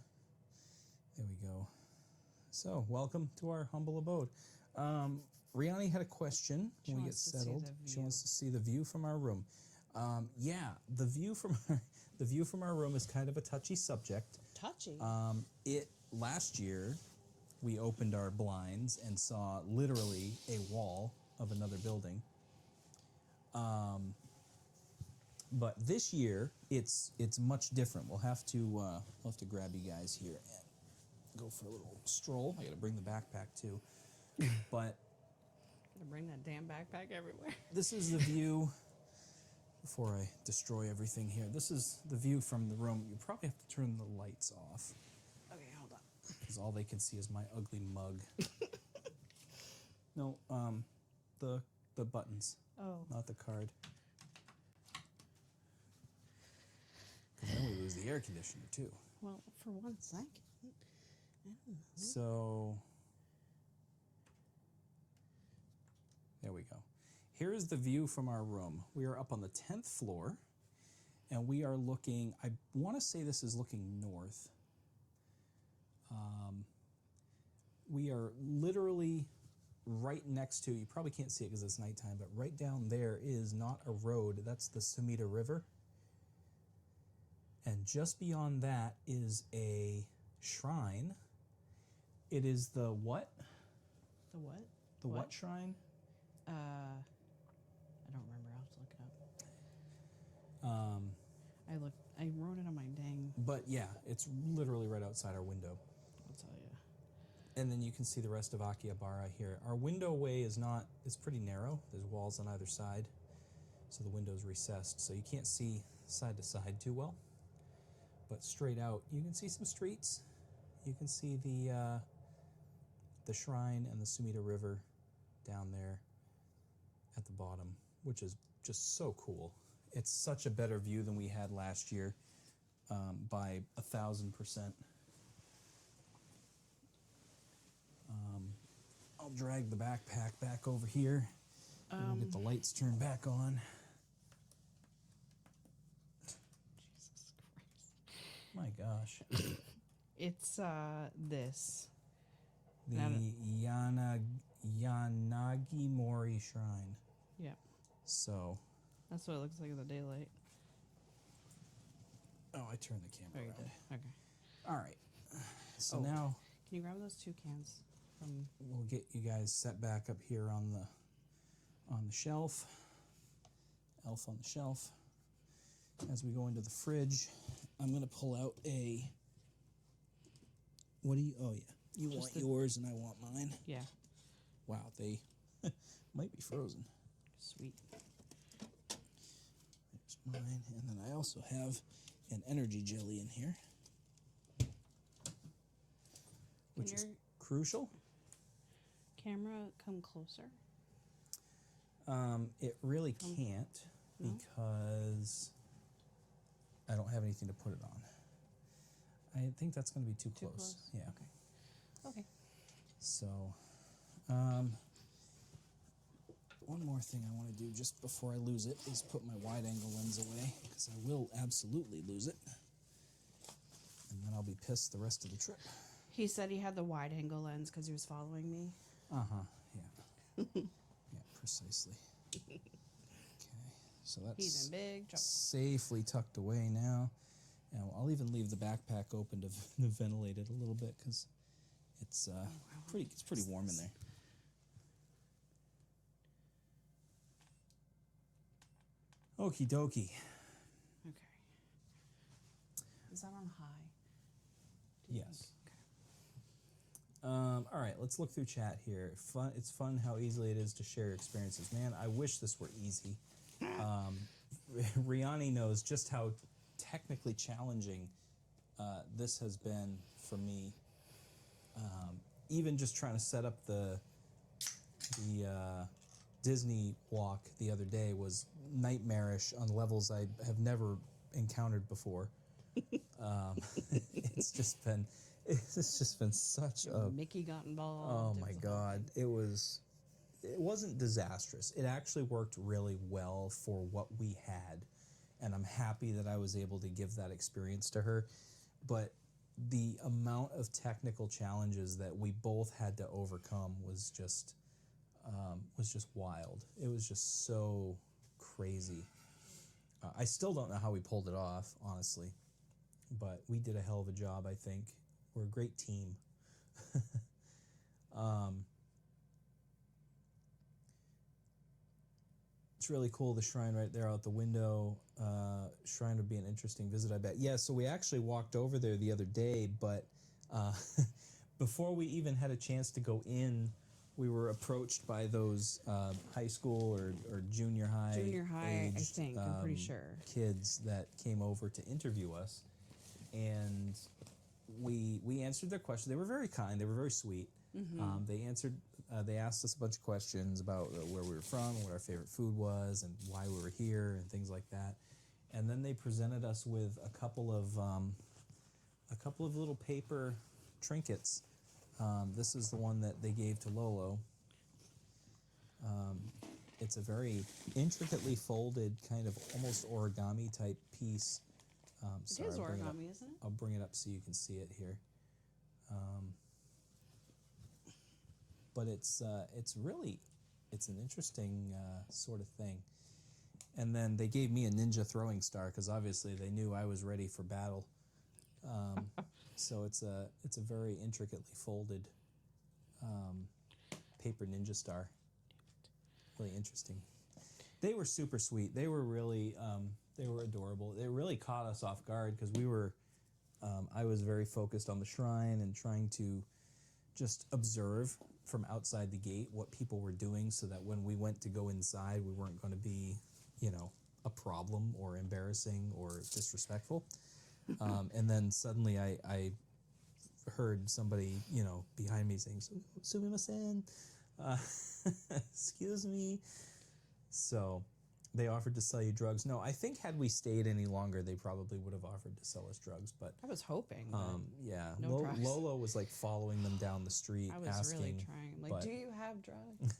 There we go. So, welcome to our humble abode. Riani had a question She when we get wants to see settled. the She view. wants to see the view from our room. Yeah, the view from our room is kind of a touchy subject. Touchy. Last year, we opened our blinds and saw literally a wall of another building. But this year, it's much different. We'll have to grab you guys here and go for a little stroll. I got to bring the backpack too. But Gotta bring that damn backpack everywhere. this is the view. Before I destroy everything here, this is the view from the room. You probably have to turn the lights off Okay, hold on. because all they can see is my ugly mug. No, the buttons, Oh. not the card. Because then we lose the air conditioner too. Well, for 1 second. I don't know. So there we go. Here is the view from our room. We are up on the 10th floor, and we are looking, I want to say this is looking north. We are literally right next to, you probably can't see it because it's nighttime, but right down there is not a road, that's the Sumida River. And just beyond that is a shrine. It is the what? The what? The what shrine? I don't remember. I'll have to look it up. I wrote it on my dang. But yeah, it's literally right outside our window. I'll tell you. And then you can see the rest of Akihabara here. Our window way it's pretty narrow. There's walls on either side. So the window's recessed. So you can't see side to side too well. But straight out, you can see some streets. You can see the shrine and the Sumida River down there at the bottom, which is just so cool. It's such a better view than we had last year by 1,000%. I'll drag the backpack back over here. And we'll get the lights turned back on. Jesus Christ. My gosh. It's this. The Yanagi Mori Shrine. Yeah. So, That's what it looks like in the daylight. oh, I turned the camera Oh, you around. did. Okay. All right. So Oh. now Can you grab those 2 cans from? we'll get you guys set back up here on the shelf. Elf on the shelf. As we go into the fridge, I'm gonna pull out a. What do you? Oh yeah, you Just want the- yours and I want mine. Yeah. Wow, they might be frozen. Sweet. There's mine, and then I also have an energy jelly in here, which is your crucial. camera come closer? It really can't because I don't have anything to put it on. I think that's going to be too Too close. close? Yeah. Okay. Okay. So, one more thing I want to do just before I lose it is put my wide-angle lens away because I will absolutely lose it, and then I'll be pissed the rest of the trip. He said he had the wide angle lens because he was following me. Yeah. Yeah, precisely. Okay, so that's He's in big trouble. safely tucked away now. And I'll even leave the backpack open to ventilate it a little bit because it's pretty warm in there. Okie dokie. Okay. Is that on high? Yes. All right, let's look through chat here. It's fun how easily it is to share your experiences. Man, I wish this were easy. Riani knows just how technically challenging this has been for me. Even just trying to set up the Disney walk the other day was nightmarish on levels I have never encountered before. It's just been such a Mickey got oh involved. my god, it wasn't disastrous. It actually worked really well for what we had, and I'm happy that I was able to give that experience to her. But the amount of technical challenges that we both had to overcome was just wild. It was just so crazy. I still don't know how we pulled it off, honestly, but we did a hell of a job. I think we're a great team. It's really cool, the shrine right there out the window. Shrine would be an interesting visit, I bet. Yeah, so we actually walked over there the other day, but before we even had a chance to go in, we were approached by those high school or junior high I aged, think. I'm pretty sure. kids that came over to interview us. And we answered their questions. They were very kind. They were very sweet. They asked us a bunch of questions about where we were from, what our favorite food was, and why we were here, and things like that. And then they presented us with a couple of little paper trinkets. This is the one that they gave to Lolo. It's a very intricately folded, kind of almost origami type piece. It is origami, isn't it? I'll bring it up so you can see it here. But it's an interesting sort of thing. And then they gave me a ninja throwing star because obviously they knew I was ready for battle. So it's a very intricately folded paper ninja star. Really interesting. They were super sweet. They were really they were adorable. They really caught us off guard because we were. I was very focused on the shrine and trying to just observe from outside the gate what people were doing, so that when we went to go inside, we weren't going to be, a problem or embarrassing or disrespectful. And then suddenly I heard somebody, behind me saying, "Sumimasen, excuse me." So they offered to sell you drugs. No, I think had we stayed any longer, they probably would have offered to sell us drugs. But I was hoping. yeah, No drugs. Lolo was like following them down the street, I was asking, really trying. Like, do you have drugs?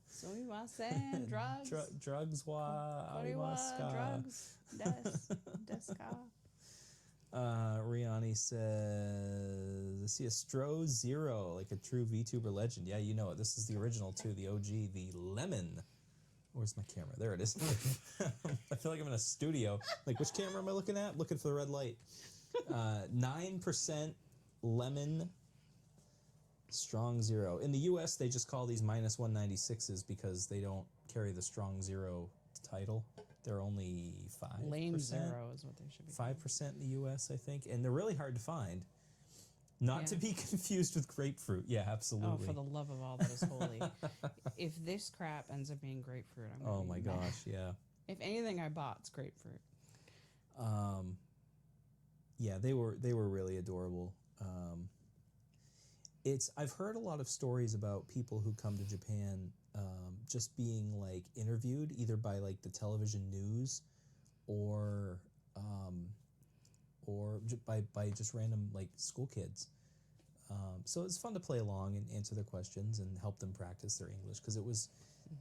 Sumimasen, drugs. Drugs wa arimasu Drugs. Deska. Riani says, I see a Stro Zero, like a true VTuber legend. Yeah, you know it. This is the original too, the OG, the lemon. Where's my camera? There it is. I feel like I'm in a studio. Like, which camera am I looking at? Looking for the red light. 9% lemon strong zero. In the US, they just call these minus 196s because they don't carry the strong zero title. They're only 5%. Lame zero is what they should be. 5% in the US, I think. And they're really hard to find. Not to be confused with grapefruit. Yeah, absolutely. Oh, for the love of all that is holy. If this crap ends up being grapefruit, I'm going to be mad. Gosh, yeah. If anything I bought's grapefruit. Yeah, they were really adorable. I've heard a lot of stories about people who come to Japan just being like interviewed either by like the television news or by just random like school kids. So it's fun to play along and answer their questions and help them practice their English, because it was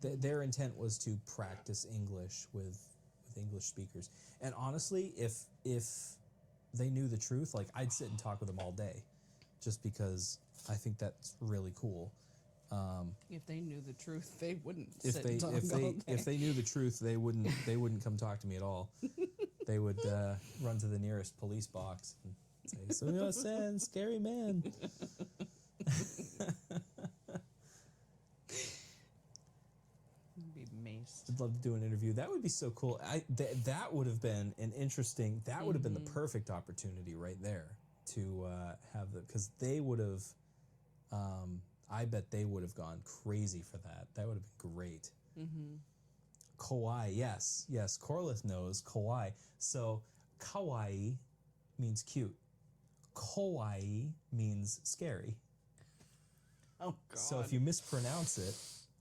their intent was to practice English with English speakers. And honestly, if they knew the truth, like I'd sit and talk with them all day, just because I think that's really cool. If they knew the truth, they wouldn't. If they knew the truth, they wouldn't come talk to me at all. They would run to the nearest police box and say, "Sumimasen, scary man." Be maced. I'd love to do an interview. That would be so cool. That would have been an interesting. That would have been the perfect opportunity right there to have the, because they would have. I bet they would have gone crazy for that. That would have been great. Mm-hmm. Kawaii, yes. Corliss knows kawaii. So kawaii means cute. Kawaii means scary. Oh God! So if you mispronounce it,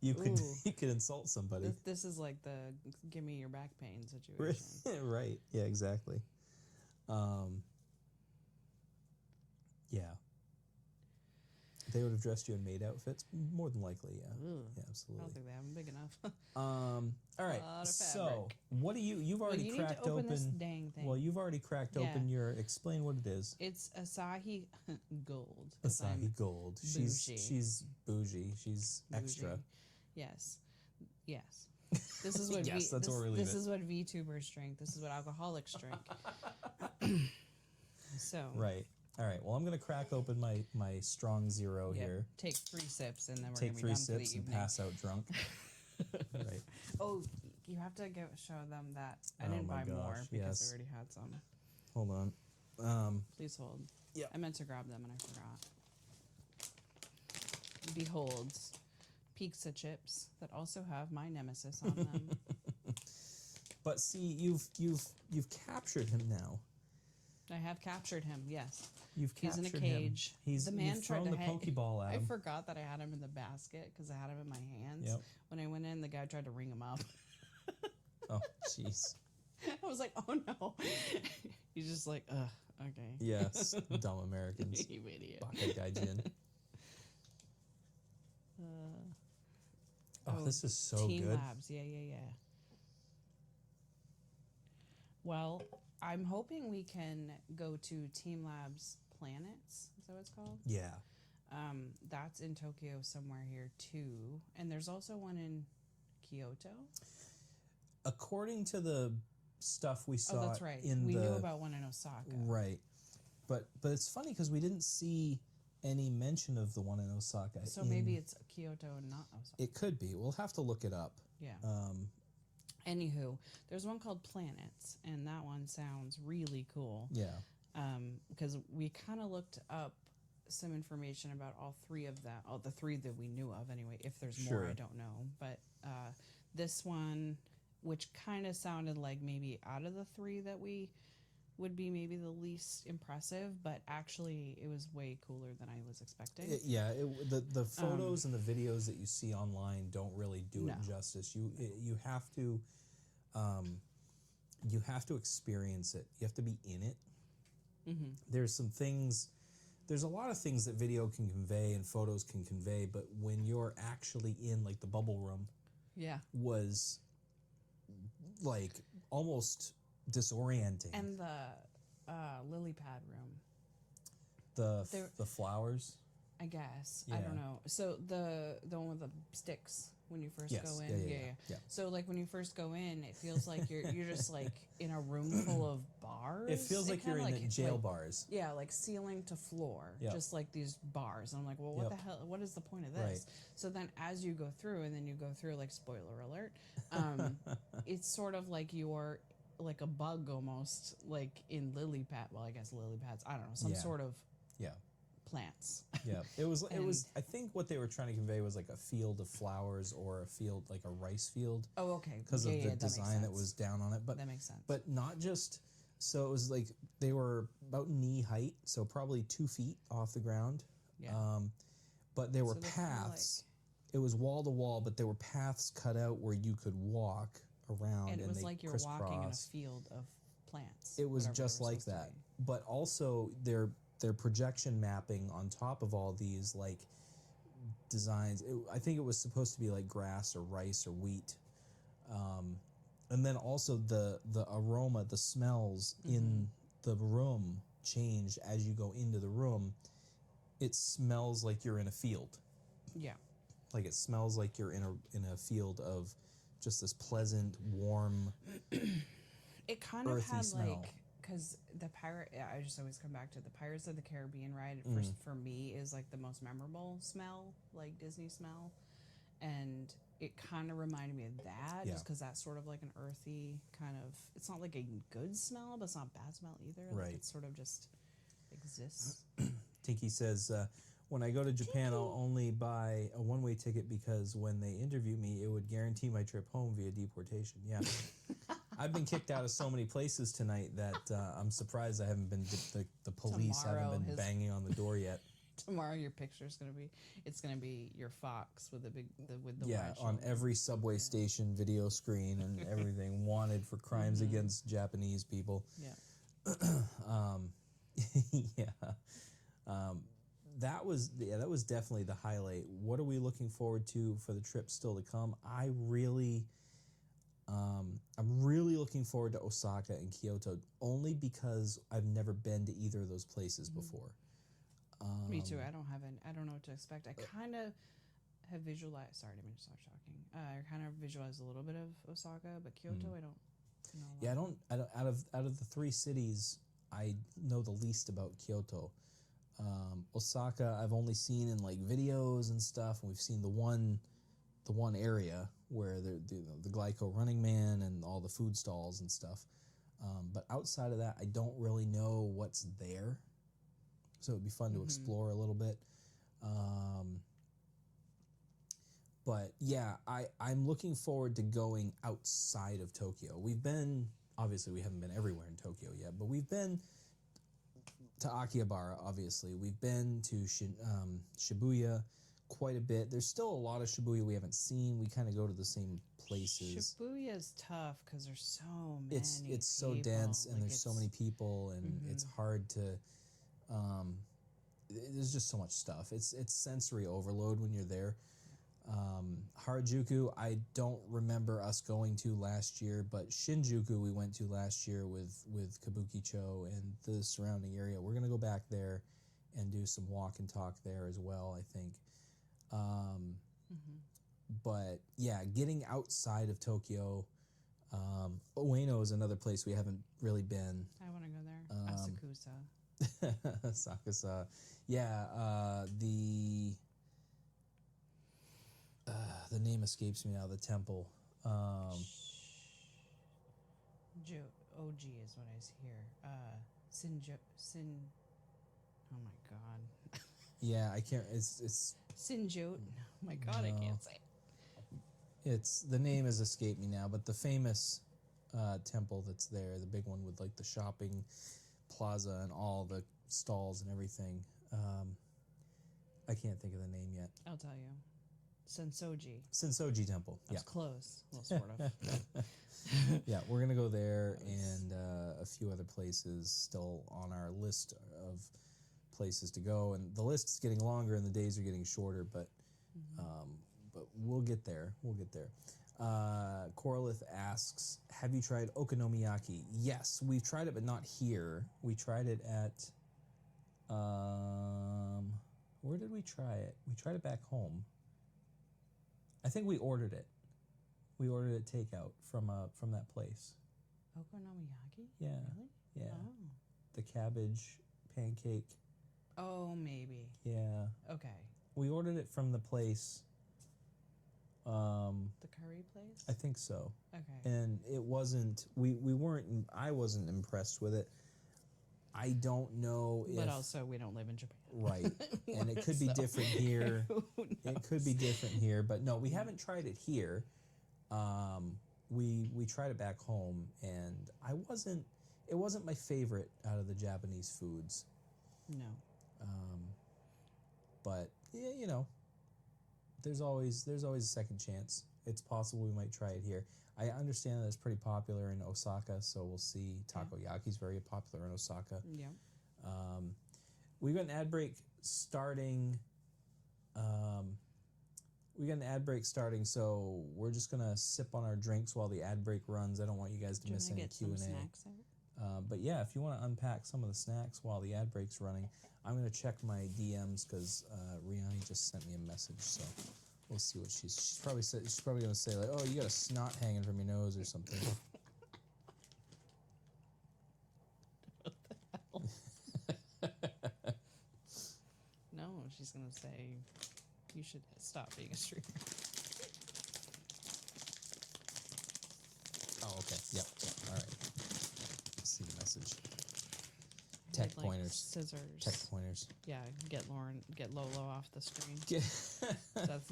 you could insult somebody. This is like the "give me your back pain" situation. Right? Yeah, exactly. Yeah. They would have dressed you in maid outfits, more than likely. Yeah, yeah, I don't absolutely. think they have them big enough. All right. lot of So, fabric. what do you've already you need to cracked open open this dang thing. Well, you've already cracked Yeah. open your. Explain what it is. It's Asahi Gold. 'cause I'm Asahi Gold. bougie. She's bougie. She's extra. bougie. Yes. Yes. This is what Yes, that's what we're this leaving. is what VTubers drink. This is what alcoholics drink. So Right. All right. Well, I'm gonna crack open my strong zero yep, here. take 3 sips and then we're Take gonna be 3 done for the sips and evening. pass out drunk. Right. Oh, you have to show them that I Oh didn't my buy more gosh, because yes. I already had some. Hold on. Please hold. Yeah. I meant to grab them and I forgot. Behold, pizza chips that also have my nemesis on them. But see, you've captured him now. I have captured him. Yes. You've He's in a captured him. cage. He's the man you've tried thrown to the hang- Pokeball at I him. forgot that I had him in the basket because I had him in my hands. Yep. When I went in, the guy tried to ring him up. Oh, jeez. I was like, oh no. He's just like, ugh, okay. Yes, dumb Americans. You idiot. Baka Gaijin. Oh, this is so Team good. Labs. Yeah. Well, I'm hoping we can go to Team Labs Planets. Is that what it's called? Yeah. That's in Tokyo somewhere here too. And there's also one in Kyoto. According to the stuff we saw Oh, that's right. in We the knew about one in Osaka. right, but it's funny because we didn't see any mention of the one in Osaka. So maybe it's Kyoto and not Osaka. It could be. We'll have to look it up. Yeah. Anywho, there's one called Planets, and that one sounds really cool. Yeah. Because we kind of looked up some information about all 3 of them, the 3 that we knew of anyway. If there's more, Sure. I don't know. But this one, which kind of sounded like maybe out of the 3 that we would be maybe the least impressive, but actually it was way cooler than I was expecting. The photos and the videos that you see online don't really do it No. justice. You have to experience it. You have to be in it. Mm-hmm. There's a lot of things that video can convey and photos can convey, but when you're actually in, like, the bubble room Yeah. was like almost disorienting. And the lily pad room, the there- flowers. I guess. I Yeah. don't know. So the one with the sticks when you first Yes. go in. Yeah. So like when you first go in, it feels like you're just like in a room full of bars. It feels like you're kinda in the jail like, bars. Yeah, like ceiling to floor, Yep. just like these bars. And I'm like, well, what Yep. the hell? What is the point of this? Right. So then as you go through, and then you go through, like, spoiler alert, it's sort of like you're like a bug almost, like in lily pad. Well, I guess lily pads. I don't know, some Yeah. sort of Yeah. plants. Yeah. It was And- I think what they were trying to convey was like a field of flowers or a field, like a rice field, Oh, okay. because of the that makes design that sense. was down on it. But That makes sense. But not just, so it was like they were about knee height, so probably 2 feet off the ground. Yeah. But there were So they're kinda paths. It was wall to wall, but there were paths cut out where you could walk around, And it was they like you're walking in a crisscrossed. field of plants. It was whatever they just were like supposed to that. be. But also their projection mapping on top of all these, like, designs. I think it was supposed to be like grass or rice or wheat. And then also the aroma, the smells in the room change as you go into the room. It smells like you're in a field. Yeah. Like it smells like you're in a field of just this pleasant, warm. It kind of Earthy had smell. like, because the pirate, I just always come back to the Pirates of the Caribbean ride. For me, is like the most memorable smell, like Disney smell, and it kind of reminded me of that, Yeah. just because that's sort of like an earthy kind of. It's not like a good smell, but it's not a bad smell either. Like, Right. it sort of just exists. Tinky says, when I go to Japan, I'll only buy a one-way ticket because when they interview me, it would guarantee my trip home via deportation. Yeah. I've been kicked out of so many places tonight that I'm surprised I haven't been, the police Tomorrow, haven't been banging on the door yet. Tomorrow, your picture's gonna be. It's gonna be your fox with the with the Yeah, wide on shoulder. every subway station video screen and everything, wanted for crimes against Japanese people. Yeah. Yeah. that was definitely the highlight. What are we looking forward to for the trip still to come? I'm really looking forward to Osaka and Kyoto, only because I've never been to either of those places before. Me too. I don't know what to expect. I kind of have visualized. Sorry, I didn't mean to start talking. I kind of visualized a little bit of Osaka, but Kyoto, I don't know. Yeah, I don't. Out of the three cities, I know the least about Kyoto. Osaka, I've only seen in like videos and stuff, and we've seen the one area where the Glyco Running Man and all the food stalls and stuff. But outside of that, I don't really know what's there. So it'd be fun to explore a little bit. But yeah, I'm looking forward to going outside of Tokyo. We haven't been everywhere in Tokyo yet, but we've been to Akihabara, obviously. We've been to Shibuya quite a bit. There's still a lot of Shibuya we haven't seen. We kind of go to the same places. Shibuya is tough because there's so many. It's so people. dense, and Like, there's so many people, and it's hard to. There's just so much stuff. It's sensory overload when you're there. Harajuku, I don't remember us going to last year, but Shinjuku we went to last year with Kabukicho and the surrounding area. We're gonna go back there and do some walk and talk there as well, I think. But yeah, getting outside of Tokyo, Ueno is another place we haven't really been. I want to go there. Asakusa. Sakusa. Yeah, the name escapes me now, the temple. OG is what I hear. Oh my god. Yeah, I can't. It's Sinjot. Oh my god, I can't say. It's the name has escaped me now, but the famous temple that's there, the big one with like the shopping plaza and all the stalls and everything. I can't think of the name yet. I'll tell you. Sensoji Temple. That's close. Well, sort of. Yeah, we're gonna go there and a few other places still on our list of places to go, and the list is getting longer and the days are getting shorter, but we'll get there. Coralith asks, have you tried okonomiyaki? Yes, we've tried it, but not here. We tried it at where did we try it? We tried it back home. I think we ordered it. We ordered it takeout from that place. Okonomiyaki? Yeah. Really? Yeah. Oh. The cabbage pancake. Oh, maybe. Yeah. Okay. We ordered it from the place. The curry place? I think so. Okay. And it wasn't. We weren't. I wasn't impressed with it. I don't know if. But also, we don't live in Japan. Right. And it could be different here. It could be different here, but no, we haven't tried it here. We tried it back home, and it wasn't my favorite out of the Japanese foods. No. But yeah, there's always a second chance. It's possible we might try it here. I understand that it's pretty popular in Osaka, so we'll see. Takoyaki's very popular in Osaka. Yeah. We got an ad break starting. So we're just gonna sip on our drinks while the ad break runs. I don't want you guys to miss any Q&A. Snacks out? But yeah, if you want to unpack some of the snacks while the ad break's running, I'm gonna check my DMs because Rihanna just sent me a message. So we'll see what she's probably gonna say like, oh, you got a snot hanging from your nose or something. No, she's gonna say you should stop being a streamer. Oh, okay. Yep. All right. See the message. Tech Like pointers. Scissors. Tech pointers. Yeah, get Lolo off the screen. Get That's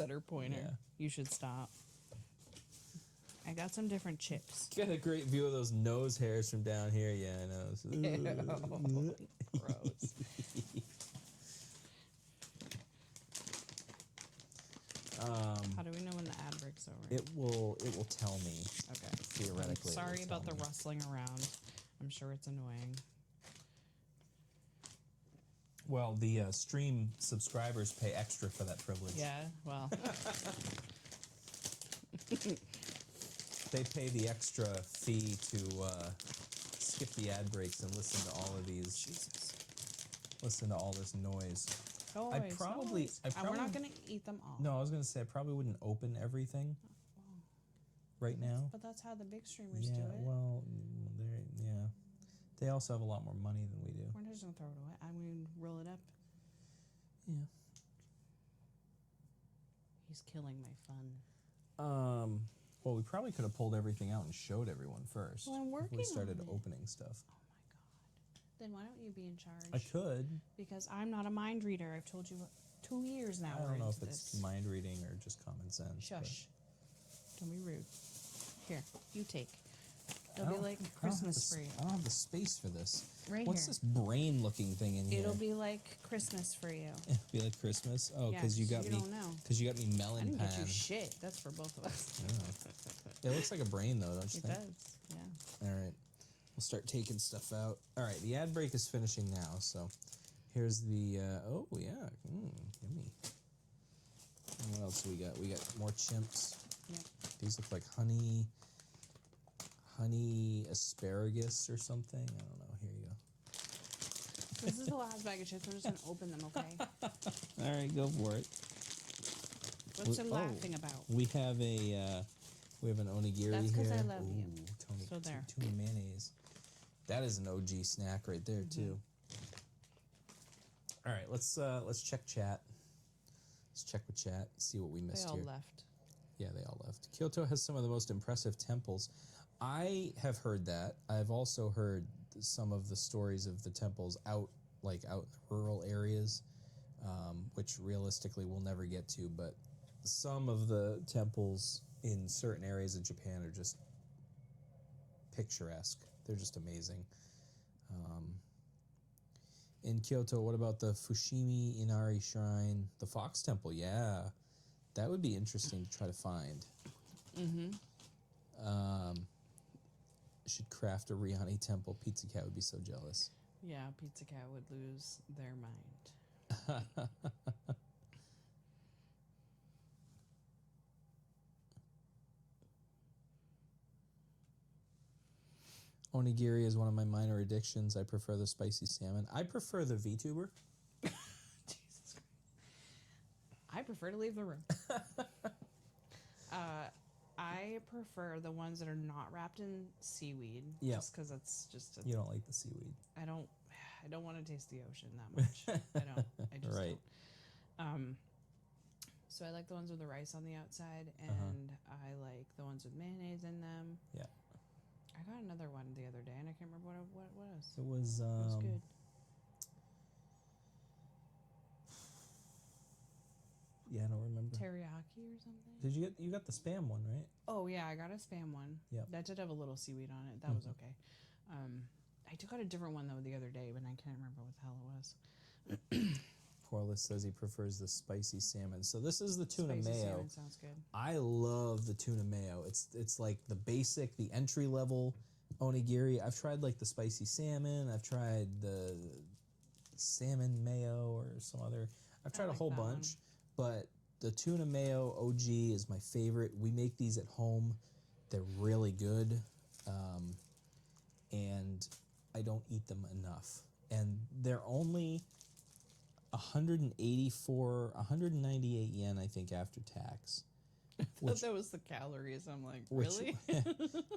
her pointer. Yeah. You should stop. I got some different chips. Get a great view of those nose hairs from down here. Yeah, I know. Ew, gross. How do we know when the ad break's over? It will tell me. Okay. Theoretically. Sorry it will about tell the me. rustling around. I'm sure it's annoying. Well, the stream subscribers pay extra for that privilege. Yeah, well. They pay the extra fee to skip the ad breaks and listen to all of these. Jesus. Listen to all this noise. Noise, probably- noise. I And we're not probably- going to eat them all. No, I was gonna say I probably wouldn't open everything right now. But that's how the big streamers Yeah, do it. well, yeah. They also have a lot more money than we do. We're just going to throw it away. I'm going to roll it up. Yeah. He's killing my fun. Well, we probably could have pulled everything out and showed everyone first. Well, I'm before working we started on it. opening stuff. Oh my god. Then why don't you be in charge? I could. Because I'm not a mind reader. I've told you 2 years now. I we're don't know if into it's this. mind reading or just common sense. Shush. Don't be rude. Here, you take. I It'll be don't- like I don't have Christmas the for you. I don't have the space for this. Right What's here. this brain-looking thing in here? It'll be like Christmas for you. It'll be like Christmas. Oh, Yeah, because you 'cause got you me. don't know. Because you got me I melon didn't pan. get you shit. That's for both of us. It looks like a brain, though, don't you It think? does. Yeah. All right. We'll start taking stuff out. All right, the ad break is finishing now, so here's the, oh, yeah, yummy. And what else do we got? We got more chimps. Yeah. These look like honey asparagus or something. I don't know. Here you go. This is the last bag of chips. I'm just going to open them, okay? All right, go for it. What's you Oh, laughing about? We have an onigiri That's 'cause here. I love you. Ooh, So there. Tuna mayonnaise. That is an OG snack right there too. All right, let's check chat. Let's check with chat. See what we They missed all here. left. Yeah, they all left. Kyoto has some of the most impressive temples. I have heard that. I've also heard some of the stories of the temples out in rural areas, which realistically we'll never get to. But some of the temples in certain areas of Japan are just picturesque. They're just amazing. In Kyoto, what about the Fushimi Inari Shrine, the Fox Temple? Yeah, that would be interesting to try to find. Should craft a Riani Temple. Pizza Cat would be so jealous. Yeah, Pizza Cat would lose their mind. Onigiri is one of my minor addictions. I prefer the spicy salmon. I prefer the VTuber. Jesus Christ. I prefer to leave the room. I prefer the ones that are not wrapped in seaweed. Yeah. Just because it's just You don't like the seaweed. I don't want to taste the ocean that much. I just Right. don't. So I like the ones with the rice on the outside, and I like the ones with mayonnaise in them. Yeah. I got another one the other day, and I can't remember what it was. It was It was good. Yeah, I don't remember. Teriyaki or something? Did you got the spam one, right? Oh yeah, I got a spam one. Yep. That did have a little seaweed on it. That was okay. I took out a different one though the other day, but I can't remember what the hell it was. Corliss says he prefers the spicy salmon. So this is the tuna Spicy mayo. salmon sounds good. I love the tuna mayo. It's like the basic, the entry level onigiri. I've tried like the spicy salmon. I've tried the salmon mayo or some other. I've tried a like whole that bunch, but the tuna mayo OG is my favorite. We make these at home. They're really good, and I don't eat them enough. And they're only 198 yen, I think, after tax. I thought that was the calories. I'm like, Which, really?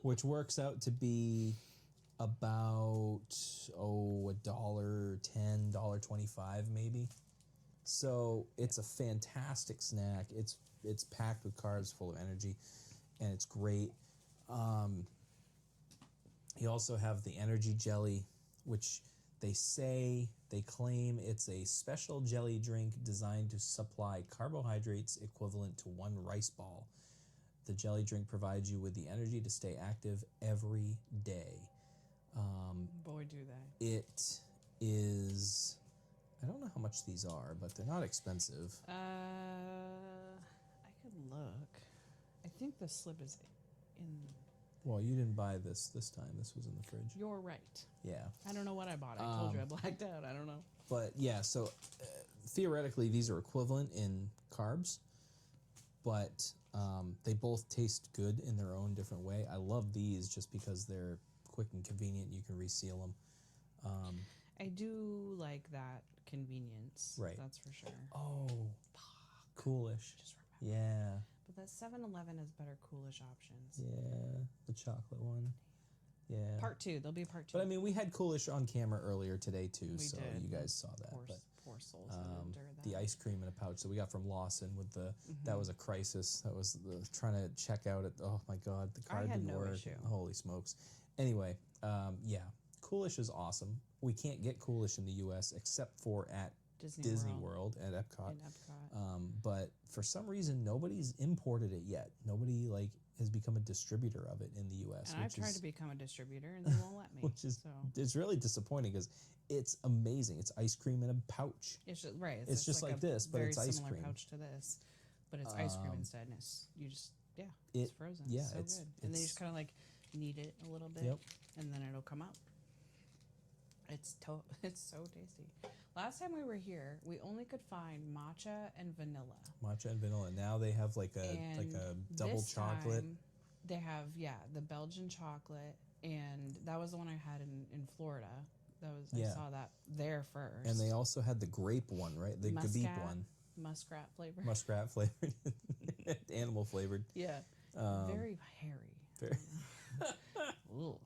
which works out to be about $1.10, $1.25 maybe. So it's a fantastic snack. It's packed with carbs, full of energy, and it's great. You also have the energy jelly, which they claim it's a special jelly drink designed to supply carbohydrates equivalent to one rice ball. The jelly drink provides you with the energy to stay active every day. Boy, do they. It is, I don't know how much these are, but they're not expensive. I could look. I think the slip is in. Well, you didn't buy this time. This was in the fridge. You're right. Yeah. I don't know what I bought. I told you I blacked out. I don't know. But yeah, so theoretically these are equivalent in carbs, but they both taste good in their own different way. I love these just because they're quick and convenient. You can reseal them. I do like that convenience. Right. That's for sure. Oh, Coolish. Just remember. Yeah, But that 7-Eleven has better Coolish options. yeah, the chocolate one. Yeah. Part 2. There'll be a part 2. But I mean, we had Coolish on camera earlier today too, We so did. you guys saw that. Poor, But poor souls that endure that. the ice cream in a pouch that we got from Lawson with the that was a crisis. That was the trying to check out at oh my god, the card had didn't no work. issue. Holy smokes. Anyway, yeah, Coolish is awesome. We can't get Coolish in the U.S. except for at Disney World at Epcot. In Epcot. But for some reason, nobody's imported it yet. Nobody like has become a distributor of it in the U.S. And I've tried to become a distributor, and they won't let me. Which is so. it's really disappointing because it's amazing. It's ice cream in a pouch. It's just, right. It's just like a this, but very it's ice similar cream. pouch to this, but it's ice cream instead, and it's you just it's It- frozen. yeah, it's so it's- good. And then you it's- just kind of like knead it a little bit, Yep. and then it'll come out. It's so tasty. Last time we were here, we only could find matcha and vanilla. Matcha and vanilla. Now they have like a And double this chocolate. time, they have the Belgian chocolate, and that was the one I had in Florida. That was I Yeah. saw that there first. And they also had the grape one, right? The Gabib one. muskrat flavor. Muskrat flavored. Animal flavored. Yeah. Very hairy. Very- Ooh.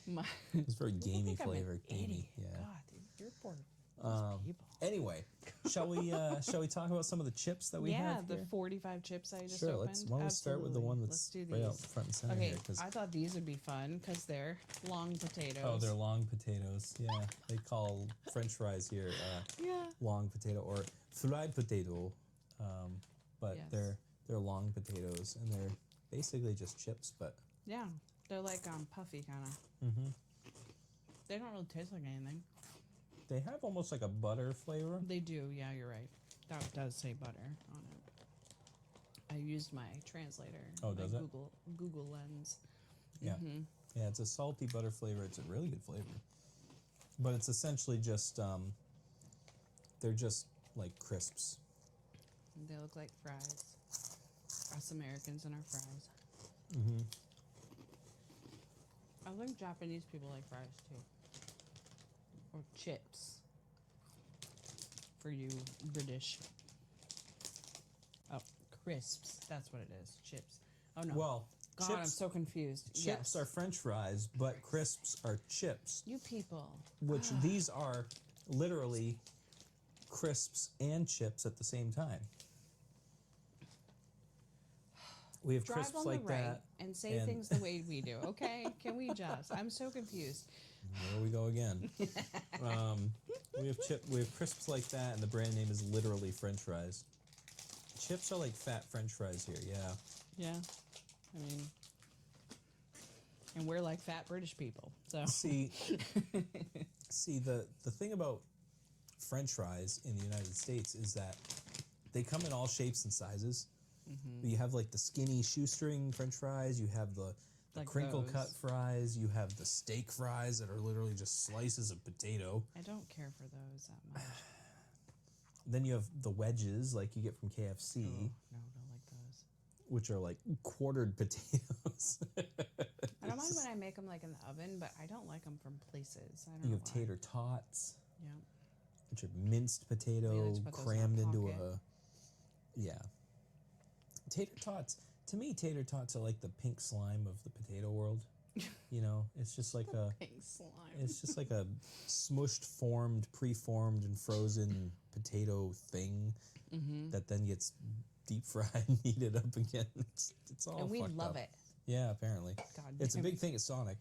My, It's very gamey think I'm an flavored. Gamey. idiot. Yeah. God, dude, you're poor those people. Anyway, shall we talk about some of the chips that we have the here? 45 chips I just Sure, opened. why don't we start with the Absolutely. one Let's that's do right out these. front and center Okay, here? 'Cause- I thought these would be fun because they're long potatoes. oh, they're long potatoes. Yeah, they call French fries here Yeah. long potato or fried potato, but Yes. they're long potatoes and they're basically just chips, but Yeah, they're like puffy kind of. Mm-hmm. They don't really taste like anything. they have almost like a butter flavor. They do. Yeah, you're right. That does say butter on it. I used my translator. Oh, my does it? Google Lens. Yeah, yeah, it's a salty butter flavor. It's a really good flavor, but it's essentially just they're just like crisps. They look like fries. Us Americans and our fries. I think Japanese people like fries too. Or chips. For you British. Oh, crisps. That's what it is. Chips. Oh no. Well, God, chips, I'm so confused. chips Yes. are French fries, but crisps are chips, You people. which these are literally crisps and chips at the same time. We have Drive crisps on like the right that, and say things the way we do, okay? Can we just? I'm so confused. There we go again. we have crisps like that, and the brand name is literally French fries. Chips are like fat French fries here. Yeah. Yeah. I mean, and we're like fat British people. So See, the thing about French fries in the United States is that they come in all shapes and sizes. You have like the skinny shoestring French fries. You have the Like crinkle those. cut fries. You have the steak fries that are literally just slices of potato. I don't care for those that much. Then you have the wedges like you get from KFC, No, don't like those. which are like quartered potatoes. I don't mind when I make them like in the oven, but I don't like them from places. I don't You know have why. tater tots, Yeah. which are minced We potato like to put those in a crammed into pocket. yeah. Tater tots. To me, tater tots are like the pink slime of the potato world. You know, it's just like a Pink slime. it's just like a smushed, formed, preformed, and frozen potato thing that then gets deep fried and heated up again. It's all And we fucked love up. it. Yeah, apparently. God It's a damn big it. thing at Sonic.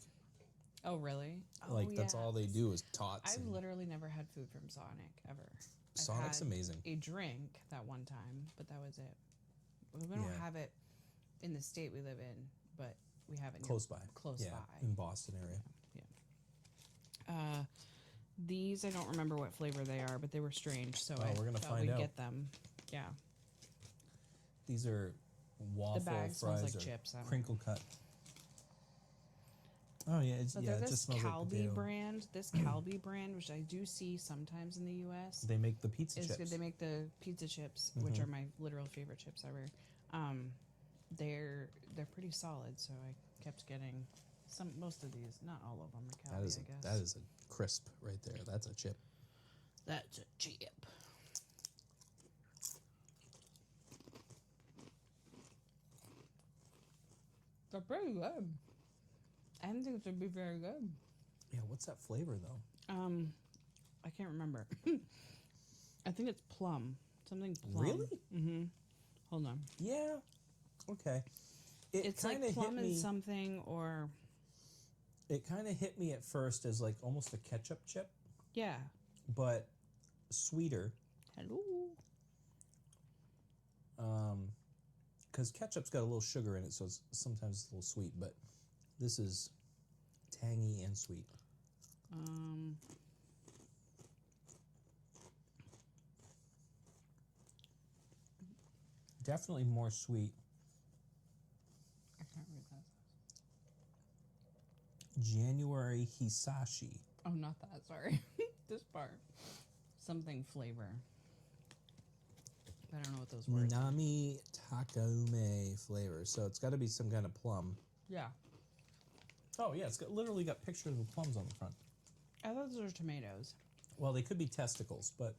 Oh, really? Oh, Like that's yeah. all they do is tots. I've and- literally never had food from Sonic ever. I've Sonic's had amazing. A drink that one time, but that was it. We don't Yeah. have it in the state we live in, but we have it close by. Close yeah, by. in Boston area. Yeah. These I don't remember what flavor they are, but they were strange, so I we're gonna thought find we'd out. get them. Yeah. These are waffle bag smells fries like or chips, I don't know. crinkle cut. Oh yeah, it's, But yeah. they're It this just smells like Calbee potato. brand. This Calbee brand, which I do see sometimes in the U.S. They make the pizza is chips. good. They make the pizza chips, which are my literal favorite chips ever. They're pretty solid, so I kept getting most of these. Not all of them are Calbee, I guess. That is a crisp right there. That's a chip. That's a chip. They're pretty good. I didn't think it would be very good. Yeah, what's that flavor though? I can't remember. I think it's plum. Something plum. Really? Hold on. Yeah. Okay. It's like plum and something, or It kind of hit me at first as like almost a ketchup chip, yeah. but sweeter. Hello. Because ketchup's got a little sugar in it, so it's sometimes a little sweet. But this is tangy and sweet. Definitely more sweet. I can't read that. January Hisashi. Oh, not that. Sorry. This part. Something flavor. I don't know what those words are. Minami Takaume flavor. So it's got to be some kind of plum. Yeah. Oh yeah, it's literally got pictures of plums on the front. I thought those were tomatoes. Well, they could be testicles, but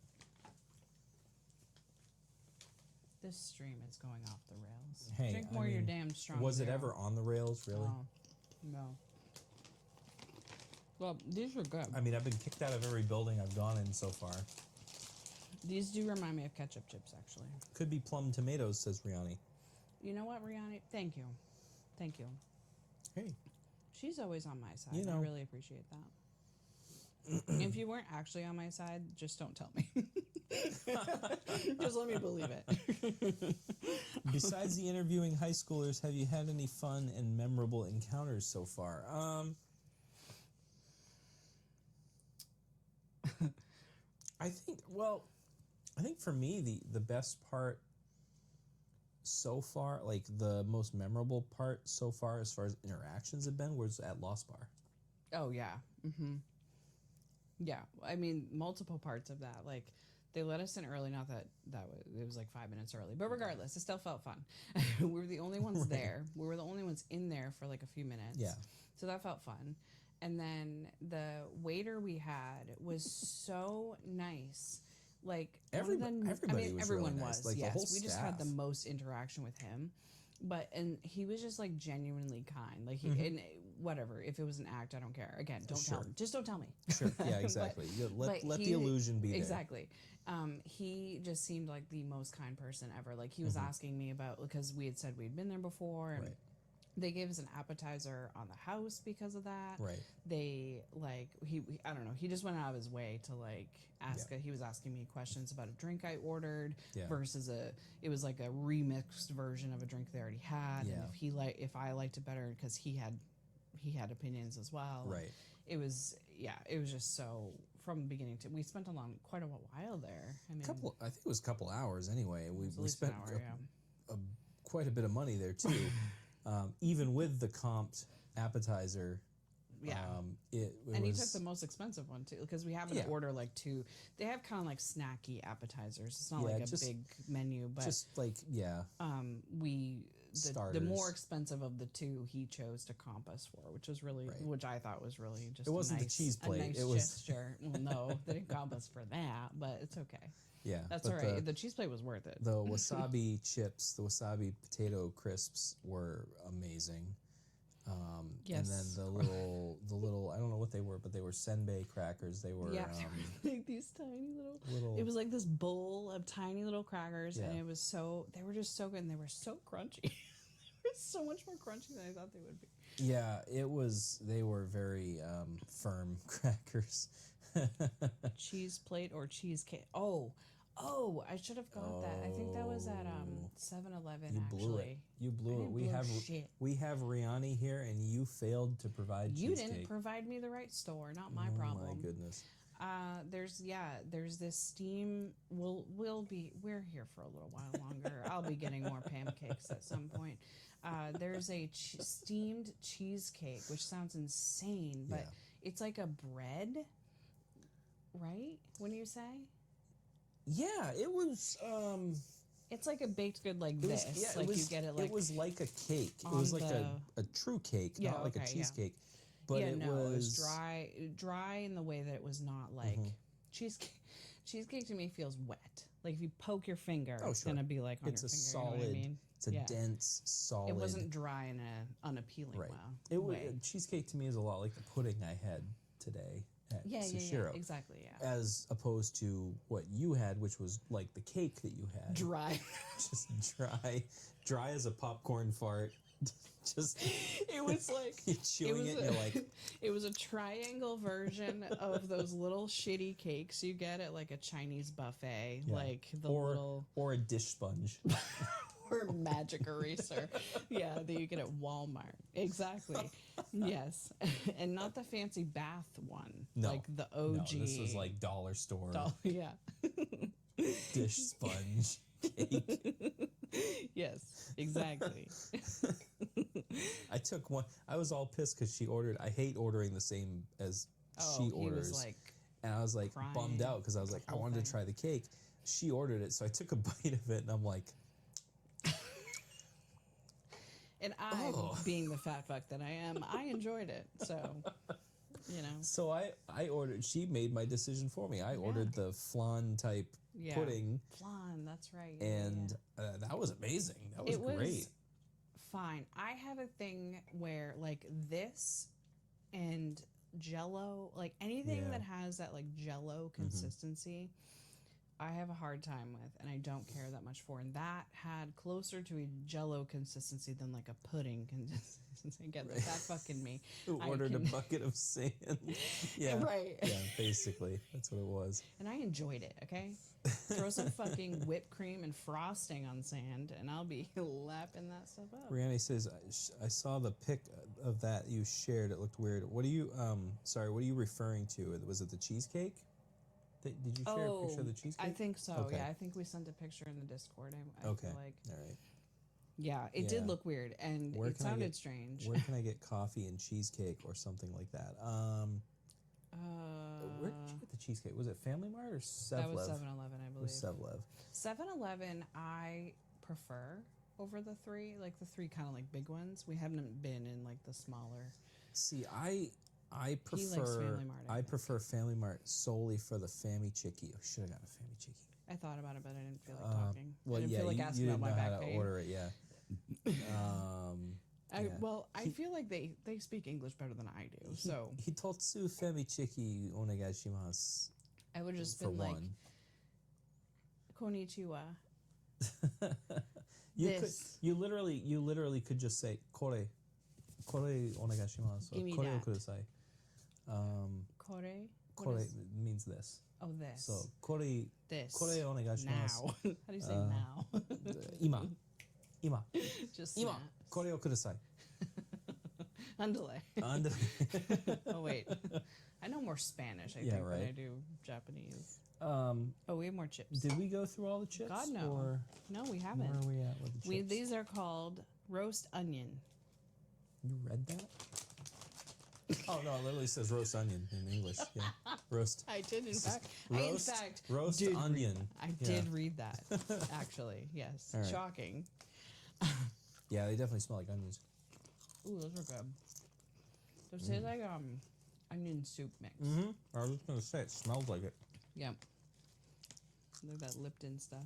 This stream is going off the rails. hey, Drink I more of your mean, damn strong was it zero. ever on the rails? Really? Oh, no. Well, these are good. I mean, I've been kicked out of every building I've gone in so far. These do remind me of ketchup chips, actually. Could be plum tomatoes, says Riani. You know what, Rihanna? Thank you. Thank you. Hey, She's always on my side. You know. I really appreciate that. If you weren't actually on my side, just don't tell me. Just let me believe it. besides the interviewing high schoolers, have you had any fun and memorable encounters so far? I think for me the best part so far, like the most memorable part so far as interactions have been, was at Lost Bar. Oh, yeah. Mm-hmm. Yeah. I mean, multiple parts of that. Like, they let us in early, not that it was like 5 minutes early, but regardless, it still felt fun. We were the only ones there. We were the only ones in there for like a few minutes. Yeah. So that felt fun. And then the waiter we had was so nice. Like, Everybody was everyone really nice. was. Like, the Yes, whole we just had the staff. most interaction with him. And he was just like genuinely kind. Like, and whatever, if it was an act, I don't care. Again, don't tell Sure. me. Just don't tell me. Sure. Yeah, exactly. Let But the he- illusion be there. Exactly. He just seemed like the most kind person ever. Like, he was asking me about, because we had said we'd been there before, and Right. they gave us an appetizer on the house because of that. Right. They I don't know. He just went out of his way to like ask. Yeah. He was asking me questions about a drink I ordered Yeah. versus it was like a remixed version of a drink they already had. Yeah. And if I liked it better because he had opinions as well. Right. It was just so from the beginning to we spent quite a while there. I mean, I think it was a couple hours anyway. We at least spent an hour, yeah. quite a bit of money there too. Even with the comped appetizer, Yeah. it And was, he took the most expensive one too, because we happened Yeah. to order like two. They have kind of like snacky appetizers. It's not Yeah, like a just- big menu, but just like the Starters. more expensive of the two he chose to comp us for, which was really, Right. which I thought was really just. It wasn't a the nice, cheese plate, A nice it was- gesture. Well, no, they didn't comp us for that, but it's okay. yeah. That's but all right. The cheese plate was worth it. The wasabi chips, the wasabi potato crisps were amazing. Yes. And then the little I don't know what they were, but they were senbei crackers. They were Yeah, like these tiny little- It was like this bowl of tiny little crackers, and Yeah. it was they were just so good, and they were so crunchy. They were so much more crunchy than I thought they would be. yeah, they were very firm crackers. Cheese plate or cheesecake? Oh, I should have got that. I think that was at 7-Eleven. You blew it. Actually, You blew I it. didn't We blow have shit. we have Riani here, and you failed to provide You cheesecake. didn't provide me the right store. Not my Oh problem. my goodness. There's this steam. We're here for a little while longer. I'll be getting more pancakes at some point. There's a steamed cheesecake, which sounds insane, but it's like a bread, right? When you say, Yeah, it was. it's like a baked good like this. It was, you get it like it was like a cake. It on was like the- a true cake, Yeah, not like a okay, yeah. cheesecake. But it was dry in the way that it was not like cheesecake. Cheesecake to me feels wet. Like if you poke your finger, it's sure. gonna be like on It's your a finger. solid. You know what I mean? It's a dense, solid. It wasn't dry in an unappealing way. Cheesecake to me is a lot like the pudding I had today at Sushiro. Exactly, yeah. As opposed to what you had, which was like the cake that you had. Dry. Just dry as a popcorn fart. Just it was like you're chewing it and you're like, it was a triangle version of those little shitty cakes you get at like a Chinese buffet, like the little or a dish sponge. or magic eraser. Yeah, that you get at Walmart. Exactly. Yes. And not the fancy bath one. No. Like the OG. No, this was like dollar store yeah. dish sponge cake. Yes, exactly. I took one. I was all pissed because she ordered. I hate ordering the same as she he orders. was like and I was like crying bummed out because I was like, I wanted to try the cake. She ordered it, so I took a bite of it, and I'm like, and I, being the fat fuck that I am, I enjoyed it. So, you know. So I ordered. She made my decision for me. I ordered the flan type pudding. Flan, that's right. And that was amazing. That was great. Fine. I have a thing where like this and Jello, like anything that has that like Jello consistency, I have a hard time with, and I don't care that much for. And that had closer to a Jello consistency than like a pudding consistency. Again, that fucking me. Who ordered a bucket of sand? Yeah, right. Yeah, basically, that's what it was. And I enjoyed it. Okay, throw some fucking whipped cream and frosting on sand, and I'll be lapping that stuff up. Brianna says, I saw the pic of that you shared. It looked weird. What are you? Sorry, what are you referring to? Was it the cheesecake? Did you share a picture of the cheesecake? I think so. Okay. Yeah, I think we sent a picture in the Discord. I Okay. feel like. All right. Yeah, it did look weird, and it sounded strange. Where can I get coffee and cheesecake or something like that? Where did you get the cheesecake? Was it Family Mart or 7-Eleven? That was 7-Eleven, I believe. It was 7-Eleven. 7-Eleven, I prefer over the three, like the three kind of like big ones. We haven't been in like the smaller. See, I prefer likes Family Mart, I think. prefer Family Mart solely for the Family Chicky. I should have gotten a Family Chicky. I thought about it, but I didn't feel like talking. Well, I didn't feel like you asking didn't about know my how back to pain. order it. Yeah. I feel like they speak English better than I do. So Hitotsu Family Chicky onegaishimasu. I would just For been like, one. konnichiwa. You literally could just say kore onegaishimasu. Give me Kore that. kudasai. Kore? What Kore is- means this. Oh, this. So kore This. kore onegaishimasu. Now. How do you say now? Ima. Just Ima. snap. Kore o kudasai. Andale. And Oh, wait. I know more Spanish, I think, than I do Japanese. Oh, we have more chips. did we go through all the chips? God, no. Or No, we where haven't. are we at with the chips? These are called roast onion. You read that? Oh no, it literally says roast onion in English. Yeah, roast. I did, in fact. Roast did onion. I did read that, actually. Yes. All right. Shocking. Yeah, they definitely smell like onions. Ooh, those are good. Those taste like onion soup mix. I was just gonna say it smells like it. Yep. Look at that Lipton stuff.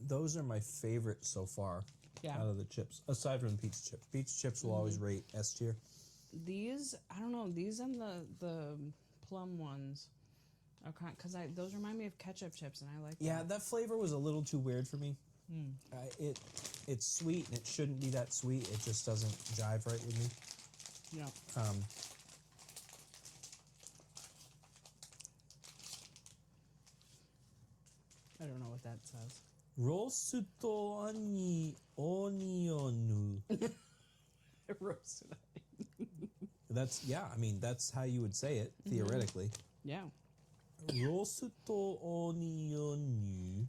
Those are my favorite so far. Yeah. Out of the chips, aside from pizza chips. Pizza chips will always rate S tier. These, I don't know, these and the plum ones are kind, because those remind me of ketchup chips, and I like Yeah, that. that flavor was a little too weird for me. It's sweet and it shouldn't be that sweet. It just doesn't jive right with me. Yeah. I don't know what that says. Rosuto ani onionu. roasted onion. That's I mean, that's how you would say it theoretically. Yeah. Roasted onion.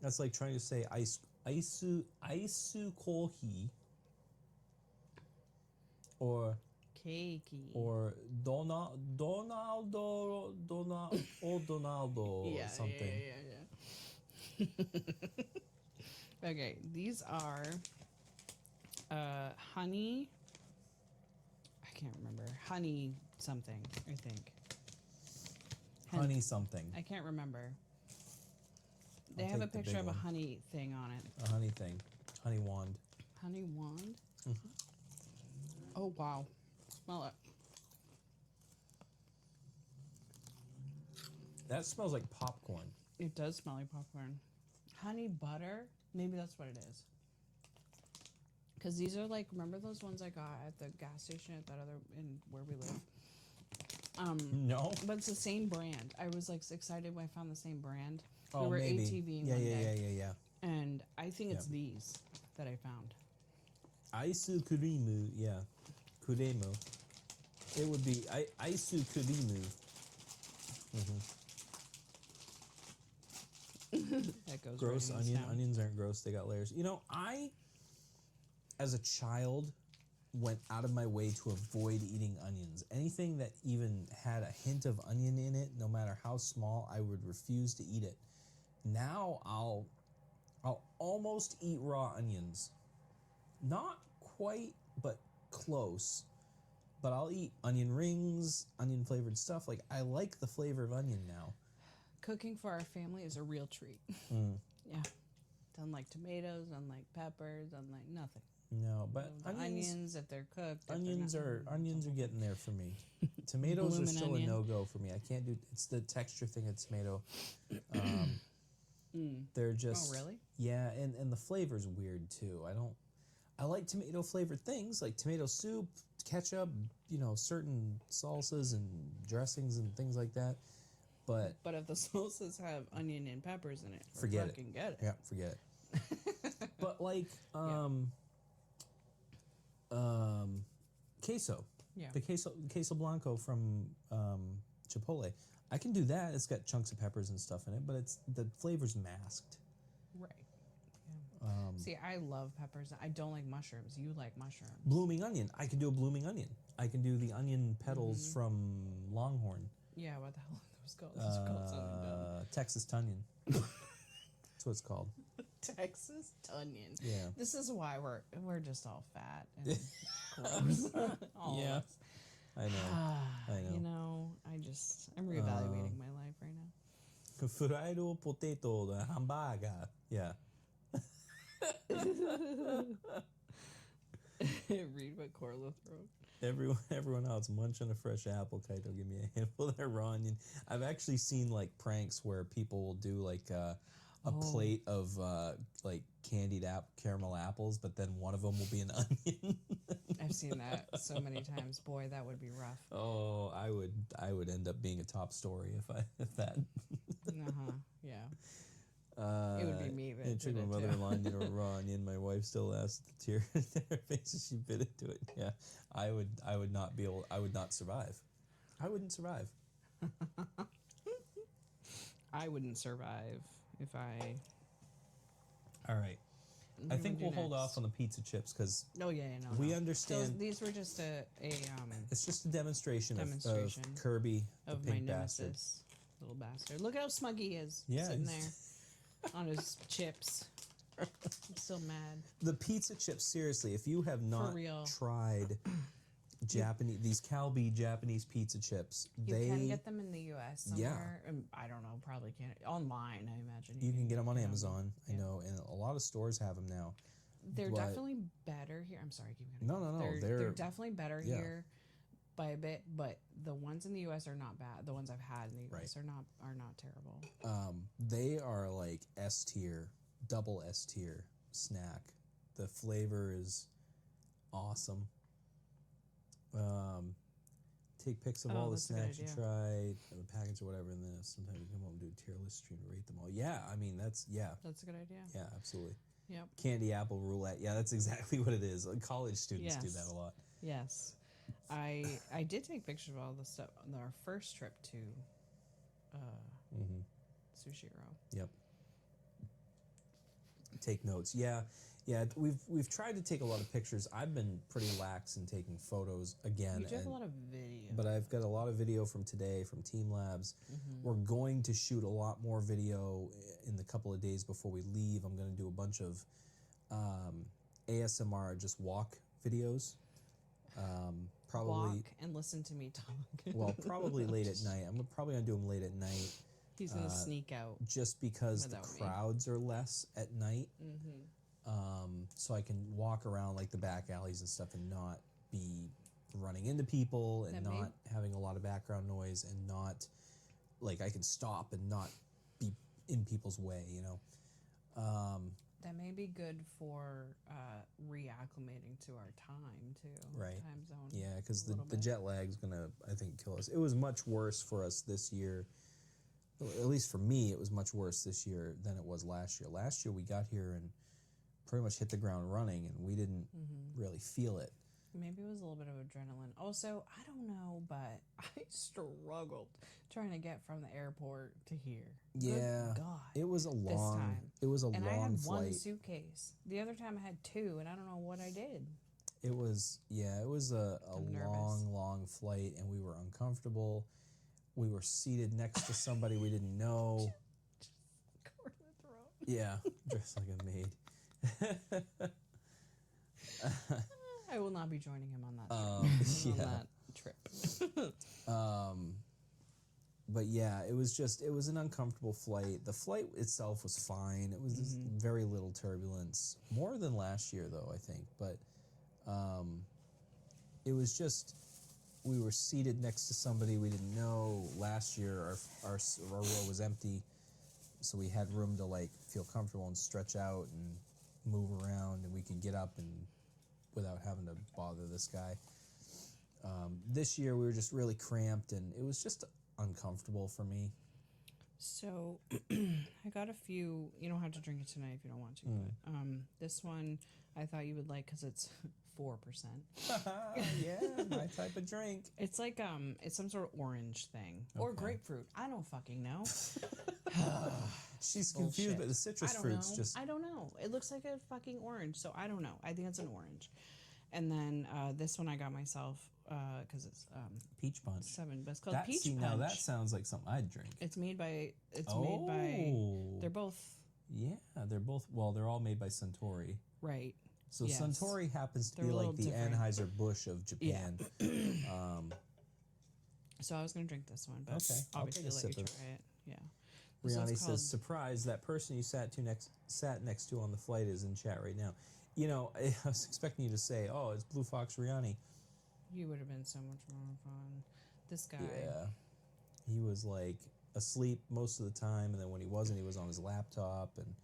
That's like trying to say ice coffee or Donaldo something. Yeah. Okay, these are honey. I can't remember. Honey something, I think. Honey something. I can't remember. They I'll have a take the picture big of a one. honey thing on it. A honey thing. Honey wand. Honey wand? Oh, wow. Smell it. That smells like popcorn. It does smell like popcorn. Honey butter? Maybe that's what it is. Because these are like, remember those ones I got at the gas station at that other, in where we live? No. But it's the same brand. I was like excited when I found the same brand. Oh, we were maybe. ATVing Yeah, one yeah, day. yeah. And I think it's Yeah. these that I found. Aisu kurimu, yeah. Kuremo. It would be Aisu kurimu. That goes Gross right in onion. this Onions aren't gross. They got layers. You know, I, as a child, went out of my way to avoid eating onions. Anything that even had a hint of onion in it, no matter how small, I would refuse to eat it. Now I'll almost eat raw onions. Not quite, but close. But I'll eat onion rings, onion flavored stuff. Like, I like the flavor of onion now. Cooking for our family is a real treat. Yeah. Unlike tomatoes, unlike peppers, unlike nothing. No, but The onions, if they're cooked. onions are getting there for me. Tomatoes are Bloomin' still onion. a no-go for me. I can't do. It's the texture thing of tomato. They're just. Oh, really? Yeah, and the flavor's weird too. I like tomato flavored things like tomato soup, ketchup, certain salsas and dressings and things like that. But if the salsas have onion and peppers in it, forget it. fucking get it. Yeah, forget it. But like queso. Yeah. The queso blanco from Chipotle. I can do that. It's got chunks of peppers and stuff in it, but the flavor's masked. Right. Yeah. See, I love peppers. I don't like mushrooms. You like mushrooms. Blooming onion. I can do a blooming onion. I can do the onion petals from Longhorn. Yeah, what the hell are those called? Those are called something dumb. Texas Tunyon. That's what it's called. Texas Tunyon. Yeah. This is why we're just all fat and gross. All of Yeah. us. I know. I'm reevaluating my life right now. Fried potato, the hamburger. Yeah. Read what Corliss wrote. Everyone else munch on a fresh apple, Kaito. Give me a handful of that raw onion. I've actually seen like pranks where people will do like a plate of like candied caramel apples, but then one of them will be an onion. I've seen that so many times. Boy, that would be rough. Oh, I would end up being a top story if that. Yeah. It would be me. It took my mother-in-law into a raw onion. My wife still laughed at the tear in her face as she bit into it. Yeah, I would not be able. I would not survive. I wouldn't survive. I wouldn't survive if I. All right. I think we'll hold off on the pizza chips because Oh yeah, no. we no. understand. So these were just a It's just a demonstration. Demonstration of Kirby, the of my pink bastard. nemesis, little bastard. Look how smug he is, Yeah, sitting there he's- on his chips. I'm still mad. The pizza chips, seriously, if you have not real. tried these Calbee Japanese pizza chips, You can get them in the U.S. somewhere. I don't know, probably can't. Online, I imagine. You can get them on them. Amazon. I Yeah. know, and a lot of stores have them now. They're but- definitely better here. I'm sorry, keep going. No. They're definitely better yeah. here by a bit, but the ones in the U.S. are not bad. The ones I've had in the U.S. Right. are not terrible. They are like S tier, double S tier snack. The flavor is awesome. Take pics of all the that's a good snacks you idea. tried, the package or whatever, and then sometimes you come home and do a tier list stream to rate them all. Yeah, I mean that's That's a good idea. yeah, absolutely. Yep. Candy apple roulette. Yeah, that's exactly what it is. College students do Yes. that a lot. Yes. I did take pictures of all the stuff on our first trip to Sushiro. Yep. Take notes. Yeah. We've tried to take a lot of pictures. I've been pretty lax in taking photos again. You do have a lot of video. But I've got a lot of video from today from Team Labs. We're going to shoot a lot more video in the couple of days before we leave. I'm going to do a bunch of ASMR, just walk videos. Probably walk and listen to me talk. well, probably late at night. I'm probably going to do them late at night. He's gonna sneak out. Just because the Without me. crowds are less at night. So I can walk around like the back alleys and stuff and not be running into people and That may- not having a lot of background noise and not like I can stop and not be in people's way, you know. That may be good for reacclimating to our time too. Right. Time zone. Yeah, because a little the bit. jet lag's gonna, I think, kill us. It was much worse for us this year. At least for me, it was much worse this year than it was last year. Last year we got here and pretty much hit the ground running, and we didn't really feel it. Maybe it was a little bit of adrenaline. Also, I don't know, but I struggled trying to get from the airport to here. Yeah, Good God. it was a This long. time. It was a And I long had flight. one suitcase. The other time I had two, and I don't know what I did. It was it was a I'm nervous. long flight, and we were uncomfortable. We were seated next to somebody we didn't know. Covered in the throat. Yeah, dressed like a maid. I will not be joining him on that trip. yeah. But yeah, it was an uncomfortable flight. The flight itself was fine. It was just very little turbulence, more than last year though, I think. But it was just we were seated next to somebody we didn't know. Last year, our row was empty, so we had room to like feel comfortable and stretch out and move around, and we could get up and without having to bother this guy. This year we were just really cramped, and it was just uncomfortable for me. So I got a few. You don't have to drink it tonight if you don't want to. But this one I thought you would like because it's 4%. Yeah, my type of drink. It's like it's some sort of orange thing or grapefruit. I don't fucking know. She's confused, but the citrus I don't fruits know. just I don't know. It looks like a fucking orange, so I don't know. I think it's an orange. And then this one I got myself because it's peach punch. 7, but it's called Peach Punch. Now that sounds like something I'd drink. It's made by. Made by. They're both Yeah, they're both. Well, they're all made by Suntory. right. So Yes. Suntory happens to They're be a like little the different. Anheuser-Busch of Japan. So I was gonna drink this one, but Okay, I'll obviously take a let you sip of try it. Yeah. This Riani one's called- says, "Surprise! That person you sat next to on the flight is in chat right now." You know, I was expecting you to say, "Oh, it's Blue Fox Riani." You would have been so much more fun. This guy. Yeah, he was like asleep most of the time, and then when he wasn't, he was on his laptop, and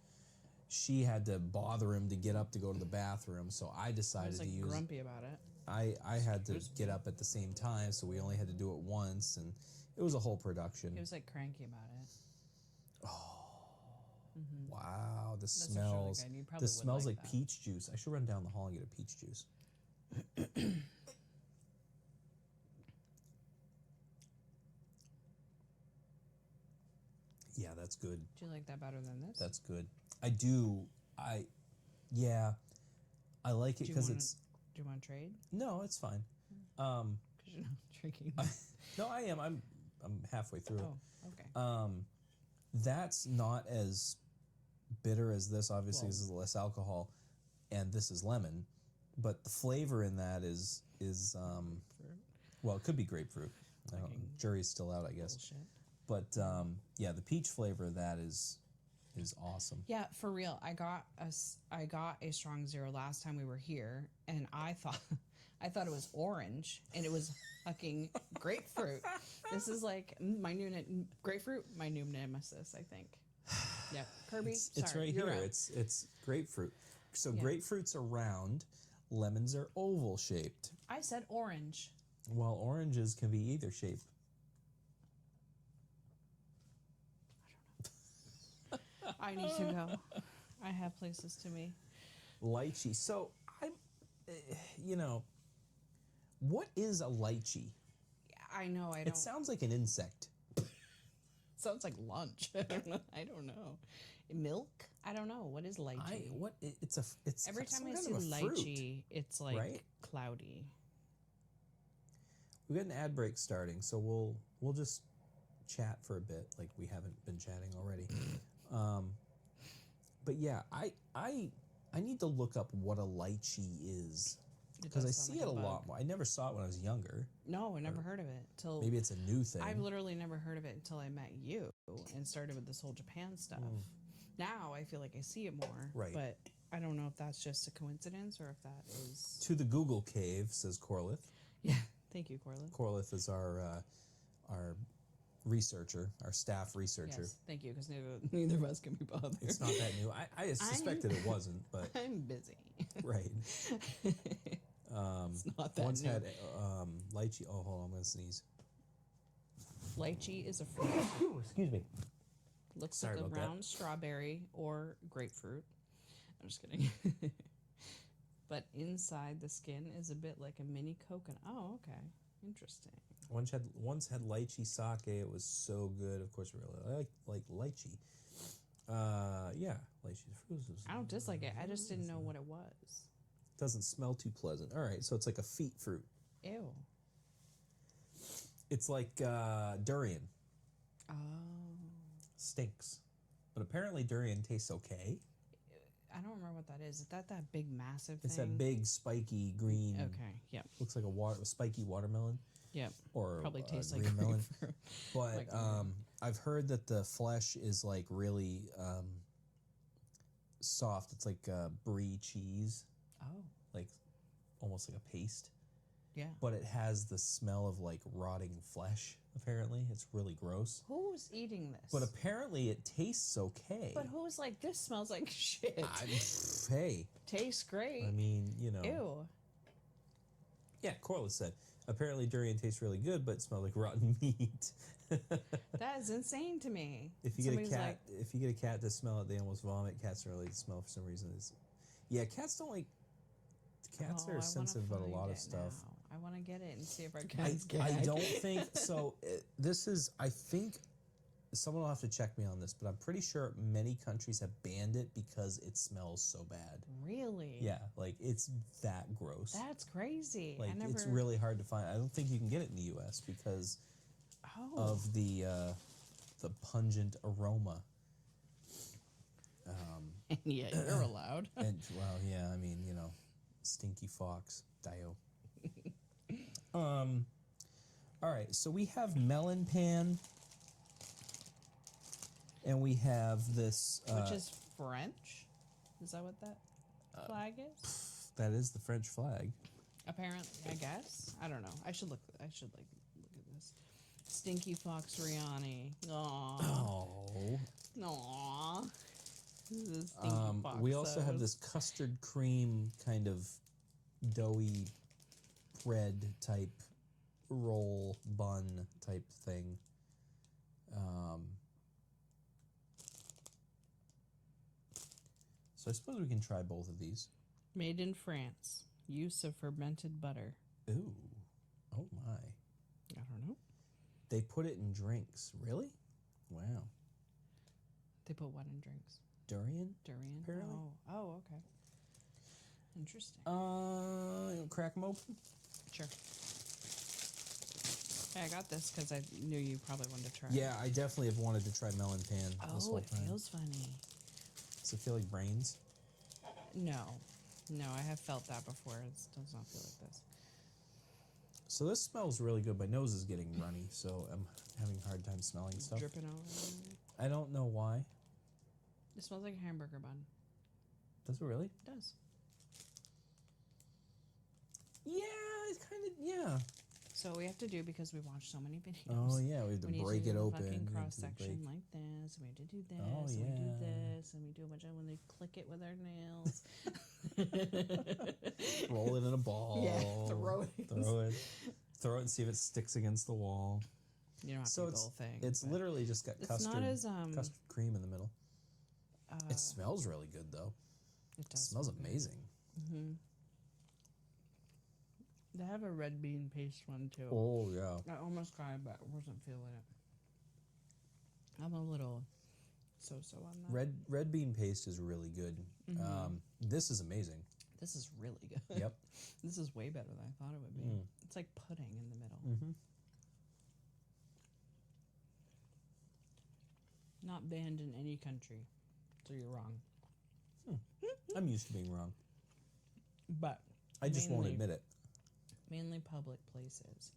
she had to bother him to get up to go to the bathroom. So I I decided was like to use. grumpy about it. I had to get up at the same time, so we only had to do it once, and it was a whole production. He was like cranky about it. Wow, the really smells. good. You probably This would smells like like that. peach juice. I should run down the hall and get a peach juice. Yeah, that's good. Do you like that better than this? That's good. I do. Yeah, I like it Do you because wanna- it's. Do you want to trade? No, it's fine. Because you're not drinking. No, I am. I'm halfway through Oh, it. okay. That's not as bitter as this. Obviously, Well- this is less alcohol, and this is lemon, but the flavor in that is well, it could be grapefruit. I don't, jury's still out, I guess. Bullshit. But yeah, the peach flavor of that is awesome. Yeah, for real. I got a strong 0 last time we were here, and I thought it was orange, and it was fucking grapefruit. This is like my new grapefruit, my new nemesis, I think. Yep, Kirby. It's sorry, right you're here. out. It's grapefruit. So Yeah. grapefruits are round, lemons are oval shaped. I said orange. While oranges can be either shape. I need to go. I have places to be. Lychee. So I'm, what is a lychee? I know. I don't. It sounds like an insect. Sounds like lunch. I don't know. Milk? I don't know. What is lychee? It's Every time I some see kind of a fruit, lychee, it's like right? cloudy. We've got an ad break starting, so we'll just chat for a bit, like we haven't been chatting already. But yeah, I need to look up what a lychee is because I see it a lot more. I never saw it when I was younger. No, I never heard of it till Maybe it's a new thing. I've literally never heard of it until I met you and started with this whole Japan stuff. Now I feel like I see it more, Right. But I don't know if that's just a coincidence or if that is. To the Google cave, says Corlith. Yeah, thank you, Corlin. Corlith is our researcher, our staff researcher. Yes, thank you, because neither of us can be bothered. It's not that new. I suspected it wasn't, but I'm busy. right. It's not that Once new. had lychee. Oh, hold on, I'm gonna sneeze. Lychee is a fruit. Excuse me. Looks Sorry like a about that. round strawberry or grapefruit. I'm just kidding. But inside the skin is a bit like a mini coconut. Oh, okay. Interesting. Once had lychee sake. It was so good. Of course, we really like lychee. Yeah, lychee fruit. I don't dislike it. I just didn't know what it was. Doesn't smell too pleasant. All right, so it's like a feet fruit. Ew. It's like durian. Oh. Stinks, but apparently durian tastes okay. I don't remember what that is. Is that big, massive thing? It's that big, spiky green. Okay. Yep. Looks like a spiky watermelon. Yep. Or probably tastes like green melon. grapefruit. But Like I've heard that the flesh is like really soft. It's like brie cheese, Oh. like almost like a paste. Yeah. But it has the smell of like rotting flesh. Apparently, it's really gross. Who's eating this? But apparently, it tastes okay. But who's like, this smells like shit? Hey, Tastes great. I mean, Ew. Yeah, Corliss said. Apparently, durian tastes really good, but it smells like rotten meat. That is insane to me. If you get Somebody's a cat, if you get a cat to smell it, they almost vomit. Cats don't really smell for some reason. Yeah, cats don't like. Cats I are wanna sensitive about a find lot of it stuff. now. I want to get it and see if our cats get I it. don't think so. This is. I think someone will have to check me on this, but I'm pretty sure many countries have banned it because it smells so bad. Really? Yeah, like it's that gross. That's crazy. Like I never... it's really hard to find. I don't think you can get it in the U.S. because of the pungent aroma. And yet you're allowed. And well, yeah, I mean, stinky fox, Dio. All right, so we have melon pan, and we have this, Which is French? Is that what that flag is? that is the French flag. Apparently, I guess. I don't know. I should look at this. Stinky Fox Riani. Aww. Oh. Aww. This is Stinky Fox. We also have this custard cream kind of doughy bread type roll bun type thing. So I suppose we can try both of these. Made in France. Use of fermented butter. Ooh. Oh my. I don't know. They put it in drinks. Really? Wow. They put what in drinks? Durian? Durian? Apparently. Oh, okay. Interesting. You wanna crack them open? Sure. Hey, I got this because I knew you probably wanted to try. Yeah, I definitely have wanted to try melon pan this Oh, whole it time. feels funny. Does it feel like brains? No, I have felt that before. It does not feel like this. So this smells really good. My nose is getting runny, so I'm having a hard time smelling stuff. Dripping over. I don't know why. It smells like a hamburger bun. Does it really? It does. Yeah, it's kind of, yeah. So we have to do, because we watch so many videos. Oh, yeah, we have to need break to it do open. Fucking We have to cross section break- like this. And we have to do this. Oh, and we yeah. do this. And we do a bunch of when they click it with our nails. Roll it in a ball. Yeah, throw it. Throw it and see if it sticks against the wall. You don't have So to do the whole thing. it's but literally just got it's custard, not as, custard cream in the middle. It smells really good though. It It does. smells smell good. amazing. They have a red bean paste one too. Oh yeah. I almost got it, but I wasn't feeling it. I'm a little so-so on that. Red bean paste is really good. This is amazing. This is really good. Yep. This is way better than I thought it would be. It's like pudding in the middle. Not banned in any country, so you're wrong. I'm used to being wrong. But I just won't mainly- admit it. Mainly public places.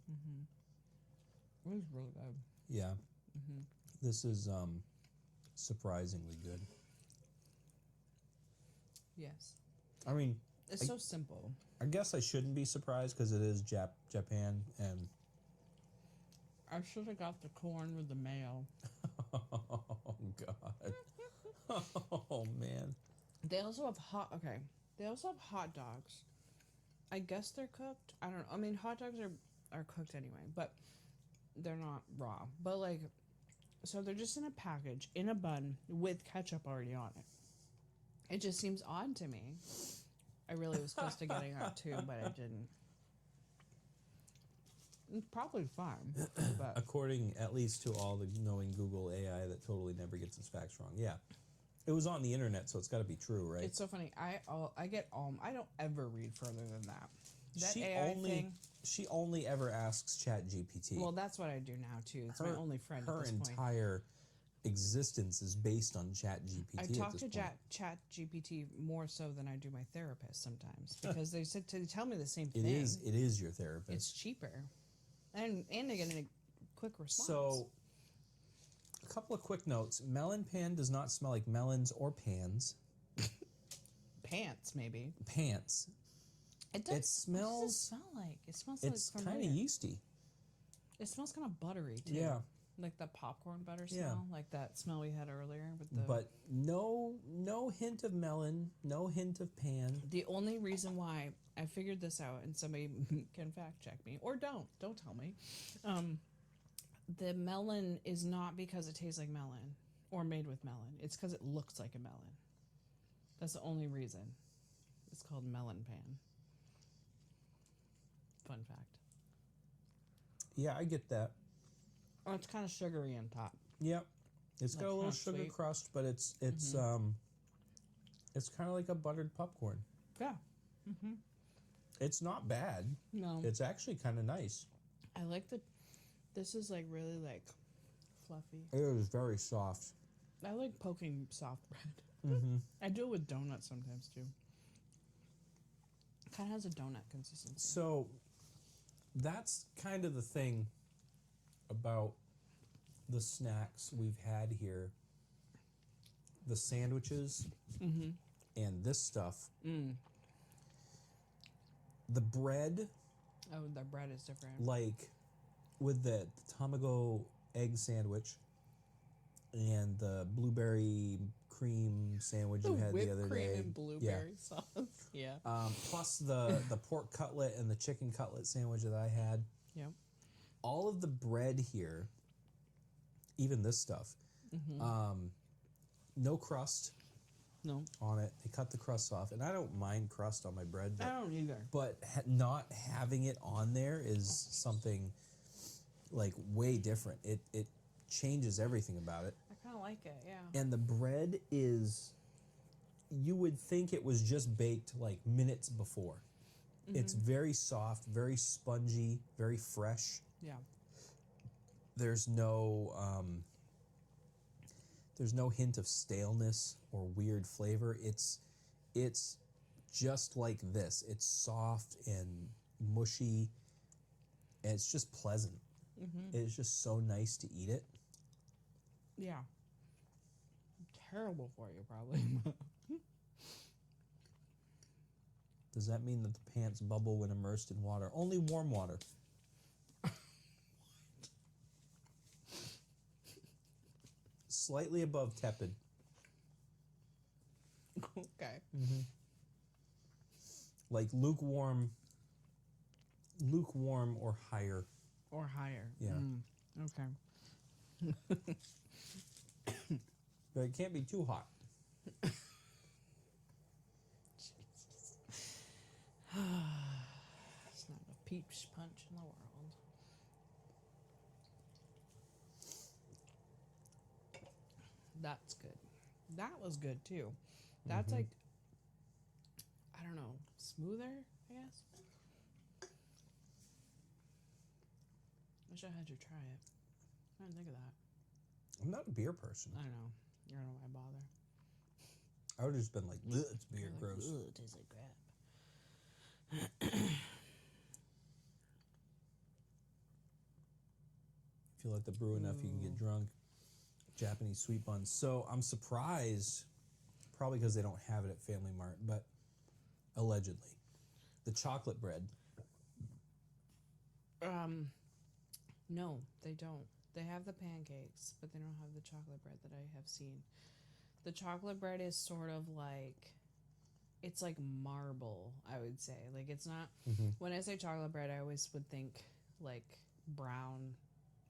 It was really good. Yeah. This is surprisingly good. Yes. I mean, It's so simple. I guess I shouldn't be surprised because it is Japan, and I should have got the corn with the mayo. oh god, oh man. They also have They also have hot dogs. I guess they're cooked. I don't know. I mean, hot dogs are cooked anyway, but they're not raw. But like, so they're just in a package in a bun with ketchup already on it. It just seems odd to me. I really was close to getting that too, but I didn't. It's probably fine, but According at least to all the knowing Google AI that totally never gets its facts wrong. Yeah, it was on the internet, so it's got to be true, right? it's so funny. I don't ever read further than that. That she AI only thing. she only ever asks ChatGPT. Well, that's what I do now too. It's my only friend Her at this point. entire existence is based on ChatGPT. I talk at to this point. Chat GPT more so than I do my therapist sometimes because they tell me the same It thing. is your therapist. It's cheaper, and they get a quick response. So, a couple of quick notes. Melon pan does not smell like melons or pans. pants maybe. Pants. It does. It What does smells- it smell like? It smells It's like kind of familiar. yeasty. It smells kind of buttery too. Yeah. Like the popcorn butter Yeah. smell, like that smell we had earlier with the. But no hint of melon, no hint of pan. The only reason why I figured this out, and somebody can fact check me, or don't tell me, the melon is not because it tastes like melon or made with melon. It's because it looks like a melon. That's the only reason. It's called melon pan. Fun fact. Yeah, I get that. Oh, it's kind of sugary on top. Yep. It's got Like a little kinda sugar sweet. crust, but it's kind of like a buttered popcorn. Yeah. It's not bad. No. It's actually kind of nice. I like the. This is like really like fluffy. It is very soft. I like poking soft bread. I do it with donuts sometimes too. Kind of has a donut consistency. So that's kind of the thing about the snacks we've had here. The sandwiches and this stuff. The bread, Oh, the bread is different. like with the tamago egg sandwich and the blueberry cream sandwich you had the Whipped other cream day. and blueberry sauce. Yeah. Plus the pork cutlet and the chicken cutlet sandwich that I had. Yep. All of the bread here, even this stuff, no crust No, on it. They cut the crust off, and I don't mind crust on my bread, I don't either. but not having it on there is something like way different. It changes everything about it. I kind of like it. Yeah. And the bread is, you would think it was just baked like minutes before. It's very soft, very spongy, very fresh. Yeah. There's no hint of staleness or weird flavor. It's just like this. It's soft and mushy, and it's just pleasant. It's just so nice to eat it. Yeah. Terrible for you, probably. Does that mean that the pants bubble when immersed in water? Only warm water. Slightly above tepid. Okay. Like lukewarm or higher. Or higher. Yeah. Okay. But it can't be too hot. Jesus. It's not a peach punch in the world. That's good. That was good too. That's like, I don't know, smoother, I guess. Wish I had you try it. I didn't think of that. I'm not a beer person. I know. I don't know why I bother. I would have just been like, "Ugh, it's beer, Like, gross." ugh, it tastes like crap. If you let the brew enough, you can get drunk. Japanese sweet buns. So I'm surprised, probably because they don't have it at Family Mart, but allegedly, the chocolate bread. No, they don't. They have the pancakes, but they don't have the chocolate bread that I have seen. The chocolate bread is sort of like, it's like marble, I would say. Like, it's not, when I say chocolate bread, I always would think like brown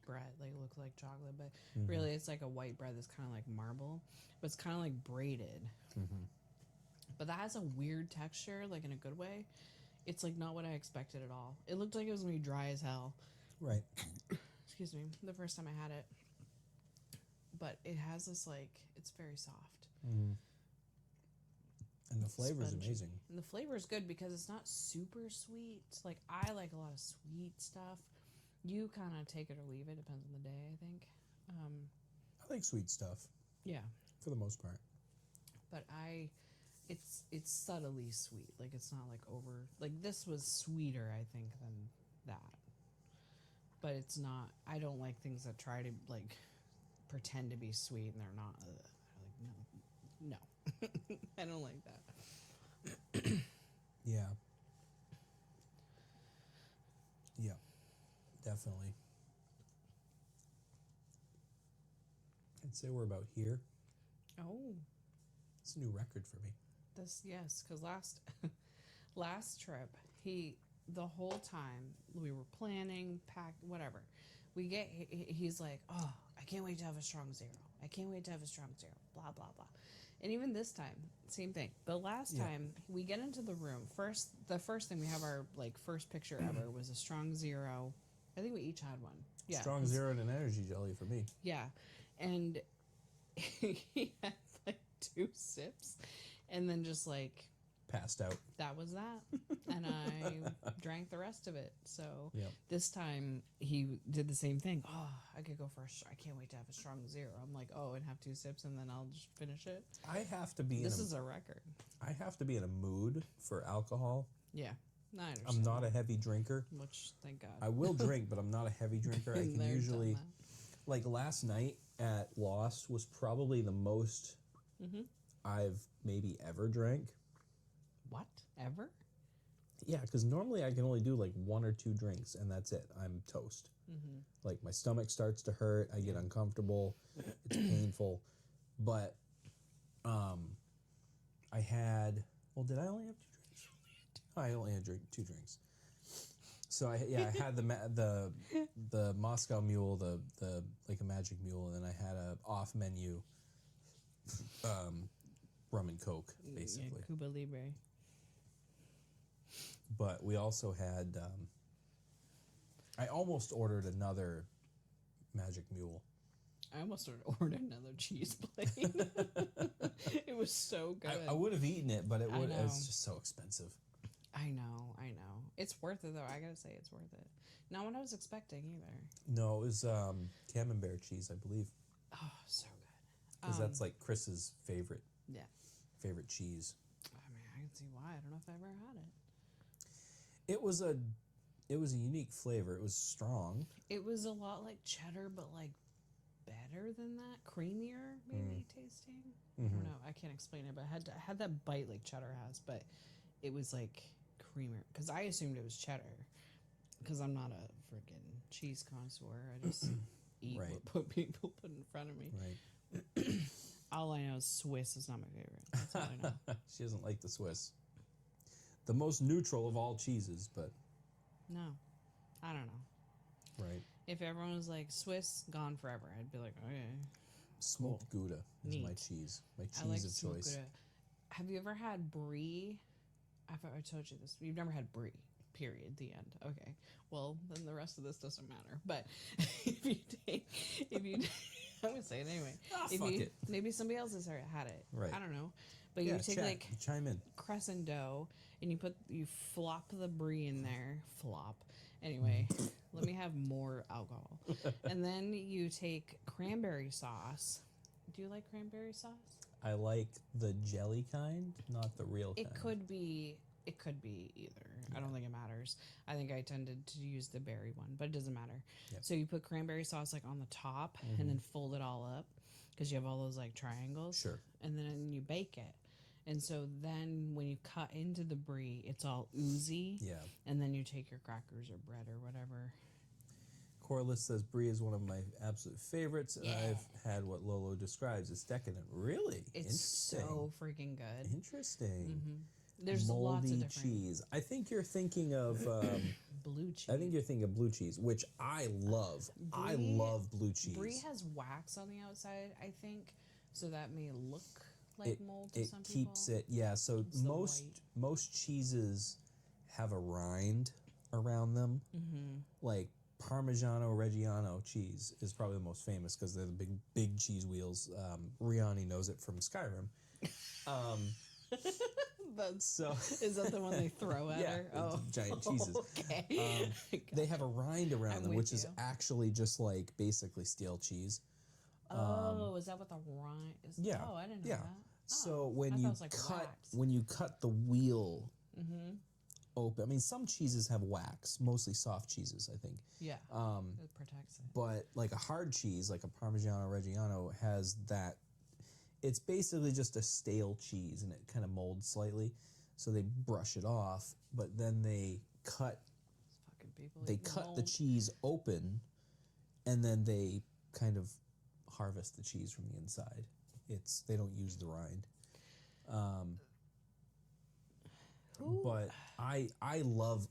bread, like it looks like chocolate, but really it's like a white bread that's kind of like marble, but it's kind of like braided. But that has a weird texture, like in a good way. It's like not what I expected at all. It looked like it was gonna be dry as hell. Right. Excuse me, the first time I had it. But it has this like, it's very soft. And the flavor is Spongy. amazing. And the flavor is good because it's not super sweet. Like, I like a lot of sweet stuff. You kind of take it or leave it, depends on the day, I think. I like sweet stuff Yeah. for the most part. But it's subtly sweet. Like, it's not like over, like this was sweeter, I think, than that. But it's not, I don't like things that try to like pretend to be sweet and they're not. Like, no. I don't like that. Yeah. Yeah. Definitely. I'd say we're about here. Oh, It's a new record for me. yes, because last trip, the whole time we were planning, whatever, he's like, oh, I can't wait to have a strong zero. I can't wait to have a strong zero. Blah blah blah. And even this time, same thing. The last time we get into the room, the first thing we have, our like first picture ever was a strong zero. I think we each had one. Yeah, Strong zero and an energy jelly for me. yeah, and he had like 2 sips, and then just like Passed out. that was that, and I drank the rest of it. So Yep. this time he did the same thing. Oh, I could go for I can't wait to have a strong zero. I'm like, oh, and have 2 sips and then I'll just finish it. I have to be This is a record. I have to be in a mood for alcohol. Yeah, no, I understand. I'm not a heavy drinker. Which, thank God. I will drink, but I'm not a heavy drinker. I Been can there, done usually, that. like last night at Lost was probably the most I've maybe ever drank. What? Ever? Yeah, because normally I can only do like 1 or 2 drinks and that's it. I'm toast. Like my stomach starts to hurt. I get uncomfortable. It's painful. But I had, well, did I only have 2 drinks? I only had 2 drinks. So I had the Moscow Mule, the like a magic mule, and then I had a off menu rum and Coke basically. Yeah, Cuba Libre. But we also had I almost ordered another magic mule. I almost ordered another cheese plate. It was so good. I would have eaten it, but I know. it's just so expensive. I know. It's worth it, though. I gotta say, it's worth it. Not what I was expecting, either. No, it was camembert cheese, I believe. Oh, so good. Because that's like Chris's favorite Yeah. cheese. I mean, I can see why. I don't know if I ever had it. It was a unique flavor. It was strong. It was a lot like cheddar, but like better than that, creamier maybe tasting. I don't know. I can't explain it, but I had that bite like cheddar has, but it was like creamier because I assumed it was cheddar because I'm not a freaking cheese connoisseur. I just eat Right. what people put in front of me. Right. All I know is Swiss is not my favorite. That's all I know. She doesn't like the Swiss. The most neutral of all cheeses, but No, I don't know. right. If everyone was like Swiss, gone forever, I'd be like, okay. Smoked Gouda is my Neat. cheese. My cheese I like of smoked choice. Gouda. Have you ever had brie? I told you this. You've never had brie. Period. The end. Okay. Well, then the rest of this doesn't matter. But if you, I'm gonna say it anyway. If fuck you, it. Maybe somebody else has had it. Right. I don't know. But Yeah, you take chat. like Chime in. crescent dough and you flop the brie in there. Flop. Anyway, let me have more alcohol. And then you take cranberry sauce. Do you like cranberry sauce? I like the jelly kind, not the real kind. It could be either. I don't think it matters. I think I tended to use the berry one, but it doesn't matter. Yep. So you put cranberry sauce like on the top and then fold it all up because you have all those like triangles. Sure. And then you bake it. And so then when you cut into the brie, it's all oozy. Yeah. And then you take your crackers or bread or whatever. Corliss says brie is one of my absolute favorites. Yeah. I've had what Lolo describes as decadent. Really? It's so freaking good. Interesting. There's Moldy lots of different cheese. I think you're thinking of. blue cheese. I think you're thinking of blue cheese, which I love. I Brie- love blue cheese. Brie has wax on the outside, I think, so that may look like it mold to it some keeps people. it. Yeah. So Keeps the white. most cheeses have a rind around them. Mm-hmm. Like Parmigiano Reggiano cheese is probably the most famous because they're the big cheese wheels. Riani knows it from Skyrim. So Is that the one they throw at yeah, her? Oh, giant cheeses. okay. They have a rind around I'm them, with which is you. actually just like basically stale cheese. Is that what the rind is? Yeah. Oh, I didn't know Yeah. that. So I when thought you it was like cut wax. when you cut the wheel open, I mean some cheeses have wax, mostly soft cheeses, I think. Yeah. It protects it. But like a hard cheese, like a Parmigiano Reggiano, has that. It's basically just a stale cheese, and it kind of molds slightly. So they brush it off, but then they cut Fucking people. they eating cut the mold. cheese open, and then they kind of harvest the cheese from the inside. They don't use the rind. But I love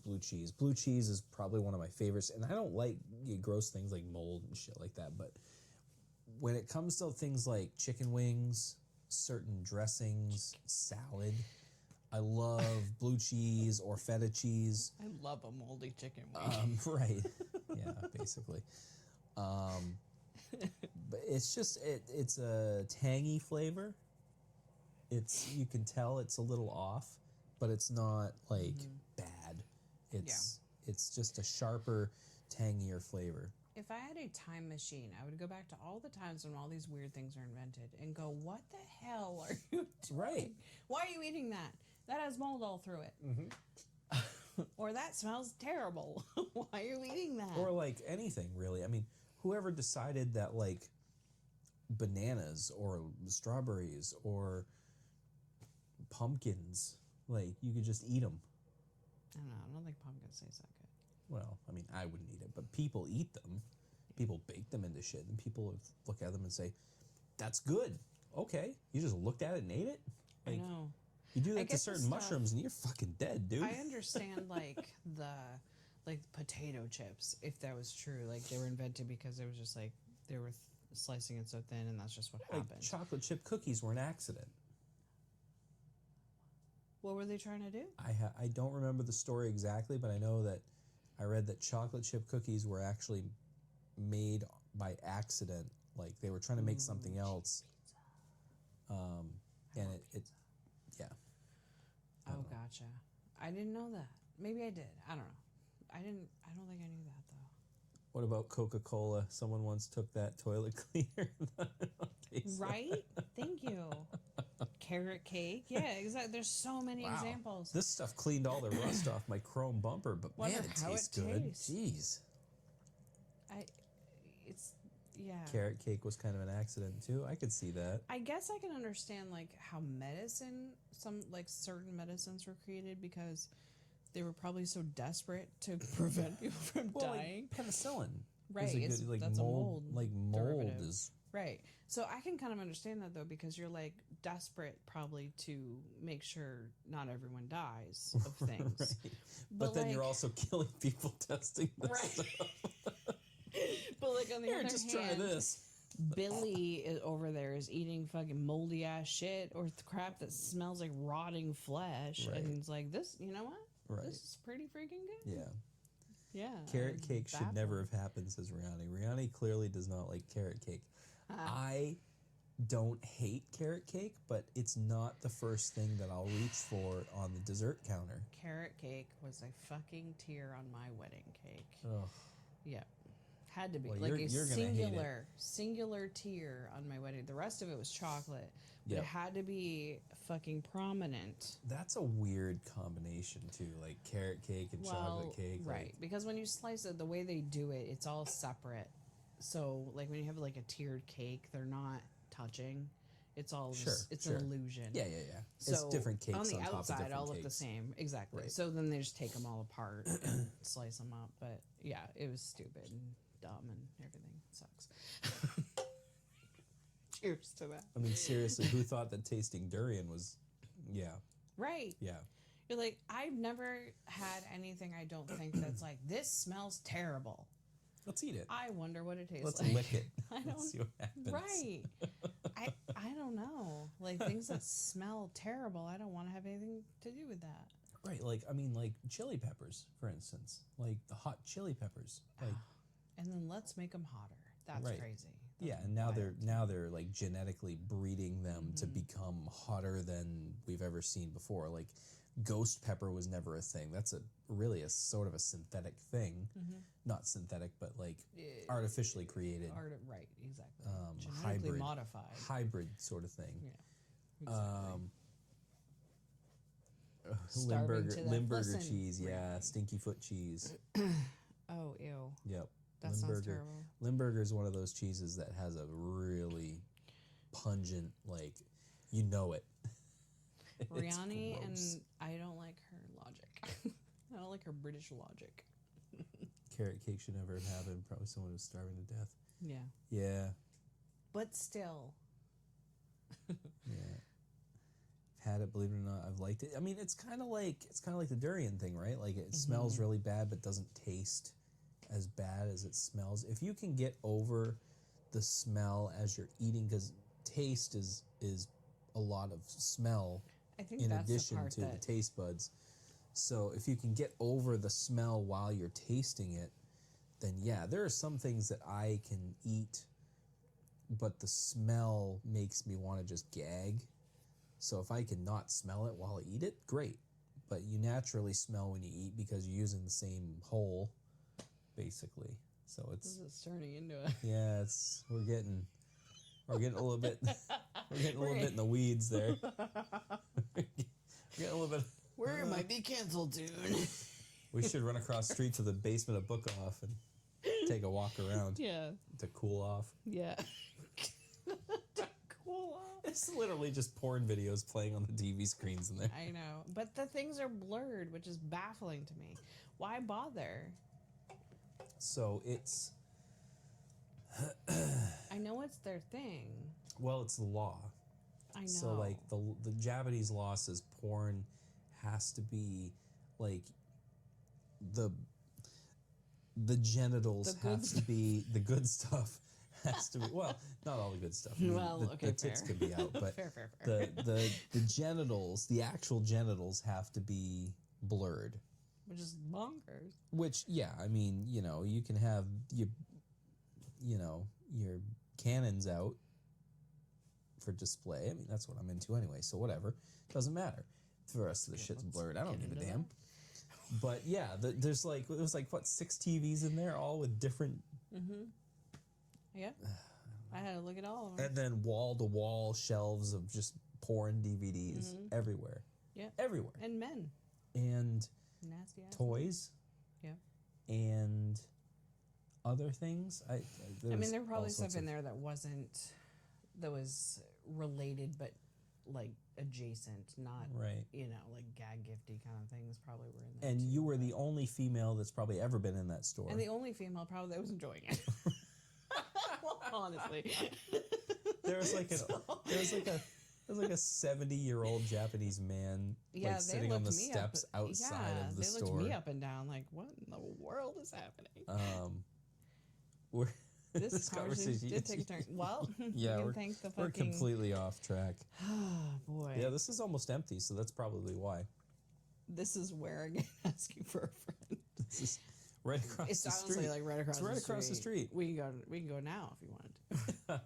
blue cheese. Blue cheese is probably one of my favorites, and I don't like gross things like mold and shit like that. But when it comes to things like chicken wings, certain dressings, salad, I love blue cheese or feta cheese. I love a moldy chicken wing. Right. Yeah, basically. But it's just it's a tangy flavor. You can tell it's a little off, but it's not like bad. It's just a sharper, tangier flavor. If I had a time machine, I would go back to all the times when all these weird things are invented and go, what the hell are you doing? Right. Why are you eating that? That has mold all through it. Or that smells terrible. Why are you eating that? Or like anything really. I mean, whoever decided that like bananas or strawberries or pumpkins, like you could just eat them. I don't know. I don't think pumpkin tastes that good. Well, I mean, I wouldn't eat it, but people eat them. People bake them into shit, and people look at them and say, "That's good." Okay, you just looked at it and ate it. I Like, know. you do I that to get the certain stuff- mushrooms, and you're fucking dead, dude. I understand like the potato chips, if that was true. Like they were invented because it was just like they were slicing it so thin, and that's just what Like happened. chocolate chip cookies were an accident. What were they trying to do? I don't remember the story exactly, but I know that I read that chocolate chip cookies were actually made by accident. Like they were trying to make something else. And it yeah. Oh, gotcha. I didn't know that. Maybe I did. I don't know. I don't think I knew that though. What about Coca-Cola? Someone once took that toilet cleaner. Right? Thank you. Carrot cake. Yeah, exactly. There's so many Wow. examples. This stuff cleaned all the rust off my chrome bumper, but Wonder man, it how tastes it good. tastes. Jeez. Yeah. Carrot cake was kind of an accident too. I could see that. I guess I can understand like how certain medicines were created because they were probably so desperate to prevent people from dying. Like penicillin. Right, Is a good, like that's a mold. mold Like mold derivative. is. Right. So I can kind of understand that though because you're like desperate probably to make sure not everyone dies of things. Right. But then you're like- also killing people testing this Right. stuff. But like on the Here, other just hand, try this. Billy is over there is eating fucking moldy ass shit or crap that smells like rotting flesh, Right. and he's like, "This, you know what? Right. This is pretty freaking good." Yeah. Yeah. Carrot I'm cake should baffled. never have happened, says Rihanna. Rihanna clearly does not like carrot cake. I don't hate carrot cake, but it's not the first thing that I'll reach for on the dessert counter. Carrot cake was a fucking tear on my wedding cake. Ugh. Yeah. Had to be. Well, like you're gonna hate it. singular tear on my wedding. The rest of it was chocolate. But Yep. it had to be fucking prominent. That's a weird combination too, like carrot cake and chocolate cake. Right. Like, Because when you slice it, the way they do it, it's all separate. So, like, when you have, like, a tiered cake, they're not touching. It's all just, it's an illusion. Yeah. So it's different cakes on the top of outside, different all look the cakes. same. Exactly. Right. So then they just take them all apart and slice them up. But yeah, it was stupid and dumb and everything sucks. Cheers to that. I mean, seriously, who thought that tasting durian was? Yeah, Right. yeah. You're like, I've never had anything I don't think that's like, this smells terrible. Let's eat it. I wonder what it tastes Let's like. lick it. I Let's don't- see what happens. Right. I don't know. Like things that smell terrible, I don't want to have anything to do with that. Right. Like, I mean, like chili peppers, for instance. Like the hot chili peppers. Like, And then let's make them hotter. That's Right. crazy. yeah, That's and now wild. they're like genetically breeding them to become hotter than we've ever seen before. Like ghost pepper was never a thing. That's really a sort of a synthetic thing. Not synthetic, but like artificially created, Right, exactly. Genetically hybrid, modified. hybrid sort of thing. Yeah. Exactly. Starving to death. Limburger Listen, cheese, yeah, Rihanna. stinky foot cheese. Oh, ew. Yep. That sounds terrible. Limburger is one of those cheeses that has a really pungent, like, you know it. It's Rihanna, gross. and I don't like her logic. I don't like her British logic. Carrot cake should never have happened. Probably someone who's starving to death. Yeah. Yeah, But still. yeah. I've had it, believe it or not. I've liked it. I mean, it's kind of like the durian thing, right? Like it smells really bad, but doesn't taste as bad as it smells. If you can get over the smell as you're eating, because taste is a lot of smell I think in that's the addition part to the that taste buds. So if you can get over the smell while you're tasting it, then yeah, there are some things that I can eat, but the smell makes me want to just gag. So if I can not smell it while I eat it, great. But you naturally smell when you eat because you're using the same hole, basically. So this it's is turning into a. yeah, we're getting a little bit in the weeds there. We're getting a little bit. Where might be canceled soon. We should run across the street to the basement of Book Off and take a walk around Yeah. to cool off. Yeah. Cool off. It's literally just porn videos playing on the TV screens in there. I know. But the things are blurred, which is baffling to me. Why bother? So it's I know it's their thing. well, it's the law. I know. So like the Japanese law says porn has to be like the genitals The good have to be the good stuff has to be well, not all the good stuff. I mean, Well, the okay, tits fair. can be out, but Fair. the genitals, the actual genitals have to be blurred. Which is bonkers. Which, yeah, I mean, you can have your cannons out for display. I mean, that's what I'm into anyway, so whatever. Doesn't matter. The rest of the shit's blurred. I don't give a into damn. But yeah, there's what, 6 TVs in there, all with different, Yeah. I had to look at all of them. and then wall-to-wall shelves of just porn DVDs everywhere. Yeah. Everywhere. And men. And Nasty ass. toys. Yeah. And other things. I mean, there were probably all sorts stuff in of- there that was related, but like adjacent, not Right. like gag gifty kind of things probably were in there. And too, you were but- the only female that's probably ever been in that store. and the only female probably that was enjoying it. Well, honestly, there was like a 70-year-old Japanese man yeah, like they sitting on the looked me steps up, outside yeah, of the they store. looked me up and down like, what in the world is happening? Where This conversation did take a turn. Well, Yeah, we we're, can thank the we're fucking. completely off track. Oh boy. Yeah, this is almost empty, so that's probably why. This is where I get asking for a friend. This is right across It's the honestly street. like right across. It's right across the street. We can go now if you wanted to.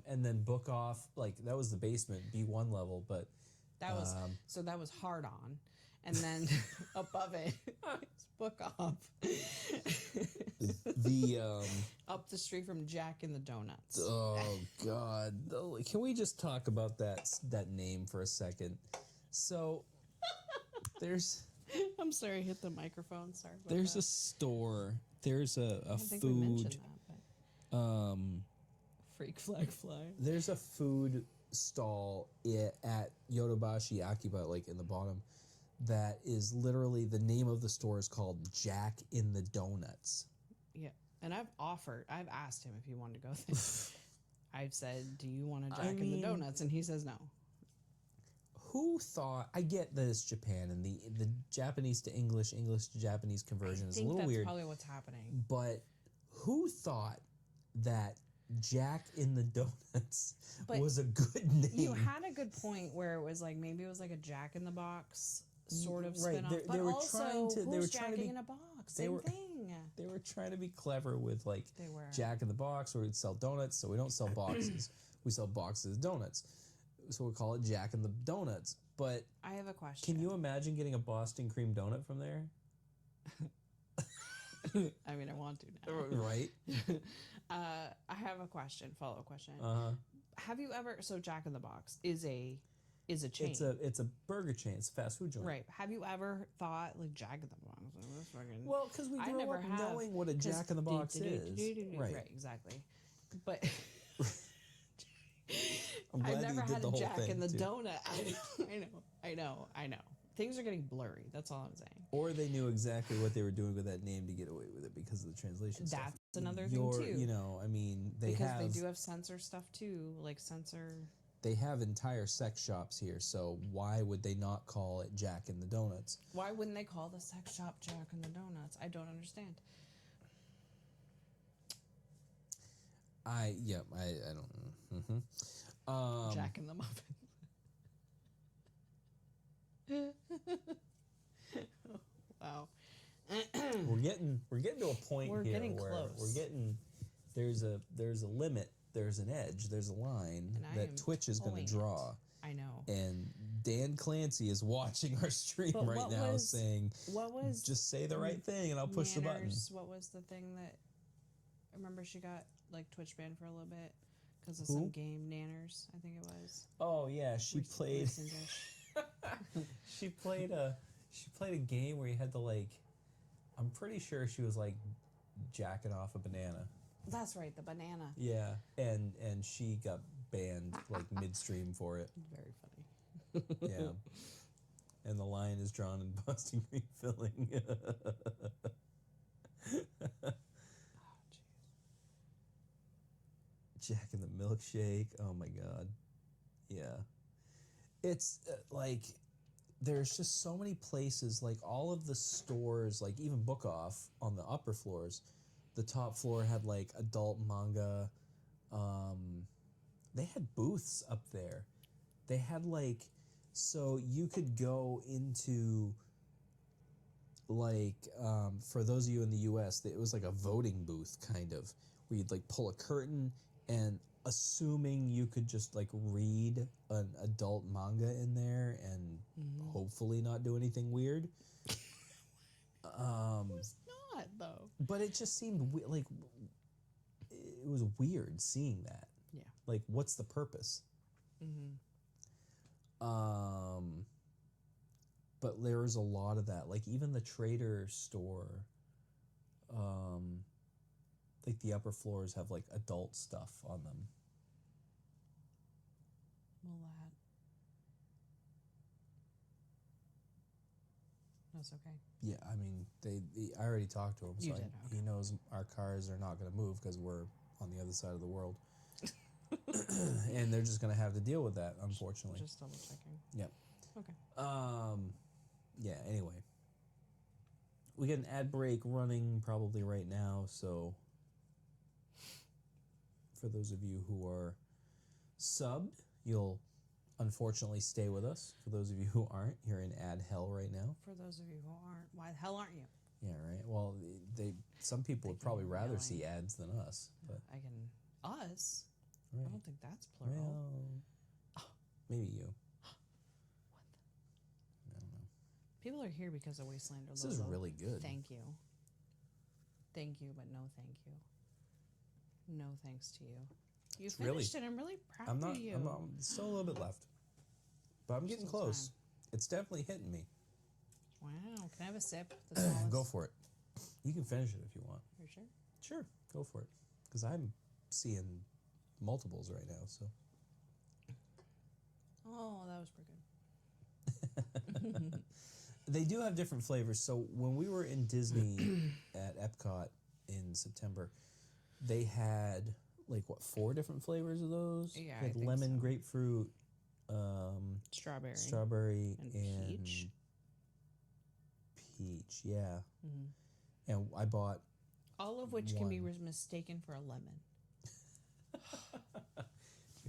And then book off, like, that was the basement, B1 level, but That was so that was hard on, and then above it, is book off. the Up the street from Jack in the Donuts. oh god, can we just talk about that name for a second? So there's I'm sorry, I hit the microphone. Sorry. About there's that. a store, there's a I think we mentioned food that, but freak flag fly. there's a food stall at Yodobashi Akiba, like in the bottom, that is literally, the name of the store is called Jack in the Donuts. Yeah, and I've asked him if he wanted to go there. I've said, "Do you want a Jack in the Donuts?" And he says no. Who thought? I get that it's Japan and the Japanese to English, English to Japanese conversion is a little that's weird. probably what's happening. But who thought that Jack in the Donuts But was a good name? You had a good point where it was like maybe it was like a Jack in the Box sort of Right, spin-off. they But were also, trying to- they who's were trying to Jacking be- in a Box? they Same were- thing. They were trying to be clever with, like, They were. Jack in the Box, where we'd sell donuts, so we don't sell boxes. We sell boxes of donuts. So we call it Jack in the Donuts. But I have a question. can you imagine getting a Boston cream donut from there? I mean, I want to now. Right? I have a question. Follow-up question. Uh-huh. Have you ever? So Jack in the Box is a chain. It's a burger chain. It's a fast food joint. Right. Have you ever thought like Jack in the Box? This fucking- Well, because we I grew never up have, knowing what a 'cause Jack in the Box is. Right. Right. Exactly. But I'm glad I've never you did had the a whole Jack thing, in the too. Donut. I know. Things are getting blurry. That's all I'm saying. Or they knew exactly what they were doing with that name to get away with it because of the translation stuff. That's another thing too. You know, I mean, Because they do have censor stuff too, like censor. They have entire sex shops here, so why would they not call it Jack in the Donuts? Why wouldn't they call the sex shop Jack in the Donuts? I don't understand. I don't. Mm-hmm. Jack in the Muffin. Wow. We're getting to a point We're here getting where close. we're getting there's a limit, there's an edge, there's a line And I am that Twitch is going towing to it. draw. I know. And Dan Clancy is watching our stream But right what now, was- saying, What was "Just say the right thing, and I'll push the button." Manners, what was the thing that? I remember she got like Twitch banned for a little bit because of Who? some game Nanners. I think it was. Oh yeah, she played. Reese English. She played a game where you had to, like, I'm pretty sure she was like jacking off a banana. That's right, the banana. Yeah, and she got banned like midstream for it. Very funny. Yeah, and the line is drawn in Boston cream filling. Jack in the milkshake. Oh my god. Yeah, it's like there's just so many places, like all of the stores, like even Book Off on the upper floors, the top floor had like adult manga. They had booths up there. They had like, so you could go into like, for those of you in the US, it was like a voting booth kind of, where you'd like pull a curtain and assuming you could just like read an adult manga in there and hopefully not do anything weird. It's not though. But it just seemed like it was weird seeing that. Yeah. Like, what's the purpose? But there was a lot of that. Like even the Trader store, like the upper floors have like adult stuff on them. Well, that's okay. Yeah, I mean, I already talked to him, so You did, he knows our cars are not going to move because we're on the other side of the world. And they're just going to have to deal with that, unfortunately. Just double checking. Yep. Okay. Yeah, anyway. We get an ad break running probably right now, so For those of you who are subbed, you'll unfortunately stay with us. For those of you who aren't, you're in ad hell right now. For those of you who aren't, why the hell aren't you? Yeah, right. Well, some people would probably rather really- see ads than us, but I can us. I right. don't think that's plural. Well, maybe you. I don't know. People are here because of Wastelander. This is really good. Thank you. Thank you, but no thank you. No thanks to you. You It's finished really- it. I'm really proud I'm not. of you. I'm still a little bit left, but I'm getting Still close. time. It's definitely hitting me. Wow. Can I have a sip? The smallest? Go for it. You can finish it if you want. For sure. Sure, go for it. Because I'm seeing multiples right now. So Oh, that was pretty good. they do have different flavors. So when we were in Disney at Epcot in September, they had like 4 different flavors of those. Yeah, They I had think lemon, so. grapefruit, Strawberry. strawberry, And and peach? Peach, yeah. Mm-hmm. And I bought. All of which can be One. mistaken for a lemon.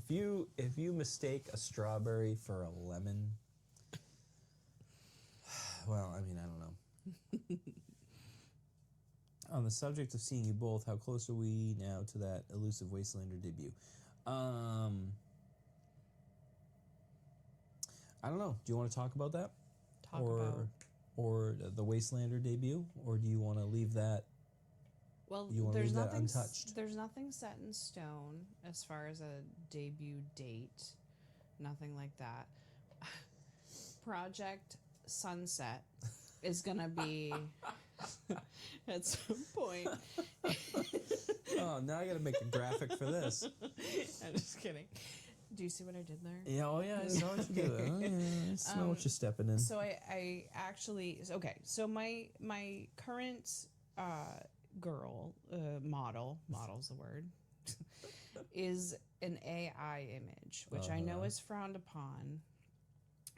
If you mistake a strawberry for a lemon, well, I mean, I don't know. On the subject of seeing you both, how close are we now to that elusive Wastelander debut? I don't know. Do you want to talk about that? Or the Wastelander debut, or do you want to leave that? Well, You wanna there's leave that nothing. untouched? There's nothing set in stone as far as a debut date. Nothing like that. Project Sunset is gonna be at some point. Oh, now I got to make a graphic for this. I'm just kidding. Do you see what I did there? Yeah. Oh, yeah. I saw what you did. Oh, yeah. I smell what you're stepping in. So I actually so my current girl model's the word is an AI image, which I know is frowned upon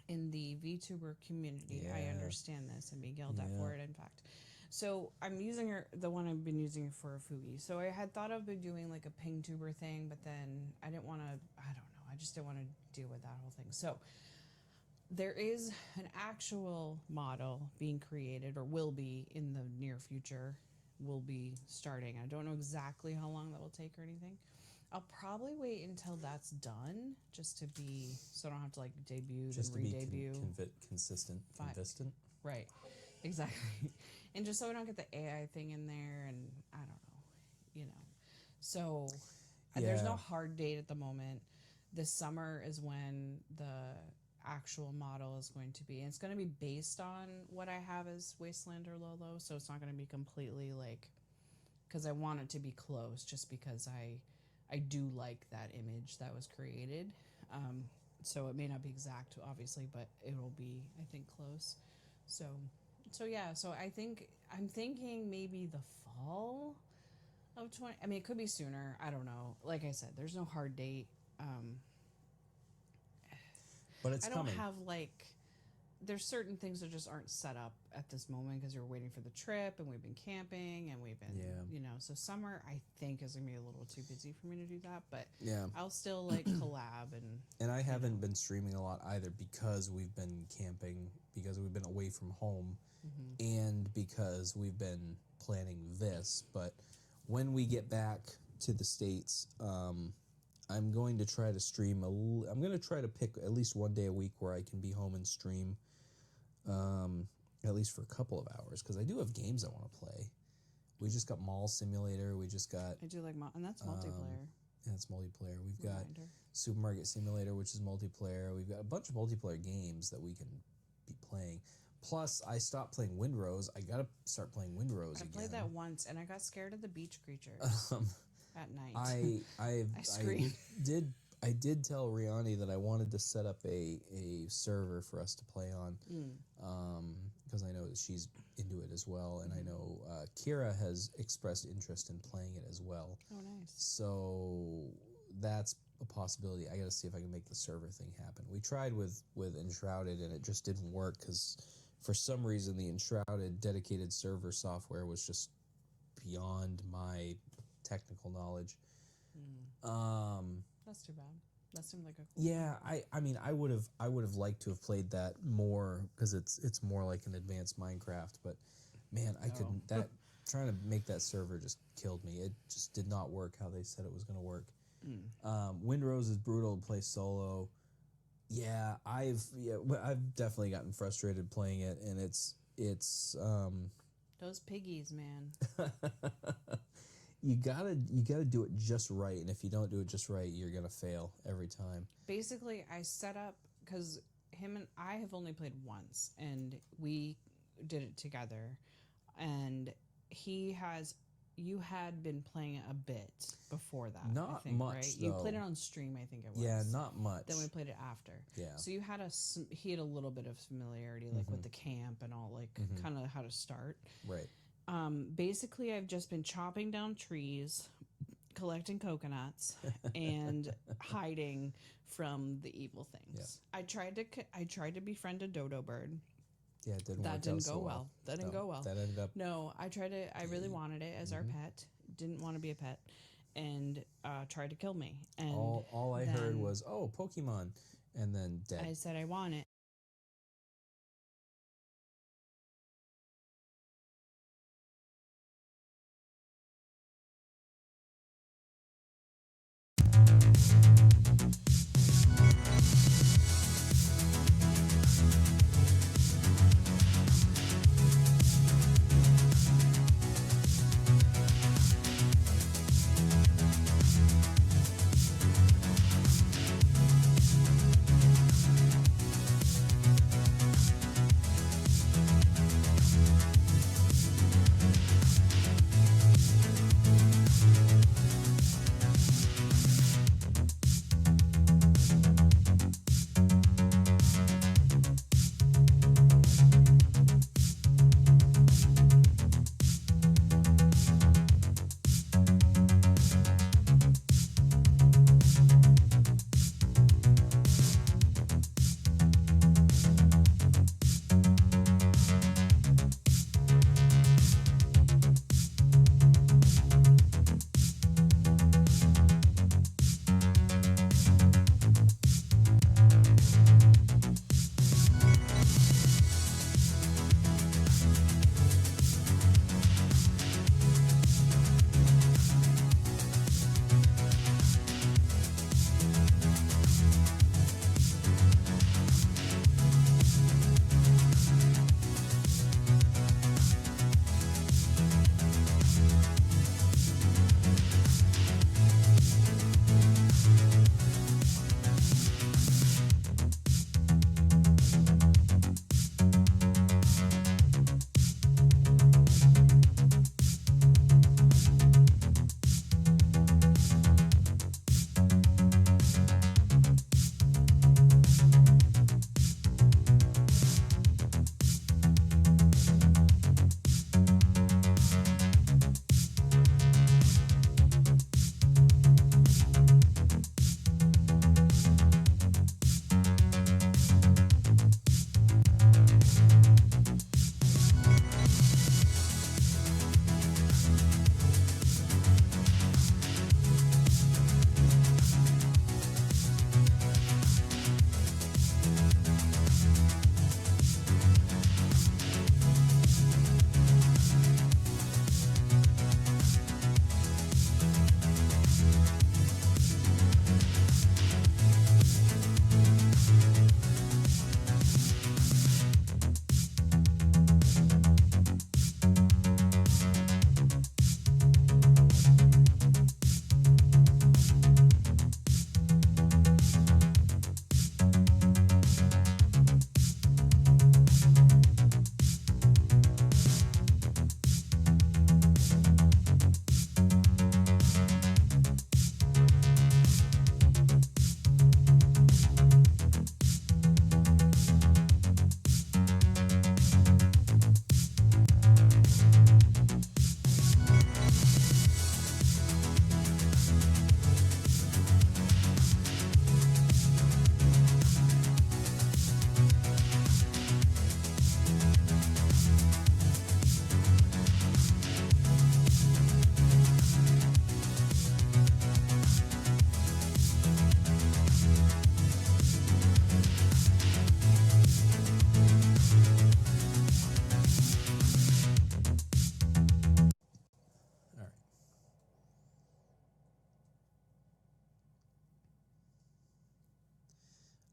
in the VTuber community. I Yeah. understand this and being yelled at Yeah. for it, in fact. So I'm using the one I've been using for a Fugi. So I had thought of doing like a ping tuber thing, but then I didn't want to, I don't know, I just didn't want to deal with that whole thing. So there is an actual model being created, or will be in the near future, will be starting. I don't know exactly how long that will take or anything. I'll probably wait until that's done, just to be, so I don't have to like debut Just to and be re-debut. consistent. Fine. Consistent. Right, exactly. And just so we don't get the AI thing in there, and I don't know, So there's no Yeah. hard date at the moment. This summer is when the actual model is going to be. And it's going to be based on what I have as Wastelander Lolo, so it's not going to be completely like, because I want it to be close, just because I do like that image that was created. So it may not be exact, obviously, but it will be, I think, close. So yeah, so I'm thinking maybe the fall of 20. I mean, it could be sooner. I don't know. Like I said, there's no hard date. But it's I don't coming. have there's certain things that just aren't set up at this moment because we're waiting for the trip and we've been camping and we've been, Yeah. So summer I think is gonna be a little too busy for me to do that, but Yeah. I'll still collab And I haven't been streaming a lot either because we've been camping, because we've been away from home, and because we've been planning this. But when we get back to the States, I'm going to try to stream. I'm going to try to pick at least one day a week where I can be home and stream, at least for a couple of hours, because I do have games I want to play. We just got Mall Simulator. We just got, I do like and that's multiplayer. and it's multiplayer. We've got Reminder. Supermarket Simulator, which is multiplayer. We've got a bunch of multiplayer games that we can be playing. Plus, I stopped playing Windrose. I gotta start playing Windrose I again. played that once and I got scared of the beach creatures at night. I screamed. did tell Riani that I wanted to set up a server for us to play on, because I know that she's into it as well, and I know Kira has expressed interest in playing it as well. Oh, nice. So that's a possibility. I got to see if I can make the server thing happen. We tried with Enshrouded, and it just didn't work because for some reason the Enshrouded dedicated server software was just beyond my technical knowledge. That's too bad. That seemed like a cool Yeah, I mean, I would have liked to have played that more because it's more like an advanced Minecraft. But man, I couldn't. That trying to make that server just killed me. It just did not work how they said it was going to work. Windrose is brutal to play solo. Yeah, I've definitely gotten frustrated playing it, and it's Those piggies, man. you gotta do it just right, and if you don't do it just right, you're gonna fail every time. Basically, I set up because him and I have only played once, and we did it together. And you had been playing it a bit before that. Not I think, much, right? You played it though. on stream, I think it was. Yeah, not much. Then we played it after. Yeah. So you had he had a little bit of familiarity, like with the camp and all, like kind of how to start. Right. Basically, I've just been chopping down trees, collecting coconuts, and hiding from the evil things. Yeah. I tried to befriend a dodo bird. Yeah, it didn't That work didn't out so go well. That didn't go well. That ended up. No, I really wanted it as our pet. Didn't want to be a pet, and tried to kill me. And All I heard then was, "Oh, Pokemon," and then dead. I said I want it.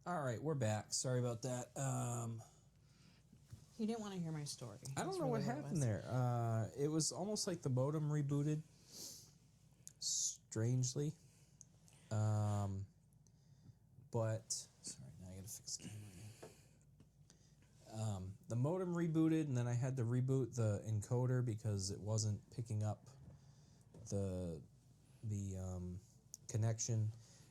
All right, we're back. Sorry about that. He didn't want to hear my story. I don't That's know what really it happened was. there. It was almost like the modem rebooted, strangely. But sorry, now I gotta fix the camera again. The modem rebooted, and then I had to reboot the encoder because it wasn't picking up the connection,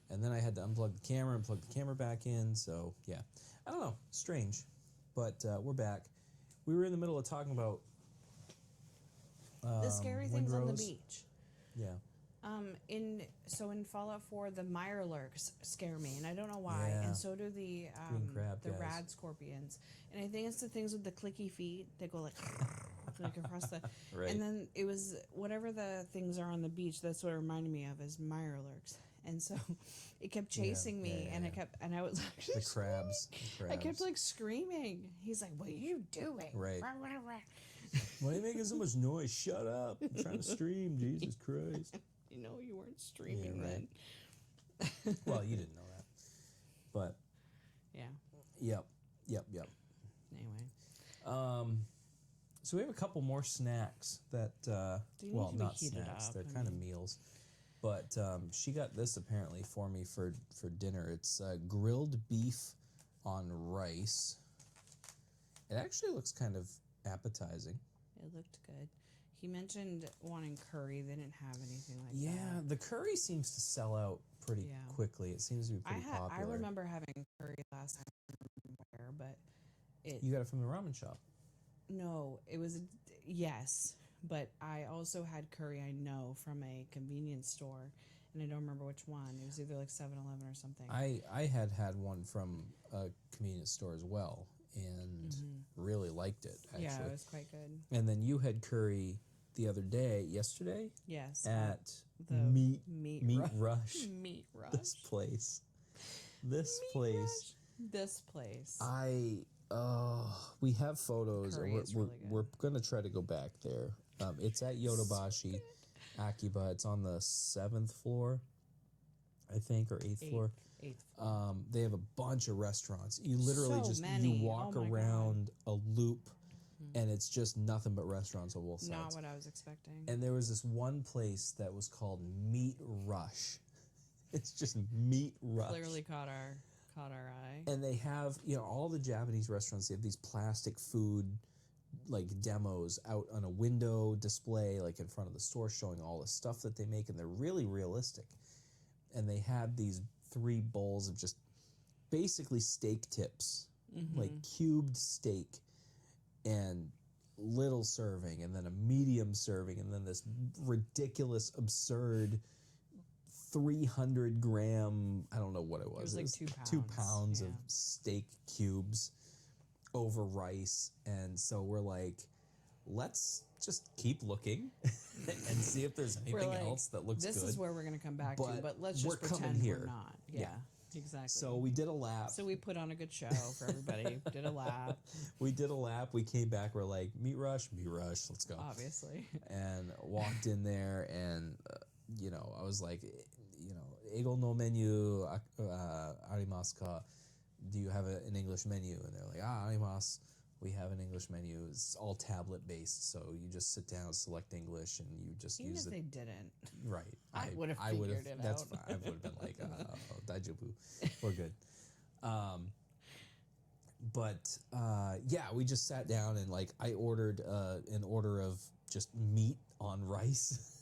and then I had to unplug the camera and plug the camera back in. So yeah, I don't know, strange, but we're back. We were in the middle of talking about The scary things on the windrows. beach. Yeah. In Fallout 4, the Mirelurks scare me, and I don't know why. Yeah. And so do the Green crab guys. rad scorpions, and I think it's the things with the clicky feet. They go like across the. Right. And then it was whatever the things are on the beach. That's what it reminded me of is Mirelurks, and so it kept chasing me, and I was actually The crabs. I kept like screaming. He's like, "What are you doing?" Right. Why are you making so much noise? Shut up! I'm trying to stream. Jesus Christ. You know you weren't streaming Yeah, right. then. Well, you didn't know that, but Yeah. yep. Anyway. So we have a couple more snacks that, need well, to be not heated snacks, up, they're I kind of mean. meals. But she got this apparently for me for dinner. It's grilled beef on rice. It actually looks kind of appetizing. It looked good. He mentioned wanting curry. They didn't have anything like Yeah, that. the curry seems to sell out pretty Yeah. quickly. It seems to be pretty I popular. remember having curry last time, I don't remember where, but it You got it from the ramen shop. no, it was yes, but I also had curry I know from a convenience store, and I don't remember which one. It was either like 7-Eleven or something. I had one from a convenience store as well, and really liked it, actually. Yeah, it was quite good. And then you had curry the other day, yesterday, Yes, at the Meat Meat Rush. Meat Rush. This place. This Meat place. Rush. This place. We have photos. Curry And is really good. we're gonna try to go back there. It's at Yodobashi, Akiba. It's on the 7th floor, I think, or 8th floor. Eighth. They have a bunch of restaurants. You literally So just many. you walk Oh my God. around a loop, and it's just nothing but restaurants on both sides. Not what I was expecting. And there was this one place that was called Meat Rush. It's just Meat Rush. Clearly caught our eye. And they have, all the Japanese restaurants, they have these plastic food like demos out on a window display, like in front of the store, showing all the stuff that they make, and they're really realistic. And they had these 3 bowls of just basically steak tips, like cubed steak, and little serving, and then a medium serving, and then this ridiculous, absurd 300 gram, I don't know what it was. It was like 2 2 pounds, pounds of yeah. steak cubes over rice. And so we're like, let's just keep looking and see if there's We're anything like, else that looks this good. is where we're going to come back to, but let's we're just coming pretend here. we're not. Yeah, exactly. So we did a lap. So we put on a good show for everybody. Did a lap, We did a lap. We came back. We're like, Meat Rush, let's go. obviously. And walked in there, and I was like, Eigo no menu arimasu ka? Do you have an English menu? And they're like, arimasu. We have an English menu. It's all tablet based, so you just sit down, select English, and you just Even use if it. they didn't, Right. I would've would've- figured it That's out. fine. I would have been like, daijoubu. We're good. But we just sat down, and like I ordered an order of just meat on rice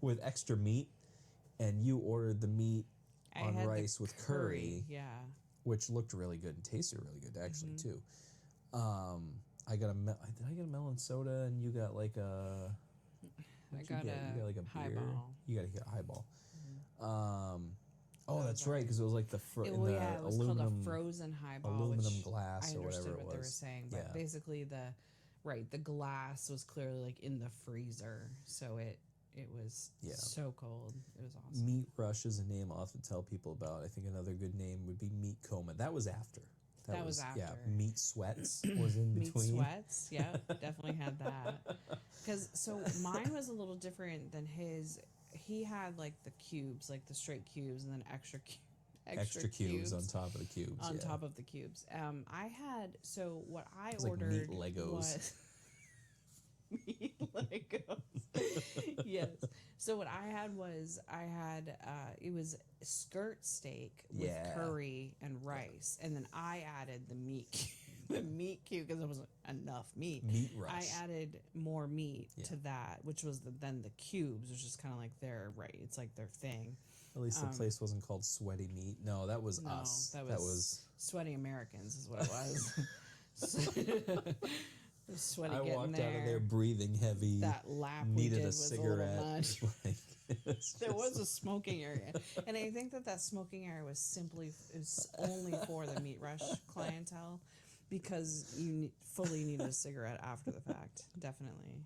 with extra meat, and you ordered the meat I on had the rice with curry, Yeah, which looked really good and tasted really good actually too. I got did I get a melon soda, and you got like a I got you got like a beer. highball. You got a highball. That's right, because it was like the It was aluminum called a frozen highball. aluminum which glass I or whatever understood it what they were was. saying, but Yeah. basically the glass was clearly like in the freezer, so it was Yeah. so cold. It was awesome. Meat Rush is a name I'll have to tell people about. I think another good name would be Meat Coma. That was after. That was Yeah, after. Meat Sweats was in Meat between. sweats, yeah, definitely had that. So mine was a little different than his. He had like the cubes, like the straight cubes, and then extra extra cubes on top of the cubes. on yeah. top of the cubes. I had so what I It's like ordered meat Legos. was meat Legos. Yes. So what I had was it was skirt steak with Yeah. curry and rice, and then I added the meat the meat cube because there wasn't enough meat. Meat rush. I added more meat Yeah. to that, which was then the cubes, which is kind of like their It's like their thing. At least the place wasn't called Sweaty Meat. No, that was No, us. that was Sweaty Americans is what it was. Sweaty I getting walked there. out of there breathing heavy. That lap we needed did a was cigarette. a little much. Like, it's There just- was a smoking area, and I think that smoking area was only for the Meat Rush clientele, because you fully need a cigarette after the fact. Definitely.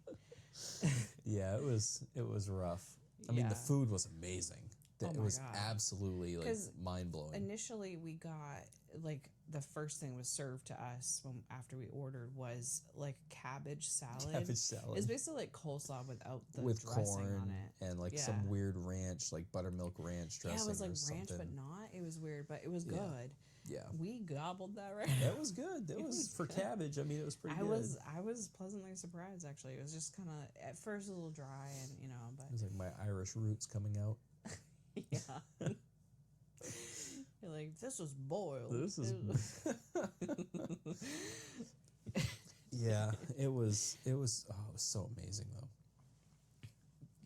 Yeah, it was rough. I mean, the Yeah. food was amazing. Oh It my was God. absolutely like 'Cause mind blowing. Initially, we got like the first thing was served to us after we ordered was like cabbage salad. Cabbage salad. It's basically like coleslaw without the With dressing corn on it. and like Yeah. some weird ranch, like buttermilk ranch dressing. Yeah, it was like or ranch, something. but not. It was weird, but it was Yeah. good. Yeah, We gobbled that right. that was good. That was for cabbage. I mean, it was pretty I good. was pleasantly surprised actually. It was just kind of at first a little dry, and but It was like my Irish roots coming out. yeah. You're like, this was boiled. This is- It was- Yeah, it was. Oh, it was so amazing though.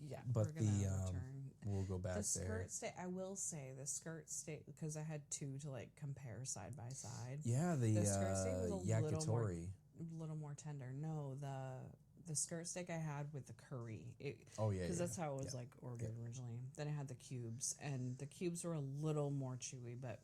yeah. But we're gonna the return. we'll go back The there. skirt steak. I will say the skirt steak because I had two to like compare side by side. Yeah, the The skirt steak was a yakitori. little more tender. No, the skirt steak I had with the curry. Oh yeah, Because yeah. that's how it was like ordered originally. Then I had the cubes, and the cubes were a little more chewy, but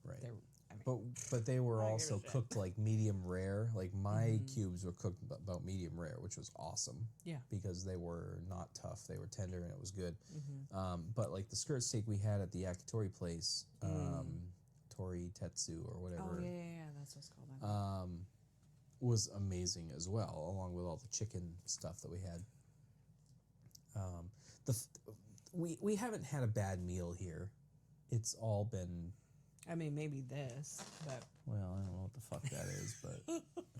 right. they're. I mean, But they were I give a also shit. cooked like medium rare. Like my cubes were cooked about medium rare, which was awesome. yeah. Because they were not tough, they were tender, and it was good. Mm-hmm. But like the skirt steak we had at the yakitori place, Tori Tetsu or whatever, Oh yeah. That's what's called. was amazing as well, along with all the chicken stuff that we had. We haven't had a bad meal here. It's all been, I mean, maybe this, but well, I don't know what the fuck that is, but I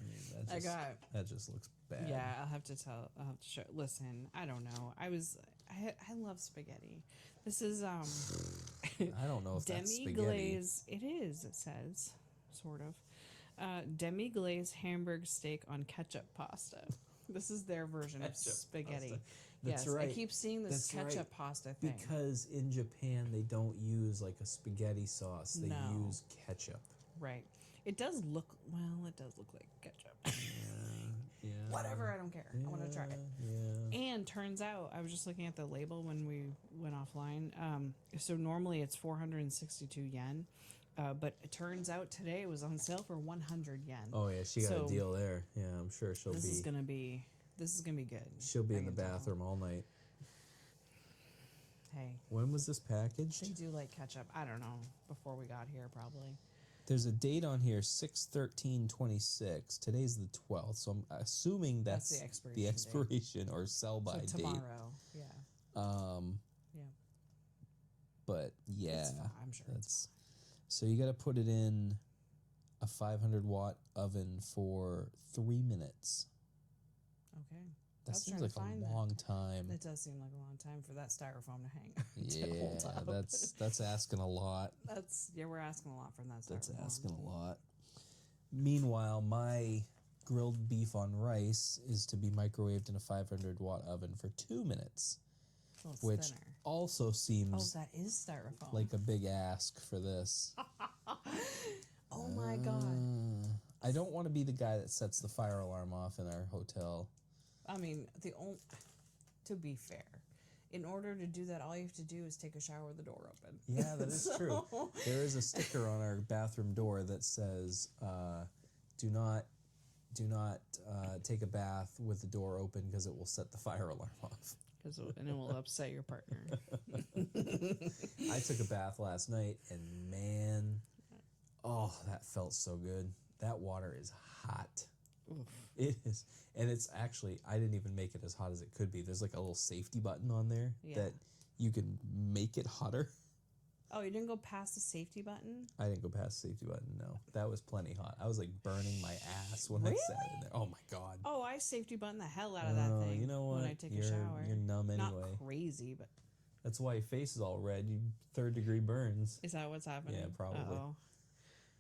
mean, that just looks bad. yeah, I'll have to show. Listen, I don't know. I love spaghetti. This is I don't know if that's demi spaghetti. glaze. It is. It says sort of demi glaze Hamburg steak on ketchup pasta. This is their version of Ketchup spaghetti. pasta. That's yes, right. I keep seeing this That's ketchup right. pasta thing. Because in Japan they don't use like a spaghetti sauce; they No. use ketchup. Right. It does look like ketchup. Yeah. Whatever, I don't care. I want to try it. Yeah. And turns out, I was just looking at the label when we went offline. So normally it's 462 yen, but it turns out today it was on sale for 100 yen. Oh yeah, she got So, a deal there. Yeah, I'm sure she'll This be. is gonna be good. She'll be I in the can tell. bathroom all night. Hey, When was this packaged? they do like ketchup. I don't know. Before we got here, probably. There's a date on here, 6/13/26. Today's the 12th, so I'm assuming that's the expiration the date. expiration or sell by So date. tomorrow, yeah, yeah. But yeah, It's fine. I'm sure it's that's. So you got to put it in a 500-watt oven for 3 minutes. Okay. I That was seems trying like to find a that. long time. It does seem like a long time for that styrofoam to hang. to hold Yeah, up. that's asking a lot. We're asking a lot from that styrofoam. That's asking a lot. Meanwhile, my grilled beef on rice is to be microwaved in a 500-watt oven for 2 minutes, Well, it's which thinner. also Oh, seems that is styrofoam. like a big ask for this. Oh my god. I don't want to be the guy that sets the fire alarm off in our hotel. I mean, to be fair, in order to do that, all you have to do is take a shower with the door open. Yeah, that is true. There is a sticker on our bathroom door that says, "Do not take a bath with the door open because it will set the fire alarm off." And it will upset your partner. I took a bath last night, and man, oh, that felt so good. That water is hot. Oof. It is, and it's actually, I didn't even make it as hot as it could be. There's like a little safety button on there Yeah. that you can make it hotter. Oh, you didn't go past the safety button? I didn't go past the safety button. No, that was plenty hot. I was like burning my ass when I sat in there. Oh my god. Oh, I safety button the hell out of that thing. You know what? When I take a You're- shower. you're numb anyway. Not crazy, but That's why your face is all red. You 3rd-degree burns. is that what's happening? Yeah, probably. Uh-oh.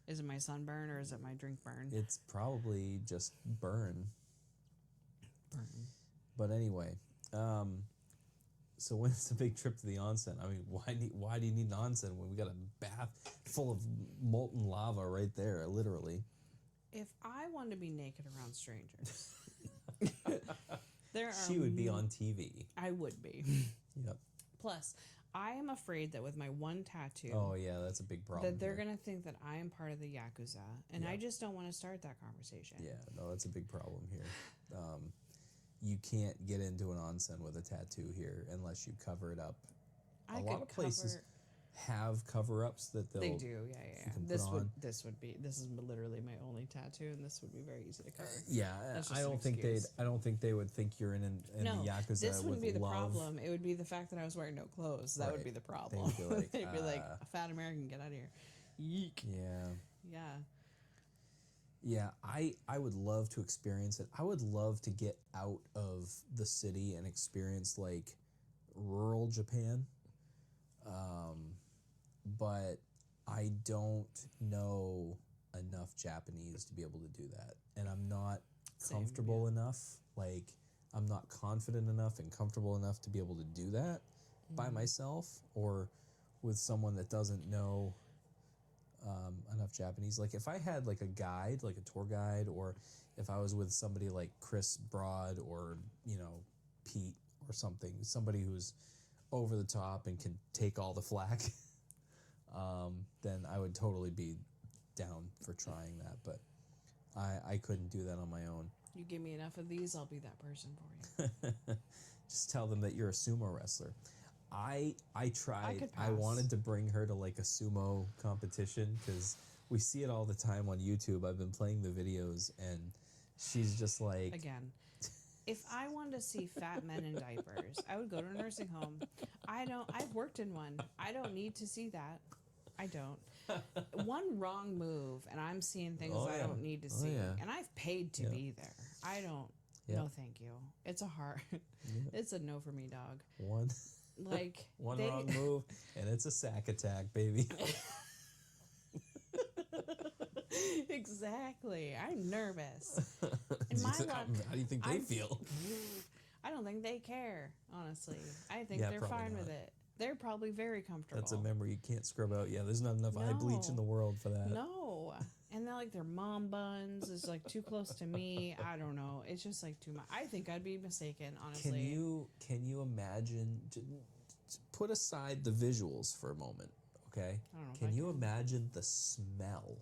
Is it my sunburn or is it my drink burn? It's probably just burn. But anyway, so when it's a big trip to the onsen, I mean, why do you need an onsen when we got a bath full of molten lava right there, literally? If I wanted to be naked around strangers, there are She would be on TV. I would be. Yep. Plus, I am afraid that with my one tattoo, Oh yeah, that's a big problem. that they're here. gonna think that I am part of the Yakuza, and I Yeah. just don't want to start that conversation. Yeah, no, that's a big problem here. You can't get into an onsen with a tattoo here unless you cover it up. I A lot could of places cover- have cover-ups that They they'll do, yeah. can put This on. would this is literally my only tattoo, and this would be very easy to cover. Yeah, That's just I an don't think excuse. they would think you're in No, the Yakuza this wouldn't with be the love. problem. It would be the fact that I was wearing no clothes. That would Right. be the problem. They'd be like, They'd be like, a fat American, get out of here. Yeek. Yeah. Yeah. Yeah, I would love to experience it. I would love to get out of the city and experience like rural Japan. But I don't know enough Japanese to be able to do that. And I'm not Same, comfortable enough. Like, I'm not confident enough and comfortable enough to be able to do that by myself or with someone that doesn't know enough Japanese. Like, if I had like a guide, like a tour guide, or if I was with somebody like Chris Broad or, you know, Pete or something, somebody who's over the top and can take all the flack, then I would totally be down for trying that. But I couldn't do that on my own. You give me enough of these, I'll be that person for you. Just tell them that you're a sumo wrestler. I tried. could I pass. wanted to bring her to like a sumo competition because we see it all the time on YouTube. I've been playing the videos and she's just like, Again, if I wanted to see fat men in diapers, I would go to a nursing home. I've worked in one. I don't need to see that. I don't. One wrong move, and I'm seeing things Oh, I yeah. don't need to Oh, see. yeah. And I've paid to Yeah. be there. I don't. Yeah. No, thank you. It's a hard. It's a no for me, dog. one Like one they, wrong move and it's a sack attack, baby. Exactly. I'm nervous. In my How luck, do you think they I'm- feel? I don't think they care. Honestly, I think Yeah, they're probably fine with not. it. They're probably very comfortable. That's a memory you can't scrub out. Yeah, there's not enough eye bleach in No. the world for that. No. And they're like their mom buns is like too close to me. I don't know. It's just like too much. I think I'd be mistaken, honestly. Can you imagine? Put aside the visuals for a moment, okay? I don't know if Can I you imagine the smell?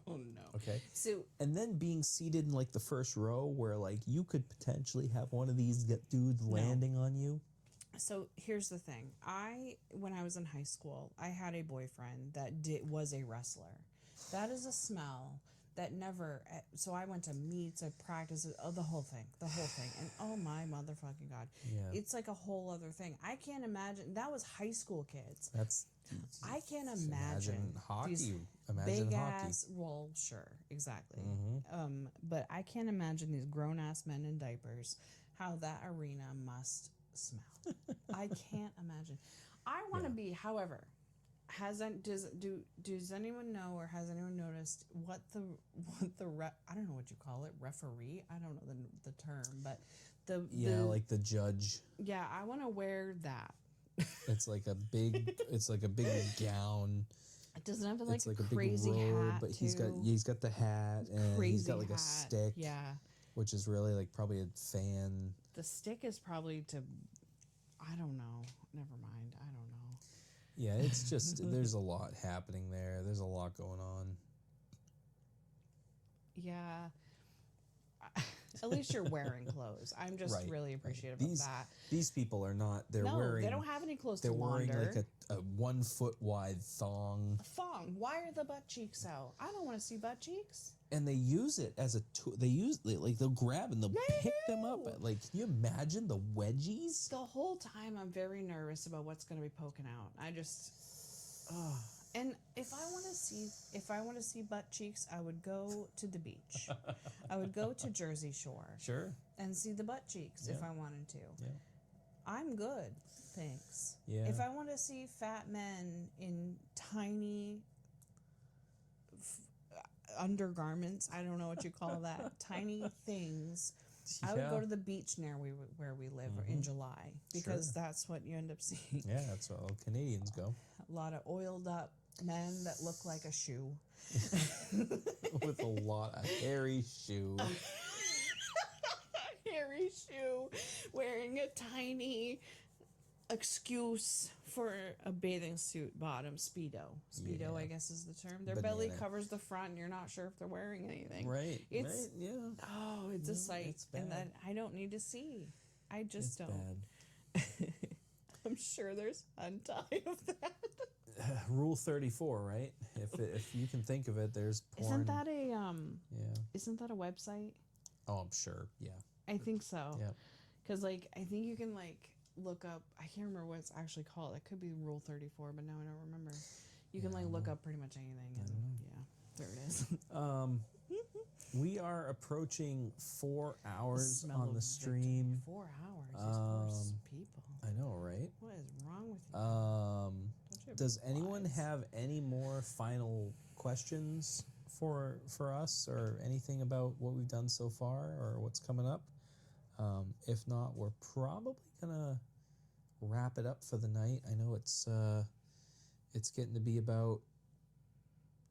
Oh no. Okay. So And then being seated in like the first row, where like you could potentially have one of these dudes landing on you. So here's the thing. When I was in high school, I had a boyfriend that was a wrestler. That is a smell that never. So I went to meets, I practiced, the whole thing, and oh my motherfucking god, Yeah. it's like a whole other thing. I can't imagine. That was high school kids. That's. I can't Just imagine hockey. these Imagine big hockey. ass. Well, sure, exactly. Mm-hmm. But I can't imagine these grown ass men in diapers. How that arena must smell. I can't imagine. I want to be. However, does anyone know or has anyone noticed what the I don't know what you call it, referee? I don't know the term, but like the judge. yeah, I want to wear that. It's like a big gown. It doesn't have like It's a like a big crazy robe, hat. but he's got the hat and crazy he's got like hat. a stick, Yeah, which is really like probably a fan. the stick is probably to. I don't know. Never mind. I don't know. Yeah, it's just there's a lot happening there. There's a lot going on. Yeah. At least you're wearing clothes. I'm just Right, really appreciative of that. These people are not. They're No, wearing. they don't have any clothes They're to wearing launder. like a 1 foot wide thong, Thong. Why are the butt cheeks out? I don't want to see butt cheeks. and they use it as a tool. They'll grab and they'll pick them up. do. Like, can you imagine the wedgies? The whole time I'm very nervous about what's going to be poking out. I just And if I want to see butt cheeks, I would go to the beach. I would go to Jersey Shore Sure. and see the butt cheeks if Yeah. I wanted to. Yeah. I'm good, thanks. Yeah. If I want to see fat men in tiny undergarments, I don't know what you call that, tiny things, I would go Yeah. to the beach near where we live in July because that's what you end up seeing. Yeah, that's where all Canadians go. A lot of oiled up men that look like a shoe. With a lot of hairy shoe. Hairy shoe wearing a tiny excuse for a bathing suit bottom. Speedo, Yeah. I guess is the term. Their belly Banana. covers the front and you're not sure if they're wearing anything. Right. It's right. Yeah. oh it's a sight, it's and bad. that I don't need to see. I just It's don't. bad. I'm sure there's hentai of that. Rule 34, right? If you can think of it, there's porn. Isn't that a Yeah. Isn't that a website? Oh, I'm sure. Yeah. I think so. Yeah. Because, like, I think you can, like, look up, I can't remember what it's actually called. It could be Rule 34, but now I don't remember. You can, like, look up pretty much anything. And, yeah, there it is. We are approaching 4 hours Smell on of the stream. 4 hours. These poor people. I know, right? What is wrong with you? Don't you have Does anyone flies? have any more final questions for us, or anything about what we've done so far, or what's coming up? If not, we're probably gonna wrap it up for the night. I know it's getting to be about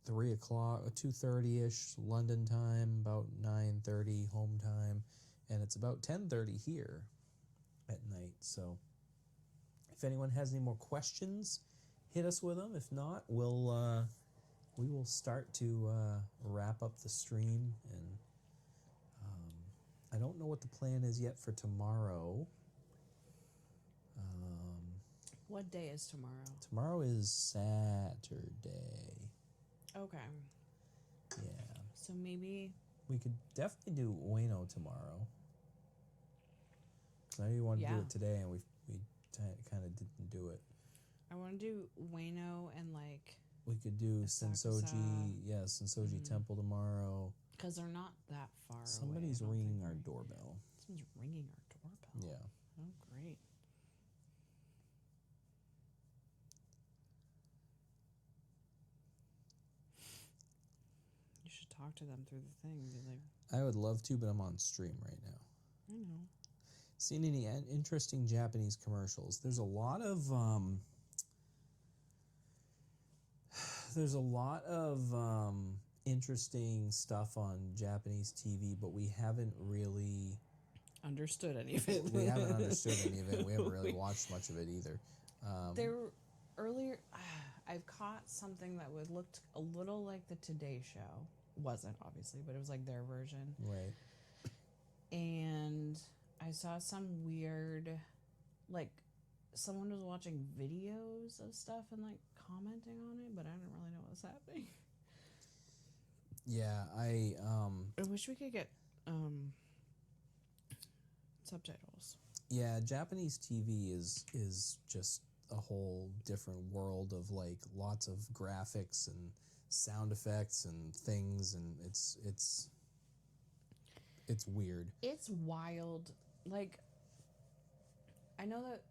3 o'clock, 2:30 ish London time, about 9:30 home time, and it's about 10:30 here at night. So, if anyone has any more questions, hit us with them. If not, we will start to wrap up the stream. And I don't know what the plan is yet for tomorrow. What day is tomorrow? Tomorrow is Saturday. Okay. Yeah, So maybe, we could definitely do Ueno tomorrow. 'Cause I know you wanted to do Yeah. it today, and we kind of didn't do it. I want to do Ueno and, like, We could do Asakusa. Sensoji Temple tomorrow. because they're not that far away. Somebody's I don't ringing think. our doorbell. Someone's ringing our doorbell. Yeah. Oh, great. You should talk to them through the thing. Be like, I would love to, but I'm on stream right now. I know. Seen any interesting Japanese commercials? There's a lot of interesting stuff on Japanese TV, but we haven't really Understood any of it. we haven't understood any of it. We haven't really watched much of it either. There earlier, I've caught something that would looked a little like the Today Show. Wasn't obviously, but it was like their version. Right. And I saw some weird, like, someone was watching videos of stuff and like commenting on it, but I didn't really know what was happening. Yeah, I wish we could get subtitles. yeah, Japanese TV is just a whole different world of like lots of graphics and sound effects and things, and it's weird. It's wild. Like, I know that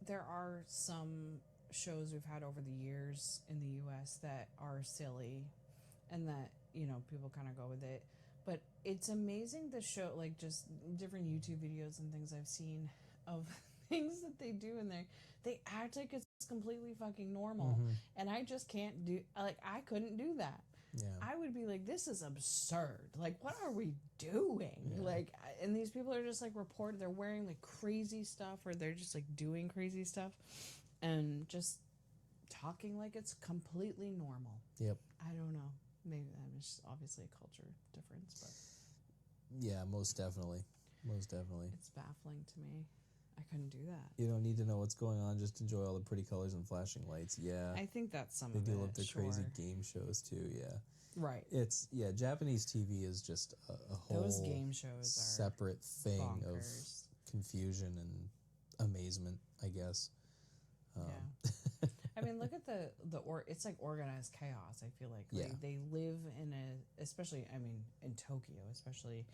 there are some shows we've had over the years in the US that are silly and that, you know, people kind of go with it. But it's amazing the show, like, just different YouTube videos and things I've seen of things that they do in there. They act like it's completely fucking normal. And I just can't do, like, I couldn't do that. Yeah. I would be like, this is absurd. Like, what are we doing? Like, and these people are just like reported, they're wearing like crazy stuff, or they're just like doing crazy stuff and just talking like it's completely normal. Yep. I don't know. Maybe that is obviously a culture difference, but Yeah, most definitely. Most definitely. it's baffling to me. I couldn't do that. You don't need to know what's going on, just enjoy all the pretty colors and flashing lights. Yeah. I think that's some They of do it. love their crazy sure. game shows too, yeah. Right. Japanese TV is just a whole Those game shows are separate thing bonkers. of confusion and amazement, I guess. Yeah. I mean, look at it's like organized chaos. I feel like Yeah. they live in especially, I mean, in Tokyo, especially,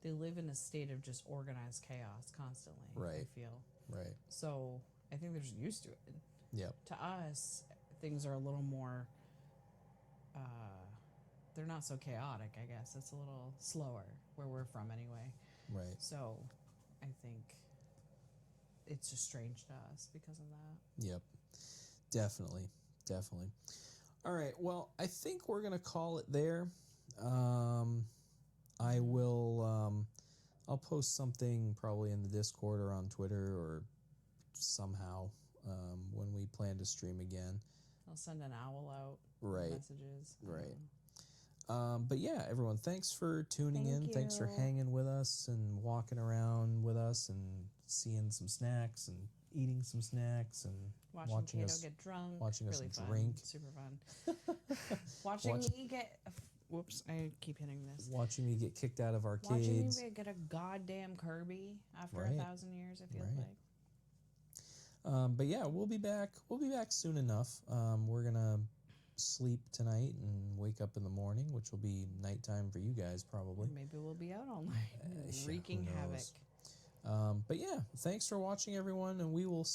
they live in a state of just organized chaos constantly. I Right. feel Right. so. I think they're just used to it. Yep. To us, things are a little more. They're not so chaotic. I guess it's a little slower where we're from, anyway. Right. So, I think it's just strange to us because of that. Yep. Definitely. Definitely. All right. Well, I think we're going to call it there. I will, I'll post something probably in the Discord or on Twitter or somehow when we plan to stream again. I'll send an owl out. Right. Messages. Right. But yeah, everyone, thanks for tuning in. Thank Thanks for you. hanging with us and walking around with us and seeing some snacks and eating some snacks and Watching Kato us get drunk. watching us really fun, drink. Super fun. Watching me get. Whoops, I keep hitting this. watching me get kicked out of Watching arcades. me get a goddamn Kirby after Right. 1,000 years, I feel Right. like. But yeah, we'll be back. We'll be back soon enough. We're gonna sleep tonight and wake up in the morning, which will be nighttime for you guys probably. Maybe we'll be out all night, Yeah, wreaking who havoc. knows? But yeah, thanks for watching, everyone, and we will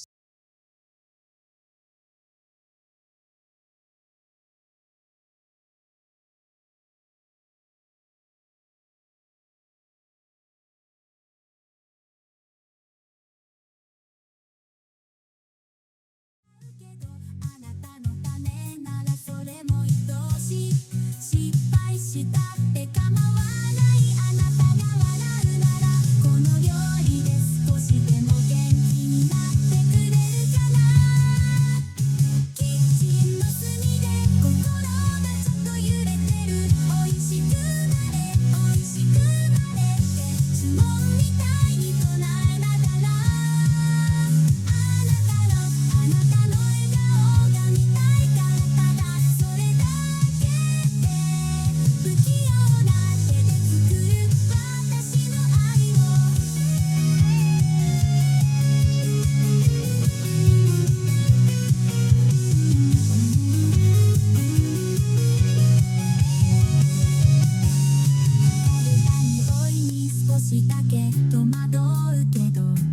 少しだけ戸惑うけど